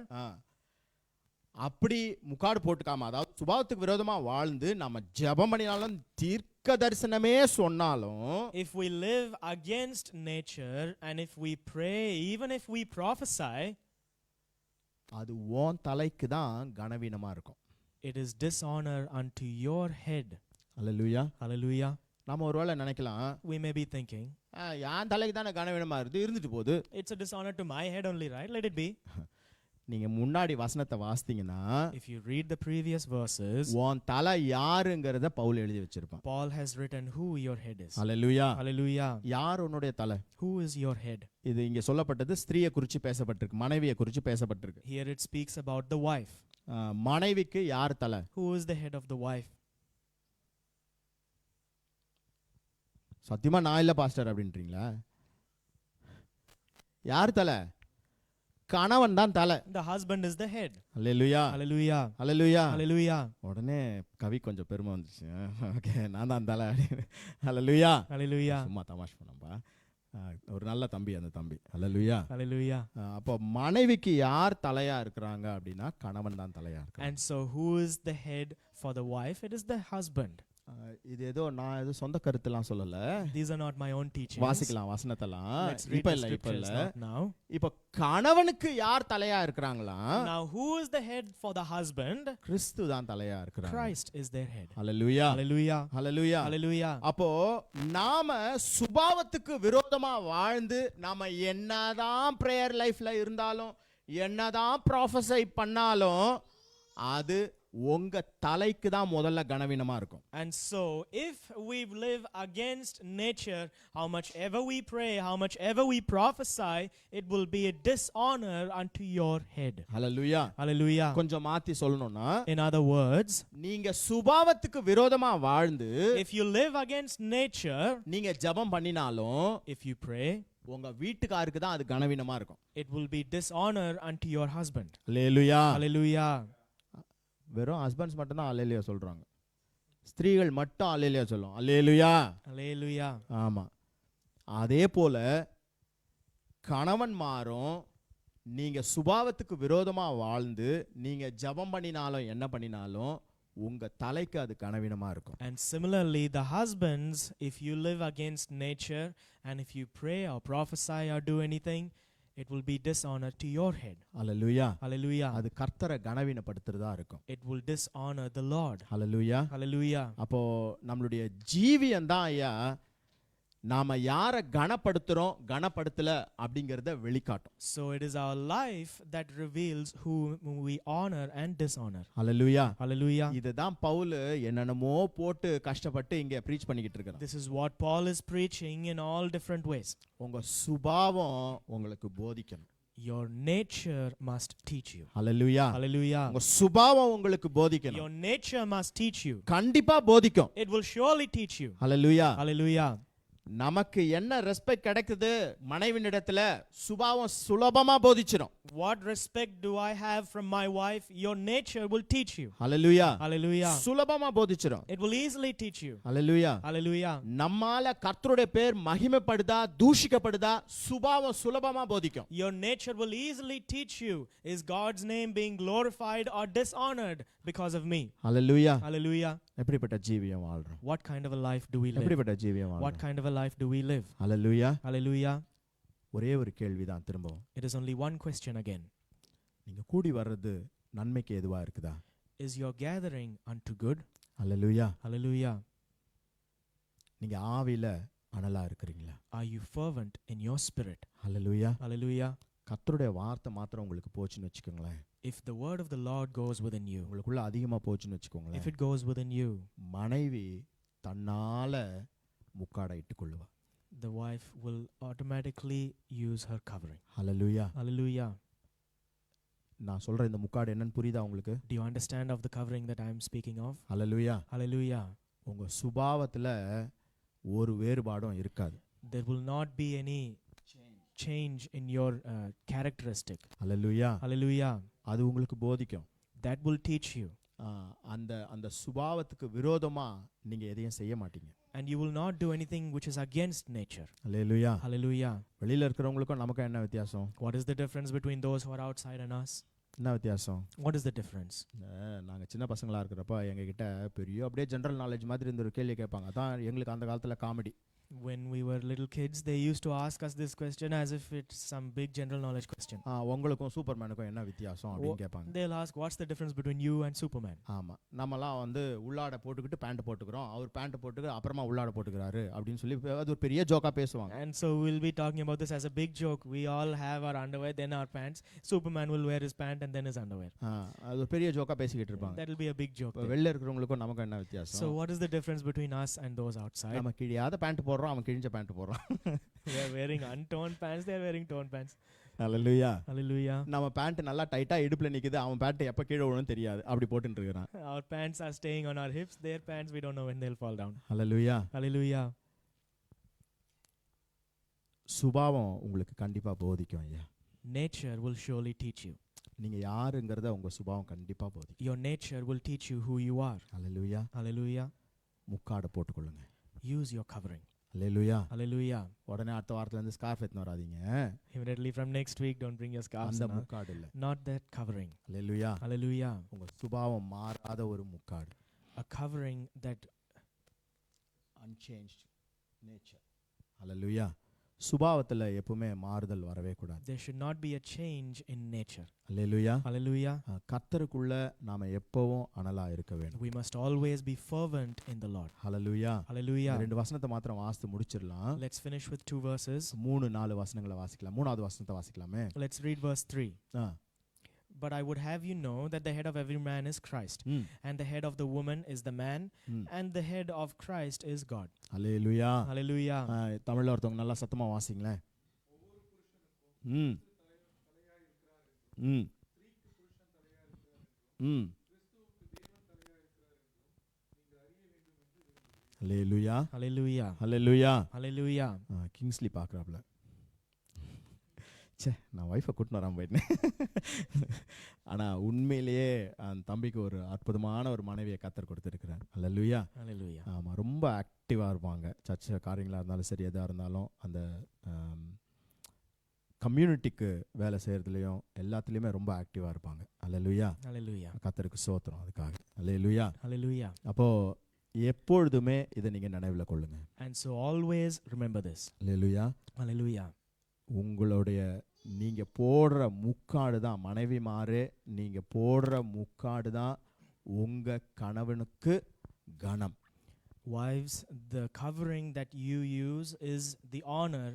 A: அப்படி முக்காடு போட்டுக்காம, அதாவது சுபாவத்துக்கு விரோதமா வாழ்ந்து நம்ம ஜெபம் பண்ணினாலும் தீர்க்க தரிசனமே சொன்னாலும்,
E: if we live against nature and if we pray, even if we prophesy,
A: அது உன் தலைக்கு தான் கனவீனமா இருக்கும்.
E: it is dishonor unto your head.
A: Hallelujah.
E: Hallelujah.
A: நாம ஒருவேளை நினைக்கலாம்,
E: We may be thinking,
A: என் தலைக்கு தானே கனவீனமா இருக்கு, இருந்துட்டு போகுது.
E: it's a dishonor to my head only, right? Let it be.
A: நீங்க முன்னாடி வசனத்தை வாசித்தீங்கன்னா
E: If you read the previous verses,
A: உன் தலை யாருங்கிறத பவுல் எழுதி வச்சிருப்பான்.
E: Paul has written who your head is.
A: Hallelujah.
E: Hallelujah.
A: யார் உன்னுடைய தலை?
E: Who is your head?
A: இது இங்க சொல்லப்பட்டது ஸ்திரீயை குறித்து பேசப்பட்டிருக்கு, மனைவியை குறித்து பேசப்பட்டிருக்கு.
E: Here it speaks about the wife.
A: மனைவிக்கு யார் தலை?
E: Who is the head of the wife?
A: சத்தியமா நான் இல்ல பாஸ்டர் அப்படின்றீங்களா? யார் தலை? கணவன் தான் தலை.
E: The husband is the head.
A: Hallelujah,
E: Hallelujah.
A: Hallelujah.
E: Hallelujah.
A: உடனே கவி கொஞ்சம் பெருமை வந்துச்சு. ஓகே, நான் தான் தலை. அல்லேலூயா.
E: Hallelujah.
A: சும்மா தமாஷ் பண்ணப்பா. ஒரு நல்ல தம்பி அந்த தம்பி. அல்லேலூயா.
E: Hallelujah.
A: அப்போ மனைவிக்கு யார் தலையா இருக்கிறாங்க அப்படின்னா கணவன் தான் தலையா இருக்காங்க.
E: And so who is the head for the wife? It is the husband.
A: இது ஏதோ நான் ஏதோ சொந்த கருத்துலாம் சொல்லல.
E: These are not my own teachings.
A: வாசிக்கலாம் வசனத்தெல்லாம்.
E: Let's read
A: இப்ப
E: the
A: இல்ல, இப்ப
E: scriptures
A: இல்ல.
E: not now.
A: இப்ப கணவனுக்கு யார் தலையா இருக்கிறாங்களா?
E: Now who is the head for the husband?
A: கிறிஸ்து தான் தலையா இருக்கிறாங்க.
E: Christ is their head.
A: Hallelujah.
E: Hallelujah.
A: Hallelujah.
E: Hallelujah.
A: அப்போ நாம சுபாவத்துக்கு விரோதமா வாழ்ந்து நாம என்னதான் பிரேயர் லைஃப்ல இருந்தாலும் என்னதான் ப்ராஃபஸை பண்ணாலும் அது உங்க தலைக்கு தான் முதல்ல கனவீனமா இருக்கும்.
E: And so if we live against nature, how much ever we pray, how much ever we prophesy, it will be a dishonor unto your head.
A: Hallelujah.
E: Hallelujah.
A: கொஞ்சம் மாத்தி சொல்லணும்னா,
E: In other words,
A: நீங்க சுபாவத்துக்கு விரோதமா வாழ்ந்து
E: if you live against nature,
A: நீங்க ஜெபம் பண்ணினாலும்
E: if you pray,
A: உங்க வீட்டுக்காருக்கு தான் அது கனவீனமா இருக்கும்.
E: it will be dishonor unto your husband.
A: Hallelujah.
E: Hallelujah.
A: வெறும் ஹஸ்பண்ட்ஸ் மட்டும் தான் அல்லேலூயா சொல்றாங்க. ஸ்திரீகள் மட்டும் அல்லேலூயா சொல்லும். அல்லேலூயா.
E: Hallelujah.
A: ஆமா. அதே போல கணவன்மாரும் நீங்க சுபாவத்துக்கு விரோதமா வாழ்ந்து நீங்க ஜெபம் பண்ணினாலும் என்ன பண்ணினாலும் உங்க தலைக்கு அது கனவீனமா இருக்கும்.
E: And similarly, the husbands, if you live against nature and if you pray or prophesy or do anything, it will be dishonor to your head.
A: Hallelujah.
E: Hallelujah.
A: அது கர்த்தரை கனவீனப்படுத்துறதா இருக்கும்.
E: It will dishonor the Lord.
A: Hallelujah.
E: Hallelujah.
A: அப்போ நம்மளுடைய ஜீவியம் தான் ஐயா நாம யாரை கனப்படுத்துறோம் கனப்படுத்தல அப்படிங்கறத வெளிக்காட்டும்.
E: So it is our life that reveals whom we honor and dishonor.
A: Hallelujah.
E: Hallelujah.
A: இதுதான் பவுல் என்னென்னமோ போட்டு கஷ்டப்பட்டு இங்க ப்ரீச் பண்ணிக்கிட்டு இருக்கான்.
E: This is what Paul is preaching in all different ways.
A: உங்க சுபாவம் உங்களுக்கு போதிக்கணும்.
E: Your nature must teach you.
A: Hallelujah.
E: Hallelujah.
A: உங்க சுபாவம் உங்களுக்கு போதிக்கணும்.
E: Your nature must teach you.
A: கண்டிப்பா போதிக்கும்.
E: It will surely teach you.
A: Hallelujah.
E: Hallelujah.
A: நமக்கு என்ன ரெஸ்பெக்ட் கிடைக்குது மனைவினிடத்துல சுபாவம் சுலபமா போதிச்சிடும்.
E: What respect do I have from my wife? Your nature will teach you.
A: Hallelujah.
E: Hallelujah.
A: சுலபமா போதிச்சிடும்.
E: It will easily teach you.
A: Hallelujah.
E: Hallelujah.
A: நம்மால கர்த்தருடைய பேர் மகிமைப்படுதா தூஷிக்கப்படுதா சுபாவம் சுலபமா போதிக்கும்.
E: Your nature will easily teach you, is God's name being glorified or dishonored because of me?
A: Hallelujah.
E: Hallelujah.
A: எப்படிப்பட்ட ஜீவியம் வாழ்றோம்?
E: What kind of a life do we live?
A: எப்படிப்பட்ட ஜீவியம்
E: What
A: வாழ்றோம்?
E: kind of a life do we live?
A: Hallelujah.
E: Hallelujah.
A: ஒரே ஒரு கேள்விதான் திரும்பவும்.
E: It is only one question again.
A: நீங்க கூடி வர்றது நன்மைக்கு எதுவா இருக்குதா?
E: Is your gathering unto good?
A: Hallelujah.
E: Hallelujah.
A: நீங்க ஆவியில அனலா இருக்கிறீங்களா?
E: Are you fervent in your spirit?
A: Hallelujah.
E: Hallelujah.
A: கர்த்தருடைய வார்த்தை மாத்திரம் உங்களுக்கு போச்சுன்னு வச்சுக்கோங்களேன்.
E: If the word of the Lord goes within you,
A: உங்களுக்குள்ள அதிகமா போச்சுன்னு வச்சுக்கோங்களேன்.
E: if it goes within you,
A: மனைவி தன்னால முக்காடை இட்டுக்கொள்ளுவா.
E: the wife will automatically use her covering.
A: Hallelujah.
E: Hallelujah.
A: நான் சொல்ற இந்த முக்காடு என்னன்னு புரியுதா உங்களுக்கு?
E: Do you understand of the covering that I am speaking of?
A: Hallelujah.
E: Hallelujah.
A: உங்க சுபாவத்துல ஒரு வேறுபாடும் இருக்காது.
E: There will not be any change in your characteristic.
A: Hallelujah.
E: Hallelujah.
A: அது உங்களுக்கு போதிக்கும்.
E: That will teach you.
A: அந்த அந்த சுபாவத்துக்கு விரோதமா நீங்க எதையும் செய்ய மாட்டீங்க.
E: And you will not do anything which is against nature.
A: Hallelujah.
E: Hallelujah.
A: வெளியில இருக்கிறவங்களுக்கும் நமக்கும் என்ன வித்தியாசம்?
E: What is the difference between those who are outside and us?
A: என்ன வித்தியாசம்?
E: What is the difference?
A: நாங்க சின்ன பசங்களா இருக்கிறப்ப எங்க கிட்ட பெரிய அப்படியே ஜெனரல் நாலேஜ் மாதிரி இந்த ஒரு கேள்வி கேட்பாங்க. அதான் எங்களுக்கு அந்த காலத்துல comedy.
E: When we were little kids, they used to ask us this question as if it's some big general knowledge question.
A: உங்களுக்கும் சூப்பர்மேனுக்கும் என்ன வித்தியாசம் அப்படின்னு கேட்பாங்க.
E: They'll ask, what's the difference between you and Superman?
A: ஆமா, நம்மலாம் வந்து உள்ளாட போட்டுக்கிட்டு பேண்ட் போட்டுக்கிறோம், அவர் பேண்ட் போட்டுக்கு அப்புறமா உள்ளாட போட்டுக்கிறாரு அப்படின்னு சொல்லி அது ஒரு பெரிய ஜோக்கா பேசுவாங்க.
E: And so we'll be talking about this as a big joke. We all have our underwear, then our pants. Superman will wear his pant and then his underwear.
A: அது ஒரு பெரிய ஜோக்கா பேசிக்கிட்டு இருப்பாங்க.
E: That will be a big joke.
A: வெளில இருக்கிறவங்களுக்கும் நமக்கும் என்ன வித்தியாசம்?
E: So what is the difference between us and those outside?
A: நம்ம கிழியாத பேண்ட் போடுறோம், அவன் கிழிஞ்ச பேண்ட் போடுறான்.
E: We are wearing untoned pants, they are wearing toned pants.
A: Hallelujah.
E: Hallelujah.
A: நம்ம பேண்ட் நல்லா டைட்டா இடுப்புல நிக்குது, அவன் பேண்ட் எப்ப கீழ விழுன்னு தெரியாது, அப்படி போட்டுட்டு இருக்கான்.
E: Our pants are staying on our hips, their pants we don't know when they'll fall down.
A: Hallelujah.
E: Hallelujah.
A: சுபாவம் உங்களுக்கு கண்டிப்பா போதிக்கும் ஐயா.
E: Nature will surely teach you.
A: நீங்க யாருங்கறத உங்க சுபாவம் கண்டிப்பா போதிக்கும்.
E: Your nature will teach you who you are.
A: Hallelujah.
E: Hallelujah.
A: முக்காட போட்டுக்கொள்ளுங்க.
E: Use your covering.
A: Hallelujah.
E: Hallelujah.
A: உடனே அடுத்த வாரத்துல இருந்து ஸ்கார்ஃப் எடுத்து வராதீங்க.
E: Immediately from next week, don't bring your scarves.
A: அந்த
E: now.
A: முக்காடு இல்ல.
E: Not that covering.
A: Hallelujah.
E: Hallelujah.
A: உங்க சுபாவம் மாறாத ஒரு முக்காடு.
E: A covering that
A: unchanged nature. ஹalleluya. சுபாவத்துல எப்பவுமே மாறுதல் வரவே கூடாது.
E: there should not be a change in nature.
A: Hallelujah.
E: Hallelujah.
A: கர்த்தருக்குள்ள நாம எப்பவும் அனலா இருக்க வேண்டும்.
E: We must always be fervent in the Lord.
A: Hallelujah.
E: Hallelujah.
A: ரெண்டு வசனத்தை மாத்திரம் வாசித்து முடிச்சிரலாம்.
E: Let's finish with 2 verses.
A: 3-4 வசனங்களை வாசிக்கலாம். மூணாவது வசனத்தை வாசிக்கலாமே.
E: Let's read verse 3. But I would have you know that the head of every man is Christ, and the head of the woman is the man, and the head of Christ is God.
A: Hallelujah.
E: Hallelujah.
A: தமிழ்ல ஒருத்தவங்க நல்லா சத்தமா வாசிங்களேன். ம் ம் ம் ஹalleluya.
E: Hallelujah.
A: ஹalleluya.
E: Hallelujah.
A: Kingsley பார்க்குறாப்புல. சே, நான் wifi கூட்டின்னு வராமல் போயிட்டேன். ஆனால் உண்மையிலேயே அந்த தம்பிக்கு ஒரு அற்புதமான ஒரு மனைவியை கத்தர் கொடுத்துருக்கிறார். ஹalleluya.
E: Hallelujah.
A: ஆமாம், ரொம்ப ஆக்டிவாக இருப்பாங்க. சர்ச்சை காரியங்களாக இருந்தாலும் சரி, எதாக இருந்தாலும் அந்த கம்யூனிட்டிக்கு வேலை செய்கிறதுலையும் எல்லாத்துலேயுமே ரொம்ப ஆக்டிவாக இருப்பாங்க. ஹalleluya.
E: Hallelujah.
A: கத்தருக்கு சோத்திரம் அதுக்காக. ஹalleluya.
E: Hallelujah.
A: அப்போது எப்பொழுதுமே இதை நீங்கள் நினைவில் கொள்ளுங்க.
E: And so always remember this.
A: Hallelujah.
E: Hallelujah.
A: உங்களுடைய நீங்க போடுற முக்காடு தான் மனைவி மாறு, நீங்க போடுற முக்காடு தான் உங்க கணவனுக்கு கனம்.
E: Wives, the covering that you use is the honor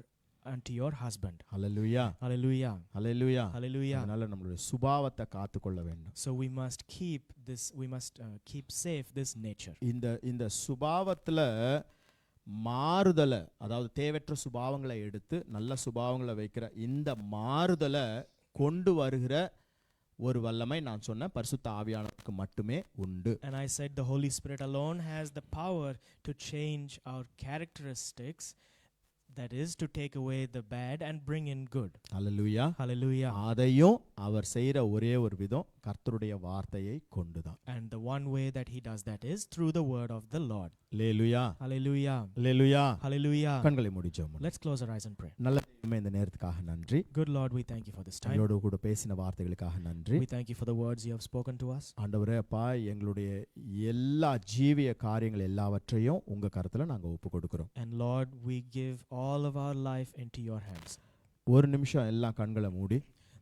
E: unto your husband.
A: Hallelujah.
E: Hallelujah.
A: Hallelujah.
E: Hallelujah.
A: அதனால நம்மளுடைய சுபாவத்தை காத்துக்கொள்ள வேண்டும்.
E: So we must keep this, we must keep safe this nature.
A: இந்த சுபாவத்துல மாறுதலை, அதாவது தேவையற்ற சுபாவங்களை எடுத்து நல்ல சுபாவங்களை வைக்கிற இந்த மாறுதலை கொண்டு வருகிற ஒரு வல்லமை நான் சொன்ன பரிசுத்த ஆவியானவருக்கு மட்டுமே உண்டு.
E: And I said the Holy Spirit alone has the power to change our characteristics that is to take away the bad and bring in good.
A: Hallelujah.
E: Hallelujah.
A: அதையும் அவர் செய்யற ஒரே ஒரு விதம் கர்த்தருடைய வார்த்தையை கொண்டுதான்.
E: And the one way that he does that is through the word of the Lord.
A: Hallelujah.
E: Hallelujah.
A: Hallelujah.
E: Hallelujah.
A: கண்களை மூடி ஜெபம் பண்ணுவோம்.
E: Let's close our eyes and pray.
A: நல்ல தெய்வமே, இந்த நேரத்துக்காக நன்றி.
E: Good Lord, we thank you for this time.
A: எங்களோடு கூட பேசின வார்த்தைகளுக்காக நன்றி.
E: We thank you for the words you have spoken to us.
A: ஆண்டவரே அப்பா, எங்களுடைய எல்லா ஜீவிய காரியங்கள் எல்லாவற்றையும் உங்க கருத்துல நாங்க ஒப்பு கொடுக்கிறோம்.
E: And Lord, we give all of our life into your hands.
A: ஒரு நிமிஷம் எல்லாம் கண்களை மூடி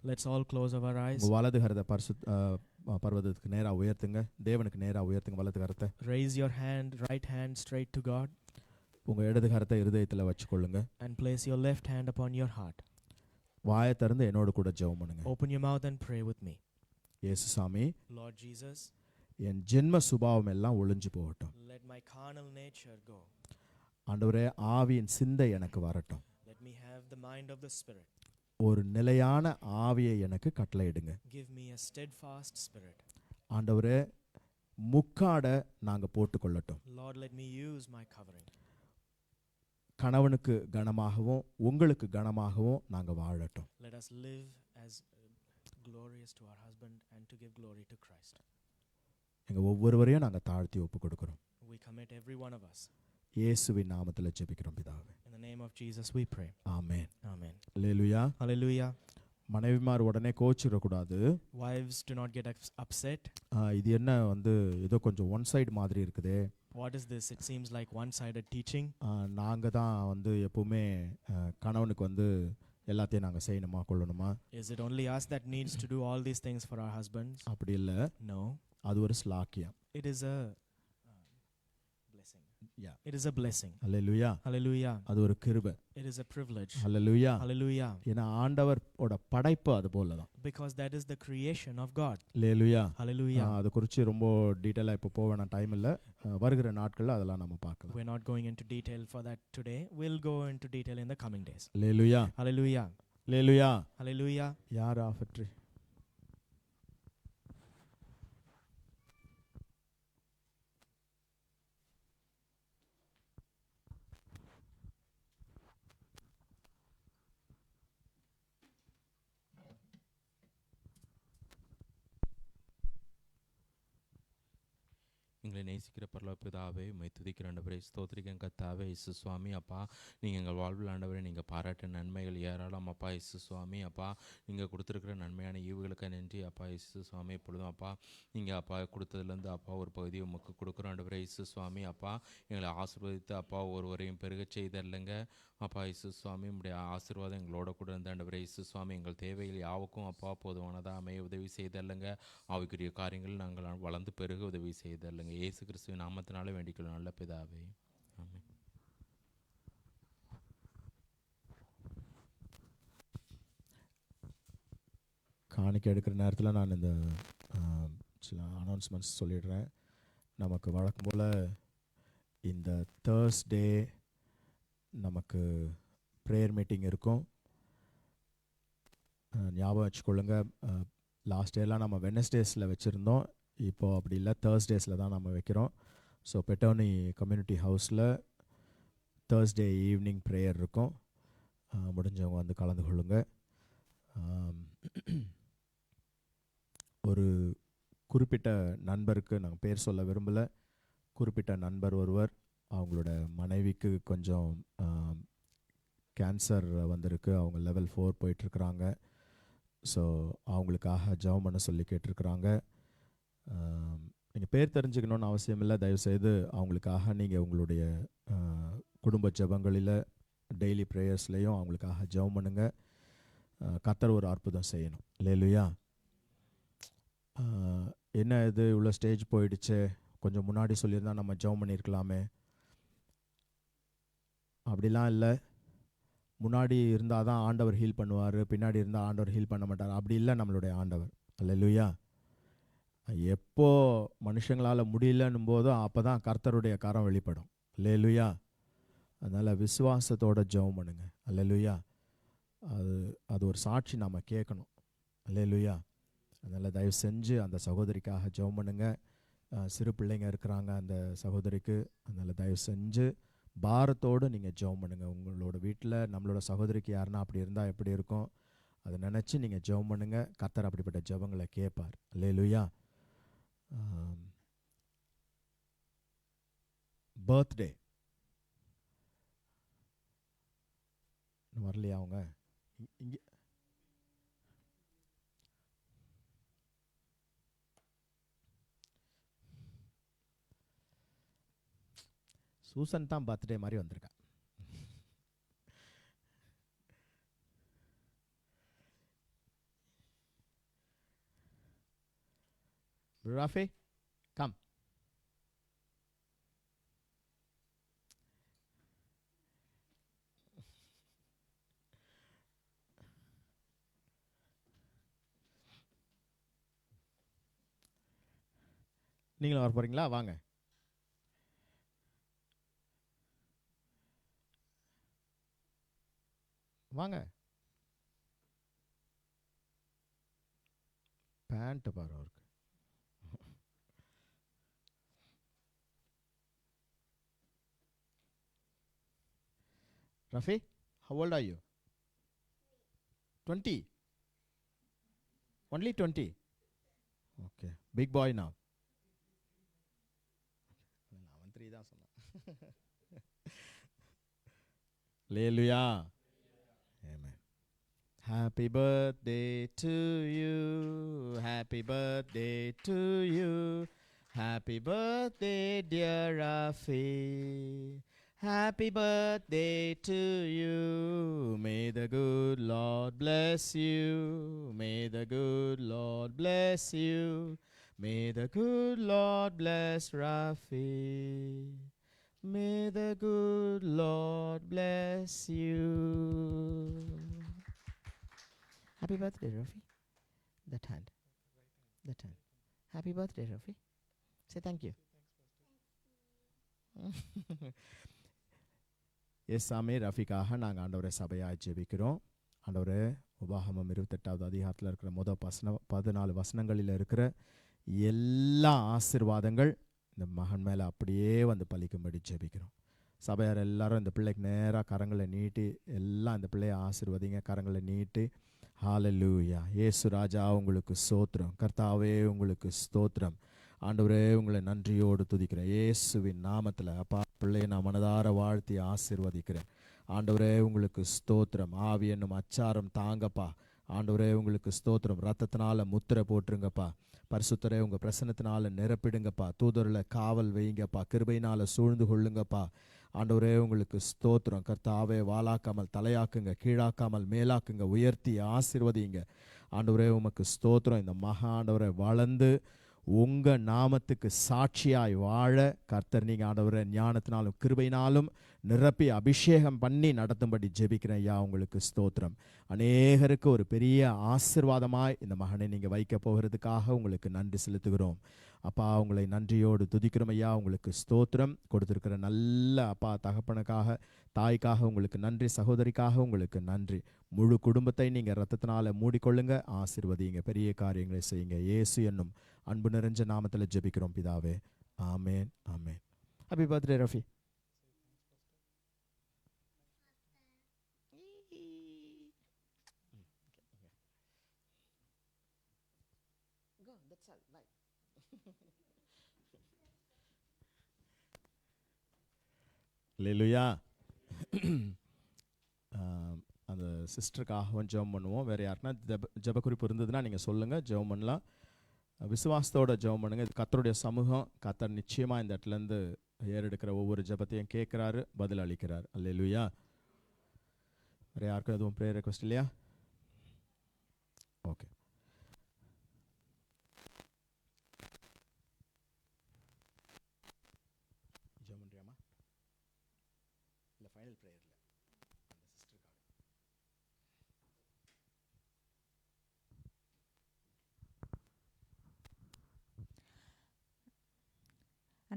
E: Let's all close our eyes.
A: உங்க வலது கரத்தை பர்வதத்துக்கு நேரா உயர்த்துங்க. தேவனுக்கு நேரா உயர்த்துங்க வலது கரத்தை.
E: Raise your hand, right hand straight to God,
A: உங்க இடது கரத்தை இருதயத்துல வச்சுக்கொள்ளுங்க.
E: and place your left hand upon your heart.
A: வாயை திறந்து என்னோட கூட ஜெபம் பண்ணுங்க.
E: Open your mouth and pray with me.
A: இயேசு சாமி,
E: Lord Jesus,
A: என் ஜென்ம சுபாவம் எல்லாம் ஒளிஞ்சு போகட்டும்.
E: let my carnal nature go.
A: ஆண்டவரே, ஆவியின் சிந்தை எனக்கு வரட்டும்.
E: Let me have the mind of the Spirit.
A: ஒரு நிலையான ஆவியை எனக்கு கட்டளையிடுங்க.
E: Give me a steadfast spirit.
A: ஆண்டவரே, முக்காட நாங்க போட்டுக்கொள்ளட்டும்.
E: Lord, let me use my covering.
A: கணவனுக்கு கனமாகவும் உங்களுக்கு கனமாகவும் நாங்க வாழட்டும்.
E: Let us live as glorious to our husband and to give glory to Christ.
A: எங்க ஒவ்வொருவரையும் நாங்க தாழ்த்தி ஒப்பு கொடுக்கிறோம்.
E: We commit every one of us.
A: இயேசுவின் நாமத்துல ஜெபிக்கிறோம் பிதாவே.
E: In the name of Jesus we pray.
A: Amen.
E: Amen.
A: Hallelujah.
E: Hallelujah.
A: மனைவிமார் உடனே கோச்சிட கூடாது.
E: Wives, do not get upset.
A: இது என்ன ஏதோ கொஞ்சம் ஒன் சைடு மாதிரி இருக்குதே.
E: What is this? It seems like one-sided teaching.
A: நாங்க தான் எப்பவுமே கணவனுக்கு எல்லாத்தையும் நாங்க செய்யணுமா கொள்ளணுமா?
E: Is it only us that needs to do all these things for our husbands?
A: அப்படி இல்ல.
E: No.
A: அது ஒரு ஸ்லாக்கியம்.
E: It is a blessing.
A: Yeah.
E: It is a blessing.
A: Hallelujah.
E: Hallelujah.
A: அது ஒரு கிருபை.
E: It is a privilege.
A: Hallelujah.
E: Hallelujah.
A: ஏன்னா ஆண்டவரோட படைப்பு அது போலதான்.
E: Because that is the creation of God.
A: Hallelujah.
E: Hallelujah.
A: அது குறித்து ரொம்ப டீட்டெயிலாக இப்போ போக வேணாம், டைம் இல்லை. வருகிற நாட்களில் அதெல்லாம் நம்ம பார்க்கலாம்.
E: We're not going into detail for that today. We'll go into detail in the coming days.
A: Hallelujah.
E: Hallelujah.
A: Hallelujah.
E: Hallelujah.
A: யார் ஆஃபட்ரி?
F: எங்களை நேசிக்கிற பரலோக பிதாவே, உம்மை துதிக்கிற ஆண்டவரே, ஸ்தோத்திரிக்கிறேன் கர்த்தாவே. இயேசு சுவாமி அப்பா, நீங்கள் எங்கள் வாழ்வில் ஆண்டவரே நீங்கள் பாராட்ட நன்மைகள் ஏராளம் அப்பா. இயேசு சுவாமி அப்பா, நீங்கள் கொடுத்துருக்கிற நன்மையான ஈவுகளுக்கு நன்றி அப்பா. இயேசு சுவாமி எப்பொழுதும் அப்பா நீங்கள் அப்பா கொடுத்ததுலேருந்து அப்பா ஒரு பகுதியை உமக்கு கொடுக்குறோம் ஆண்டவரே. இயேசு சுவாமி அப்பா, எங்களை ஆசீர்வதித்து அப்பா ஒருவரையும் பெருகச் செய்தல்லைங்க அப்பா. இயேசு சுவாமி உம்முடைய ஆசீர்வாதம் எங்களோட கூட இருந்த ஆண்டவரே. இயேசு சுவாமி எங்கள் தேவைகள் யாவுக்கும் அப்பா போதுமானதாக அமைய உதவி செய்தல்லைங்க. ஆவிக்குரிய காரியங்கள் நாங்கள் வளர்ந்து பெருக உதவி செய்தல்லைங்க. இயேசு கிறிஸ்துவின் நாமத்தினால வேண்டிக்கொள்ளும் நல்ல பிதாவே. ஆமென்.
A: காணிக்கை எடுக்கிற நேரத்தில் நான் இந்த சில அனௌன்ஸ்மெண்ட்ஸ் சொல்லிடுறேன். நமக்கு வழக்கம் போல் இந்த தேர்ஸ்டே நமக்கு ப்ரேயர் மீட்டிங் இருக்கும். ஞாபகம் வச்சுக்கொள்ளுங்க, லாஸ்ட் டேலாம் நம்ம வெனஸ்டேஸில் வச்சுருந்தோம். இப்போது அப்படி இல்லை, தேர்ஸ்டேஸில் தான் நம்ம வைக்கிறோம். ஸோ பெட்டோனி கம்யூனிட்டி ஹவுஸில் தேர்ஸ்டே ஈவினிங் ப்ரேயர் இருக்கும். முடிஞ்சவங்க கலந்து கொள்ளுங்க. ஒரு குறிப்பிட்ட நண்பருக்கு நாங்கள் பேர் சொல்ல விரும்பலை. குறிப்பிட்ட நண்பர் ஒருவர், அவங்களோட மனைவிக்கு கொஞ்சம் கேன்சர் வந்திருக்கு. அவங்க லெவல் 4 போயிட்டுருக்குறாங்க. ஸோ அவங்களுக்காக ஜெபம் பண்ண சொல்லி கேட்டிருக்கிறாங்க. நீங்கள் பேர் தெரிஞ்சுக்கணுன்னு அவசியம் இல்லை. தயவுசெய்து அவங்களுக்காக நீங்கள் உங்களுடைய குடும்ப ஜெபங்களில் டெய்லி ப்ரேயர்ஸ்லேயும் அவங்களுக்காக ஜெபம் பண்ணுங்க. கர்த்தர் ஒரு அற்புதம் செய்யணும். அல்லேலூயா. என்ன இது இவ்வளோ ஸ்டேஜ் போயிடுச்சு, கொஞ்சம் முன்னாடி சொல்லியிருந்தா நம்ம ஜெபம் பண்ணியிருக்கலாமே. அப்படிலாம் இல்லை. முன்னாடி இருந்தால் தான் ஆண்டவர் ஹீல் பண்ணுவார், பின்னாடி இருந்தால் ஆண்டவர் ஹீல் பண்ண மாட்டார். அப்படி இல்லை நம்மளுடைய ஆண்டவர். அல்லேலூயா. எப்போ மனுஷங்களால் முடியலன்னும் போதோ அப்போ தான் கர்த்தருடைய கரம் வெளிப்படும். அல்லேலூயா. அதனால் விசுவாசத்தோட ஜெபம் பண்ணுங்க. அல்லேலூயா. அது ஒரு சாட்சி நாம் கேட்கணும். அல்லேலூயா. அதனால் தயவு செஞ்சு அந்த சகோதரிக்காக ஜெபம் பண்ணுங்க. சிறு பிள்ளைங்க இருக்கிறாங்க அந்த சகோதரிக்கு. அதனால் தயவு செஞ்சு பாரத்தோடு நீங்கள் ஜெபம் பண்ணுங்க. உங்களோட வீட்டில் நம்மளோட சகோதரிக்கு யாருன்னா அப்படி இருந்தால் எப்படி இருக்கும், அதை நினச்சி நீங்கள் ஜெபம் பண்ணுங்க. கர்த்தர் அப்படிப்பட்ட ஜெபங்களை கேட்பார். அல்லேலூயா. பர்த்டே வரலையா அவங்க இங்கே? சூசன் தான் பர்த்டே மாதிரி வந்திருக்கா. ராஃபி கம். நீங்களும் வர போறீங்களா? வாங்க. வாங்க. பேண்ட் பாரு அவருக்கு. Rafi, how old are you? 20? Only 20? Okay. Big boy now. அவன் 3 தான் சொன்னான். Hallelujah. Amen. Happy birthday to you. Happy birthday to you. Happy birthday, dear Rafi. Happy birthday to you. May the good Lord bless you. May the good Lord bless you. May the good Lord bless Rafi. May the good Lord bless you. Happy birthday, Rafi. That hand. That hand. Happy birthday, Rafi. Say thank you. எஸ்ஸாமே ரஃபிக்காக நாங்கள் ஆண்டவரை சபையாக ஜெபிக்கிறோம். ஆண்டவரே, உபாகமம் 28வது அதிகாரத்தில் இருக்கிற 14 வசனங்களில் இருக்கிற எல்லா ஆசீர்வாதங்கள் இந்த மகன் மேலே அப்படியே வந்து பலிக்கும்படி ஜெபிக்கிறோம். சபையார் எல்லாரும் இந்த பிள்ளைக்கு நேராக கரங்களை நீட்டி எல்லாம் இந்த பிள்ளையை ஆசீர்வதிங்க. கரங்களை நீட்டி ஹல்லேலூயா. இயேசு ராஜா உங்களுக்கு ஸ்தோத்திரம். கர்த்தாவே உங்களுக்கு ஸ்தோத்திரம். ஆண்டவரே, உங்களை நன்றியோடு துதிக்கிறேன் இயேசுவின் நாமத்தில். அப்பா, பிள்ளையை நான் மனதார வாழ்த்தி ஆசீர்வதிக்கிறேன். ஆண்டவரே, உங்களுக்கு ஸ்தோத்திரம். ஆவி என்னும் அச்சாரம் தாங்கப்பா. ஆண்டவரே, உங்களுக்கு ஸ்தோத்திரம். ரத்தத்தினால முத்திரை போட்டுருங்கப்பா. பரிசுத்தரே, உங்கள் பிரசன்னத்தினால நிரப்பிடுங்கப்பா. தூதரில் காவல் வைங்கப்பா. கிருபையினால் சூழ்ந்து கொள்ளுங்கப்பா. ஆண்டவரே, உங்களுக்கு ஸ்தோத்திரம். கர்த்தாவே, வாலாக்காமல் தலையாக்குங்க, கீழாக்காமல் மேலாக்குங்க, உயர்த்தி ஆசீர்வதிங்க. ஆண்டவரே, உமக்கு ஸ்தோத்திரம். இந்த மகா ஆண்டவரை வளர்ந்து உங்கள் நாமத்துக்கு சாட்சியாய் வாழ கர்த்தர் நீங்கள் ஆண்டவரை ஞானத்தினாலும் கிருபையினாலும் நிரப்பி அபிஷேகம் பண்ணி நடத்தும்படி ஜெபிக்கிறேன். ஐயா, உங்களுக்கு ஸ்தோத்திரம். அநேகருக்கு ஒரு பெரிய ஆசீர்வாதமாய் இந்த மகனை நீங்கள் வைக்க போகிறதுக்காக உங்களுக்கு நன்றி செலுத்துகிறோம். அப்பா, உங்களை நன்றியோடு துதிக்கிறோம். ஐயா, உங்களுக்கு ஸ்தோத்திரம். கொடுத்துருக்கிற நல்ல அப்பா தகப்பனுக்காக, தாய்க்காக உங்களுக்கு நன்றி. சகோதரிக்காக உங்களுக்கு நன்றி. முழு குடும்பத்தை நீங்கள் ரத்தத்தினால மூடிக்கொள்ளுங்க, ஆசீர்வதிங்க, பெரிய காரியங்களை செய்யுங்க. இயேசு என்னும் அன்பு நிறைஞ்ச நாமத்தில் ஜெபிக்கிறோம் பிதாவே. ஆமேன், ஆமேன். Happy birthday Rafi. அல்லேலூயா. அந்த சிஸ்டருக்காகவும் ஜெபம் பண்ணுவோம். வேறு யாருன்னா ஜெப குறிப்பு இருந்ததுன்னா நீங்கள் சொல்லுங்கள், ஜெபம் பண்ணலாம். விசுவாசத்தோட ஜெபம் பண்ணுங்கள். இது கர்த்தருடைய சமூகம். கர்த்தர் நிச்சயமாக இந்த இடத்துலேருந்து ஏறெடுக்கிற ஒவ்வொரு ஜெபத்தையும் கேட்குறாரு, பதில் அளிக்கிறார். அல்லேலூயா. வேறு யாருக்கும் எதுவும் ப்ரேயர் ரெக்வெஸ்ட் இல்லையா? ஓகே. ஜெபம் பண்ணுறியாமா? இல்லை, ஃபைனல் ப்ரேயரில் அந்த சிஸ்டருக்காக.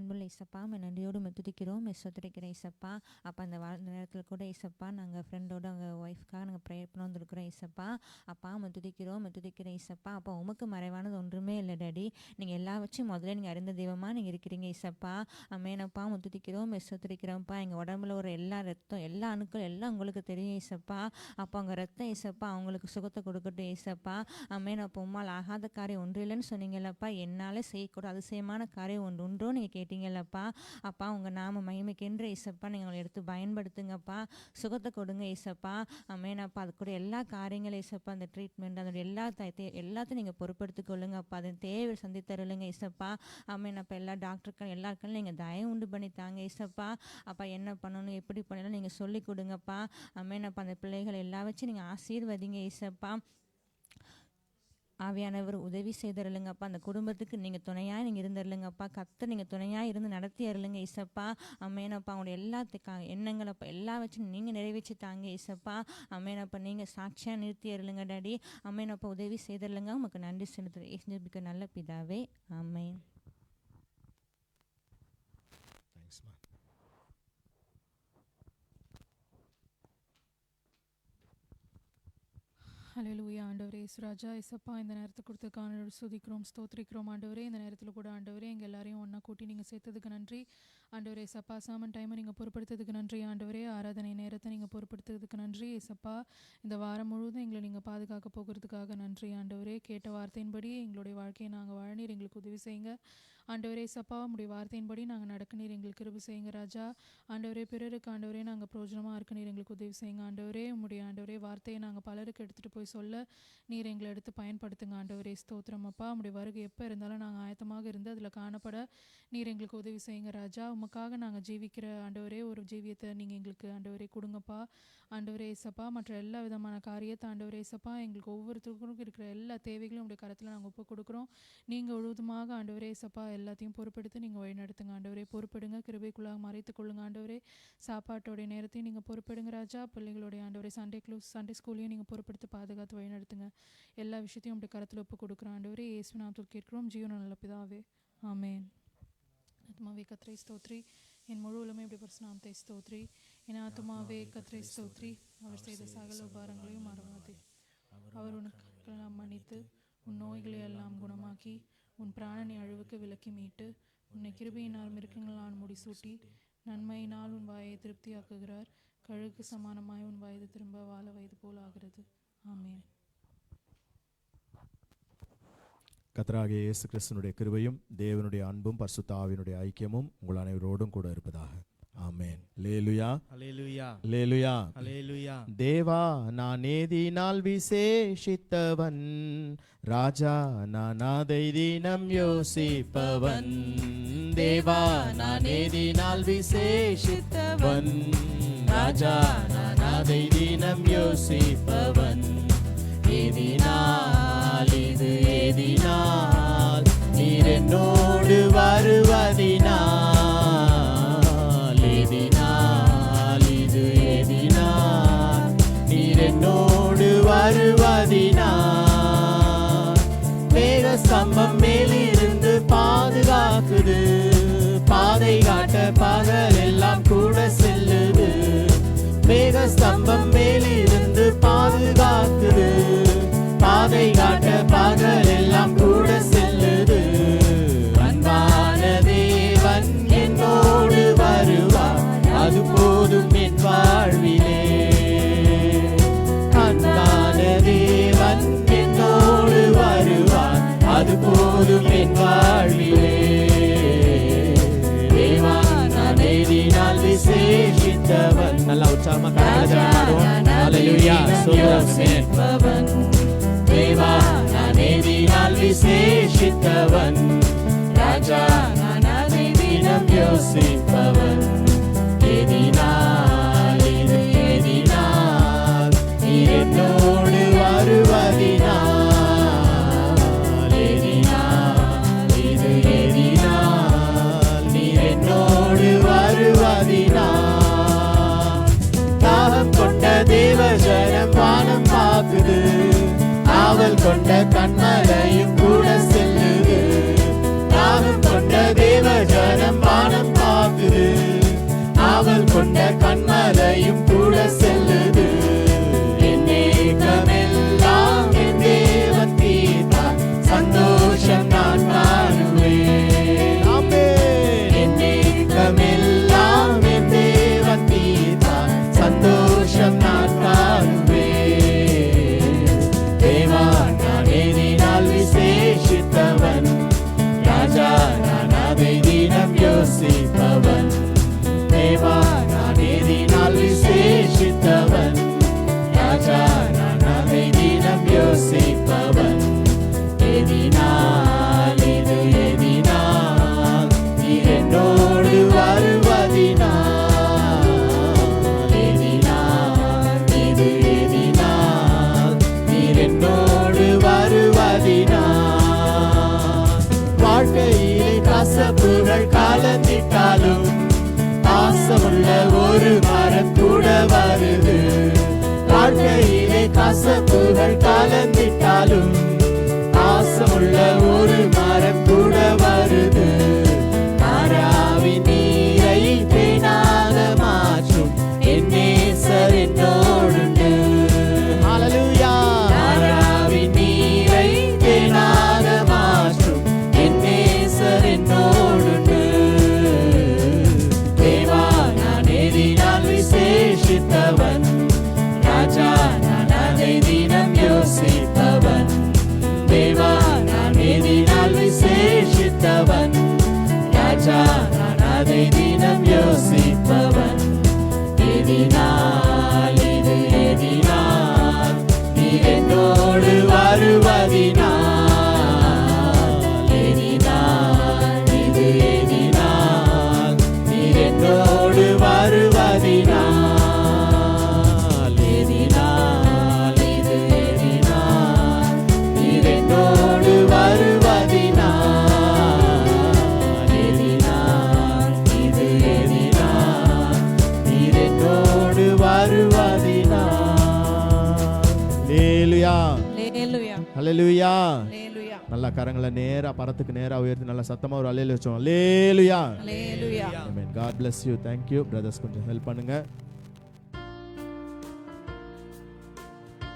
D: அன்புள்ள இசப்பா நன்றியோடு துதிக்கிறோம் ஸ்தோத்திரிக்கிறேன் இசப்பா. அப்போ அந்த நேரத்தில் கூட இசப்பா நாங்கள் ஃப்ரெண்டோட அவங்க ஒய்ஃப்காக நாங்கள் ப்ரேயர் பண்ண வந்துருக்குறோம் இசப்பா. அப்பா துதிக்கிறேன் இசப்பா. அப்போ உமக்கு மறைவானது ஒன்றுமே இல்லை டாடி. நீங்கள் எல்லா வச்சும் முதல்ல நீங்கள் அறிந்த தெய்வமாக நீங்கள் இருக்கிறீங்க இசப்பா. அமேனப்பா துதிக்கிறோம் ஸ்தோத்திரிக்கிறோம்ப்பா. எங்கள் உடம்புல ஒரு எல்லா ரத்தம் எல்லா அணுக்கள் எல்லாம் உங்களுக்கு தெரியும் இசப்பா. அப்போ அவங்க ரத்தம் இசப்பா அவங்களுக்கு சுகத்தை கொடுக்கட்டும் இசப்பா. அமேனப்பா உம்மால் ஆகாத காரியம் ஒன்று இல்லைன்னு சொன்னீங்கல்லப்பா. என்னால் செய்யக்கூட அதிசயமான காரியம் ஒன்று உண்டோ நீங்கள் கேட்டீங்கல்லப்பா. அப்பா உங்கள் நாம மகிமைக்கென்ற இசப்பா நீங்கள் உங்களை எடுத்து பயன்படுத்துங்கப்பா. சுகத்தை கொடுங்க இசப்பா. அமேனப்பா அது கூட எல்லா காரியங்களும் இசப்பா அந்த ட்ரீட்மெண்ட் அதோட எல்லாத்தையும் நீங்கள் பொறுப்படுத்திக் கொள்ளுங்கப்பா. அதன் தேவை சந்தித்தருளுங்க இசப்பா. அமேனப்பா எல்லா டாக்டருக்கும் எல்லாருக்கும் நீங்கள் தயவு உண்டு பண்ணி தாங்க இசப்பா. அப்பா என்ன பண்ணணும் எப்படி பண்ணணும் நீங்கள் சொல்லி கொடுங்கப்பா. அமேனப்பா அந்த பிள்ளைகள் எல்லாம் வச்சு நீங்கள் ஆசீர்வதிங்க இசப்பா. ஆவியானவர் உதவி செய்தருளுங்கப்பா. அந்த குடும்பத்துக்கு நீங்கள் துணையாக நீங்கள் இருந்துருளுங்கப்பா. கர்த்தர் நீங்கள் துணையாக இருந்து நடத்தி அருளுங்க இசப்பா. அமேனப்பா அவங்களுடைய எல்லாத்துக்காக எண்ணங்களப்பா எல்லாம் வச்சு நீங்கள் நிறைவேற்றி தாங்க இசப்பா. அமேனப்பா நீங்கள் சாட்சியாக நிறுத்தி அருளுங்க டாடி. அமேனப்பா உதவி செய்தருளுங்க. உங்களுக்கு நன்றி செலுத்துகிறேன் நல்ல பிதாவே. ஆமென்.
G: ஹல்லேலூயா. ஆண்டவரே இயேசுராஜா இசப்பா இந்த நேரத்தை கொடுத்ததுக்கான ஸ்துதிக்கிறோம் ஸ்தோத்திரிக்கிறோம் ஆண்டவரே. இந்த நேரத்தில் கூட ஆண்டவரே எங்கள் எல்லாரையும் ஒன்றா கூட்டி நீங்கள் சேர்த்ததுக்கு நன்றி ஆண்டவரே. சப்பா சாமன் டைமை நீங்கள் பொறுப்படுத்துறதுக்கு நன்றி ஆண்டவரே. ஆராதனை நேரத்தை நீங்கள் பொறுப்படுத்துறதுக்கு நன்றி சப்பா. இந்த வாரம் முழுவதும் எங்களை நீங்கள் பாதுகாக்க போகிறதுக்காக நன்றி ஆண்டவரே. கேட்ட வார்த்தையின்படி எங்களுடைய வாழ்க்கையை நாங்கள் வாழநீர் எங்களுக்கு உதவி செய்யுங்க ஆண்டவரே. சப்பா உடைய வார்த்தையின்படி நாங்கள் நடக்க நீர் எங்களுக்கு கிருபை செய்யுங்க ராஜா. ஆண்டவரே பிறருக்கு ஆண்டவரே நாங்கள் பிரயோஜனமாக இருக்க நீர் எங்களுக்கு உதவி செய்யுங்க ஆண்டவரே. உடைய ஆண்டவரே வார்த்தையை நாங்கள் பலருக்கு எடுத்துகிட்டு போய் சொல்ல நீர் எங்களை எடுத்து பயன்படுத்துங்க ஆண்டவரே. ஸ்தோத்திரம் அப்பா. உடைய வருகை எப்போ இருந்தாலும் நாங்கள் ஆயத்தமாக இருந்து அதில் காணப்பட நீர் எங்களுக்கு உதவி செய்யுங்க ராஜா. உமக்காக நாங்கள் ஜீவிக்கிற ஆண்டவரே ஒரு ஜீவியத்தை நீங்கள் எங்களுக்கு ஆண்டவரே கொடுங்கப்பா ஆண்டவரே. சப்பா மற்ற எல்லா விதமான காரியத்தை ஆண்டவரே சப்பா எங்களுக்கு ஒவ்வொருத்தருக்கும் இருக்கிற எல்லா தேவைகளையும் உடைய கரத்தில் நாங்கள் ஒப்பு கொடுக்குறோம். நீங்கள் முழுவதுமாக ஆண்டவரே சப்பா எல்லாத்தையும் பொறுப்பெடுத்து நீங்கள் வழிநடத்துங்க ஆண்டவரே. பொறுப்பெடுங்க கிருபைக்குள்ளாக மறைத்து கொள்ளுங்க ஆண்டவரே. சாப்பாட்டோடைய நேரத்தையும் நீங்கள் பொறுப்பெடுங்க ராஜா. பிள்ளைகளுடைய ஆண்டவரே சண்டே ஸ்கூலையும் நீங்கள் பொறுப்பெடுத்து பாதுகாத்து வழிநடத்துங்க. எல்லா விஷயத்தையும் உடைய கரத்தில் ஒப்பு கொடுக்குறோம் ஆண்டவரே. இயேசு நாமத்தில் கேட்கிறோம் ஜீவன நல்ல பிதாவே. ஆமென். ஆத்மாவே கர்த்தரை ஸ்தோத்ரி. என் முழு உலகமே இப்படி பரிசுநாமத்தை ஸ்தோத்ரி. என் ஆத்மாவே கர்த்தரை ஸ்தோத்ரி. அவர் செய்த சகல உபகாரங்களையும் மறவாதே. அவர் உனக்கு மன்னித்து உன் நோய்களை எல்லாம் குணமாக்கி உன் பிராணனை அழிவுக்கு விலக்கி மீட்டு உன்னை கிருபையினால் மிருகங்களால் முடிசூட்டி நன்மையினால் உன் வாயை திருப்தியாக்குகிறார். கழுகு சமானமாய் உன் வயது திரும்ப வாழ வயது போல் ஆகிறது. ஆமென்.
A: கர்த்தராகிய இயேசு கிறிஸ்துவினுடைய கிருபையும் தேவனுடைய அன்பும் பரிசுத்த ஆவியினுடைய ஐக்கியமும் உங்கள் அனைவரோடும் கூட இருப்பதாக. ஆமென். அல்லேலூயா
E: Hallelujah.
A: அல்லேலூயா.
E: Hallelujah.
A: தேவா நான் ஏதினால் விசேஷித்தவன், ராஜா நான் அதை தினம் யோசிப்பவன். தேவா நான் ஏதினால் விசேஷித்தவன், ராஜா நான் அதை தினம் யோசிப்பவன். ஏதினால் இது ஏதினால் நீர் என்னோடு வருவதினால், ஏதினால் இது ஏதினால் நீர் என்னோடு வருவதினால். மேக ஸ்தம்பம் மேலிருந்து பாதுகாக்குது, பாதை காட்ட பகல் எல்லாம் கூட செல்லுது. மேக ஸ்தம்பம் மேலிருந்து பாதுகாக்குது, பாதை காட்ட பகல் எல்லாம் கூட செல்லுது. அன்பான தேவன் என்னோடு வருவார், அது போதும் என் வாழ்விலே. அன்பான தேவன் என்னோடு வருவார், அது போதும் என் வாழ்விலே. தேவா நான் ஏதினால் விசேஷித்தவன். நல்லா உற்சாகமா பாடுவோம். ஹல்லேலூயா. சோதரன் தேவா நான் ஏதினால் விசேஷித்தவன், ராஜா நான் அதை தினம் யோசிப்பவன். ஏதினால் இது ஏதினால் நீர் என்னோடு வருவதினால், ஏதினால் இது ஏதினால் நீர் என்னோடு வருவதினால். தாகம் கொண்ட தேவ ஜனம் வானம் பார்க்குது, ஆவல் கொண்ட கண்மலையும் கூட செல்லுது. தாகம் கொண்ட தேவ ஜனம் வாழ்க்கையிலே கசப்புகள் கலந்திட்டாலும் பாசமுள்ள ஒரு மரம் கூட வருது. மாறாவின் நீரை தேனாக மாற்றும் என் நேசர் என்னோடுண்டு. ஹல்லேலூயா. மாறாவின் நீரை தேனாக மாற்றும் என் நேசர் என்னோடுண்டு. தேவா நான் எதினால் விசேஷித்தவன், ராஜா நான் அதை தினம் யோசிப்பவன். தேவா நான் எதினால் விசேஷித்தவன், ராஜா நான் அதை தினம் யோசிப்பவன். எதினால் இது எதினால் நீர் என்னோடு வருவதினால். எதினால் இது எதினால் நீர் என்னோடு வருவதினால். எதினால் இது எதினால் நீர் என்னோடு வருவதினால். எதினால் இது எதினால் நீர் என்னோடு வருவதினால். ஹல்லேலூயா.
C: Hallelujah.
A: ஹல்லேலூயா.
C: Hallelujah.
A: நல்லா கரங்களை நேரா பரத்துக்கு நேரா உயர்த்தி நல்லா சத்தமா ஒரு ஹல்லேலூயா சொல்லுவோம். ஹல்லேலூயா.
C: Hallelujah.
A: Amen. God bless you. Thank you. Brothers கொஞ்சம் ஹெல்ப் பண்ணுங்க.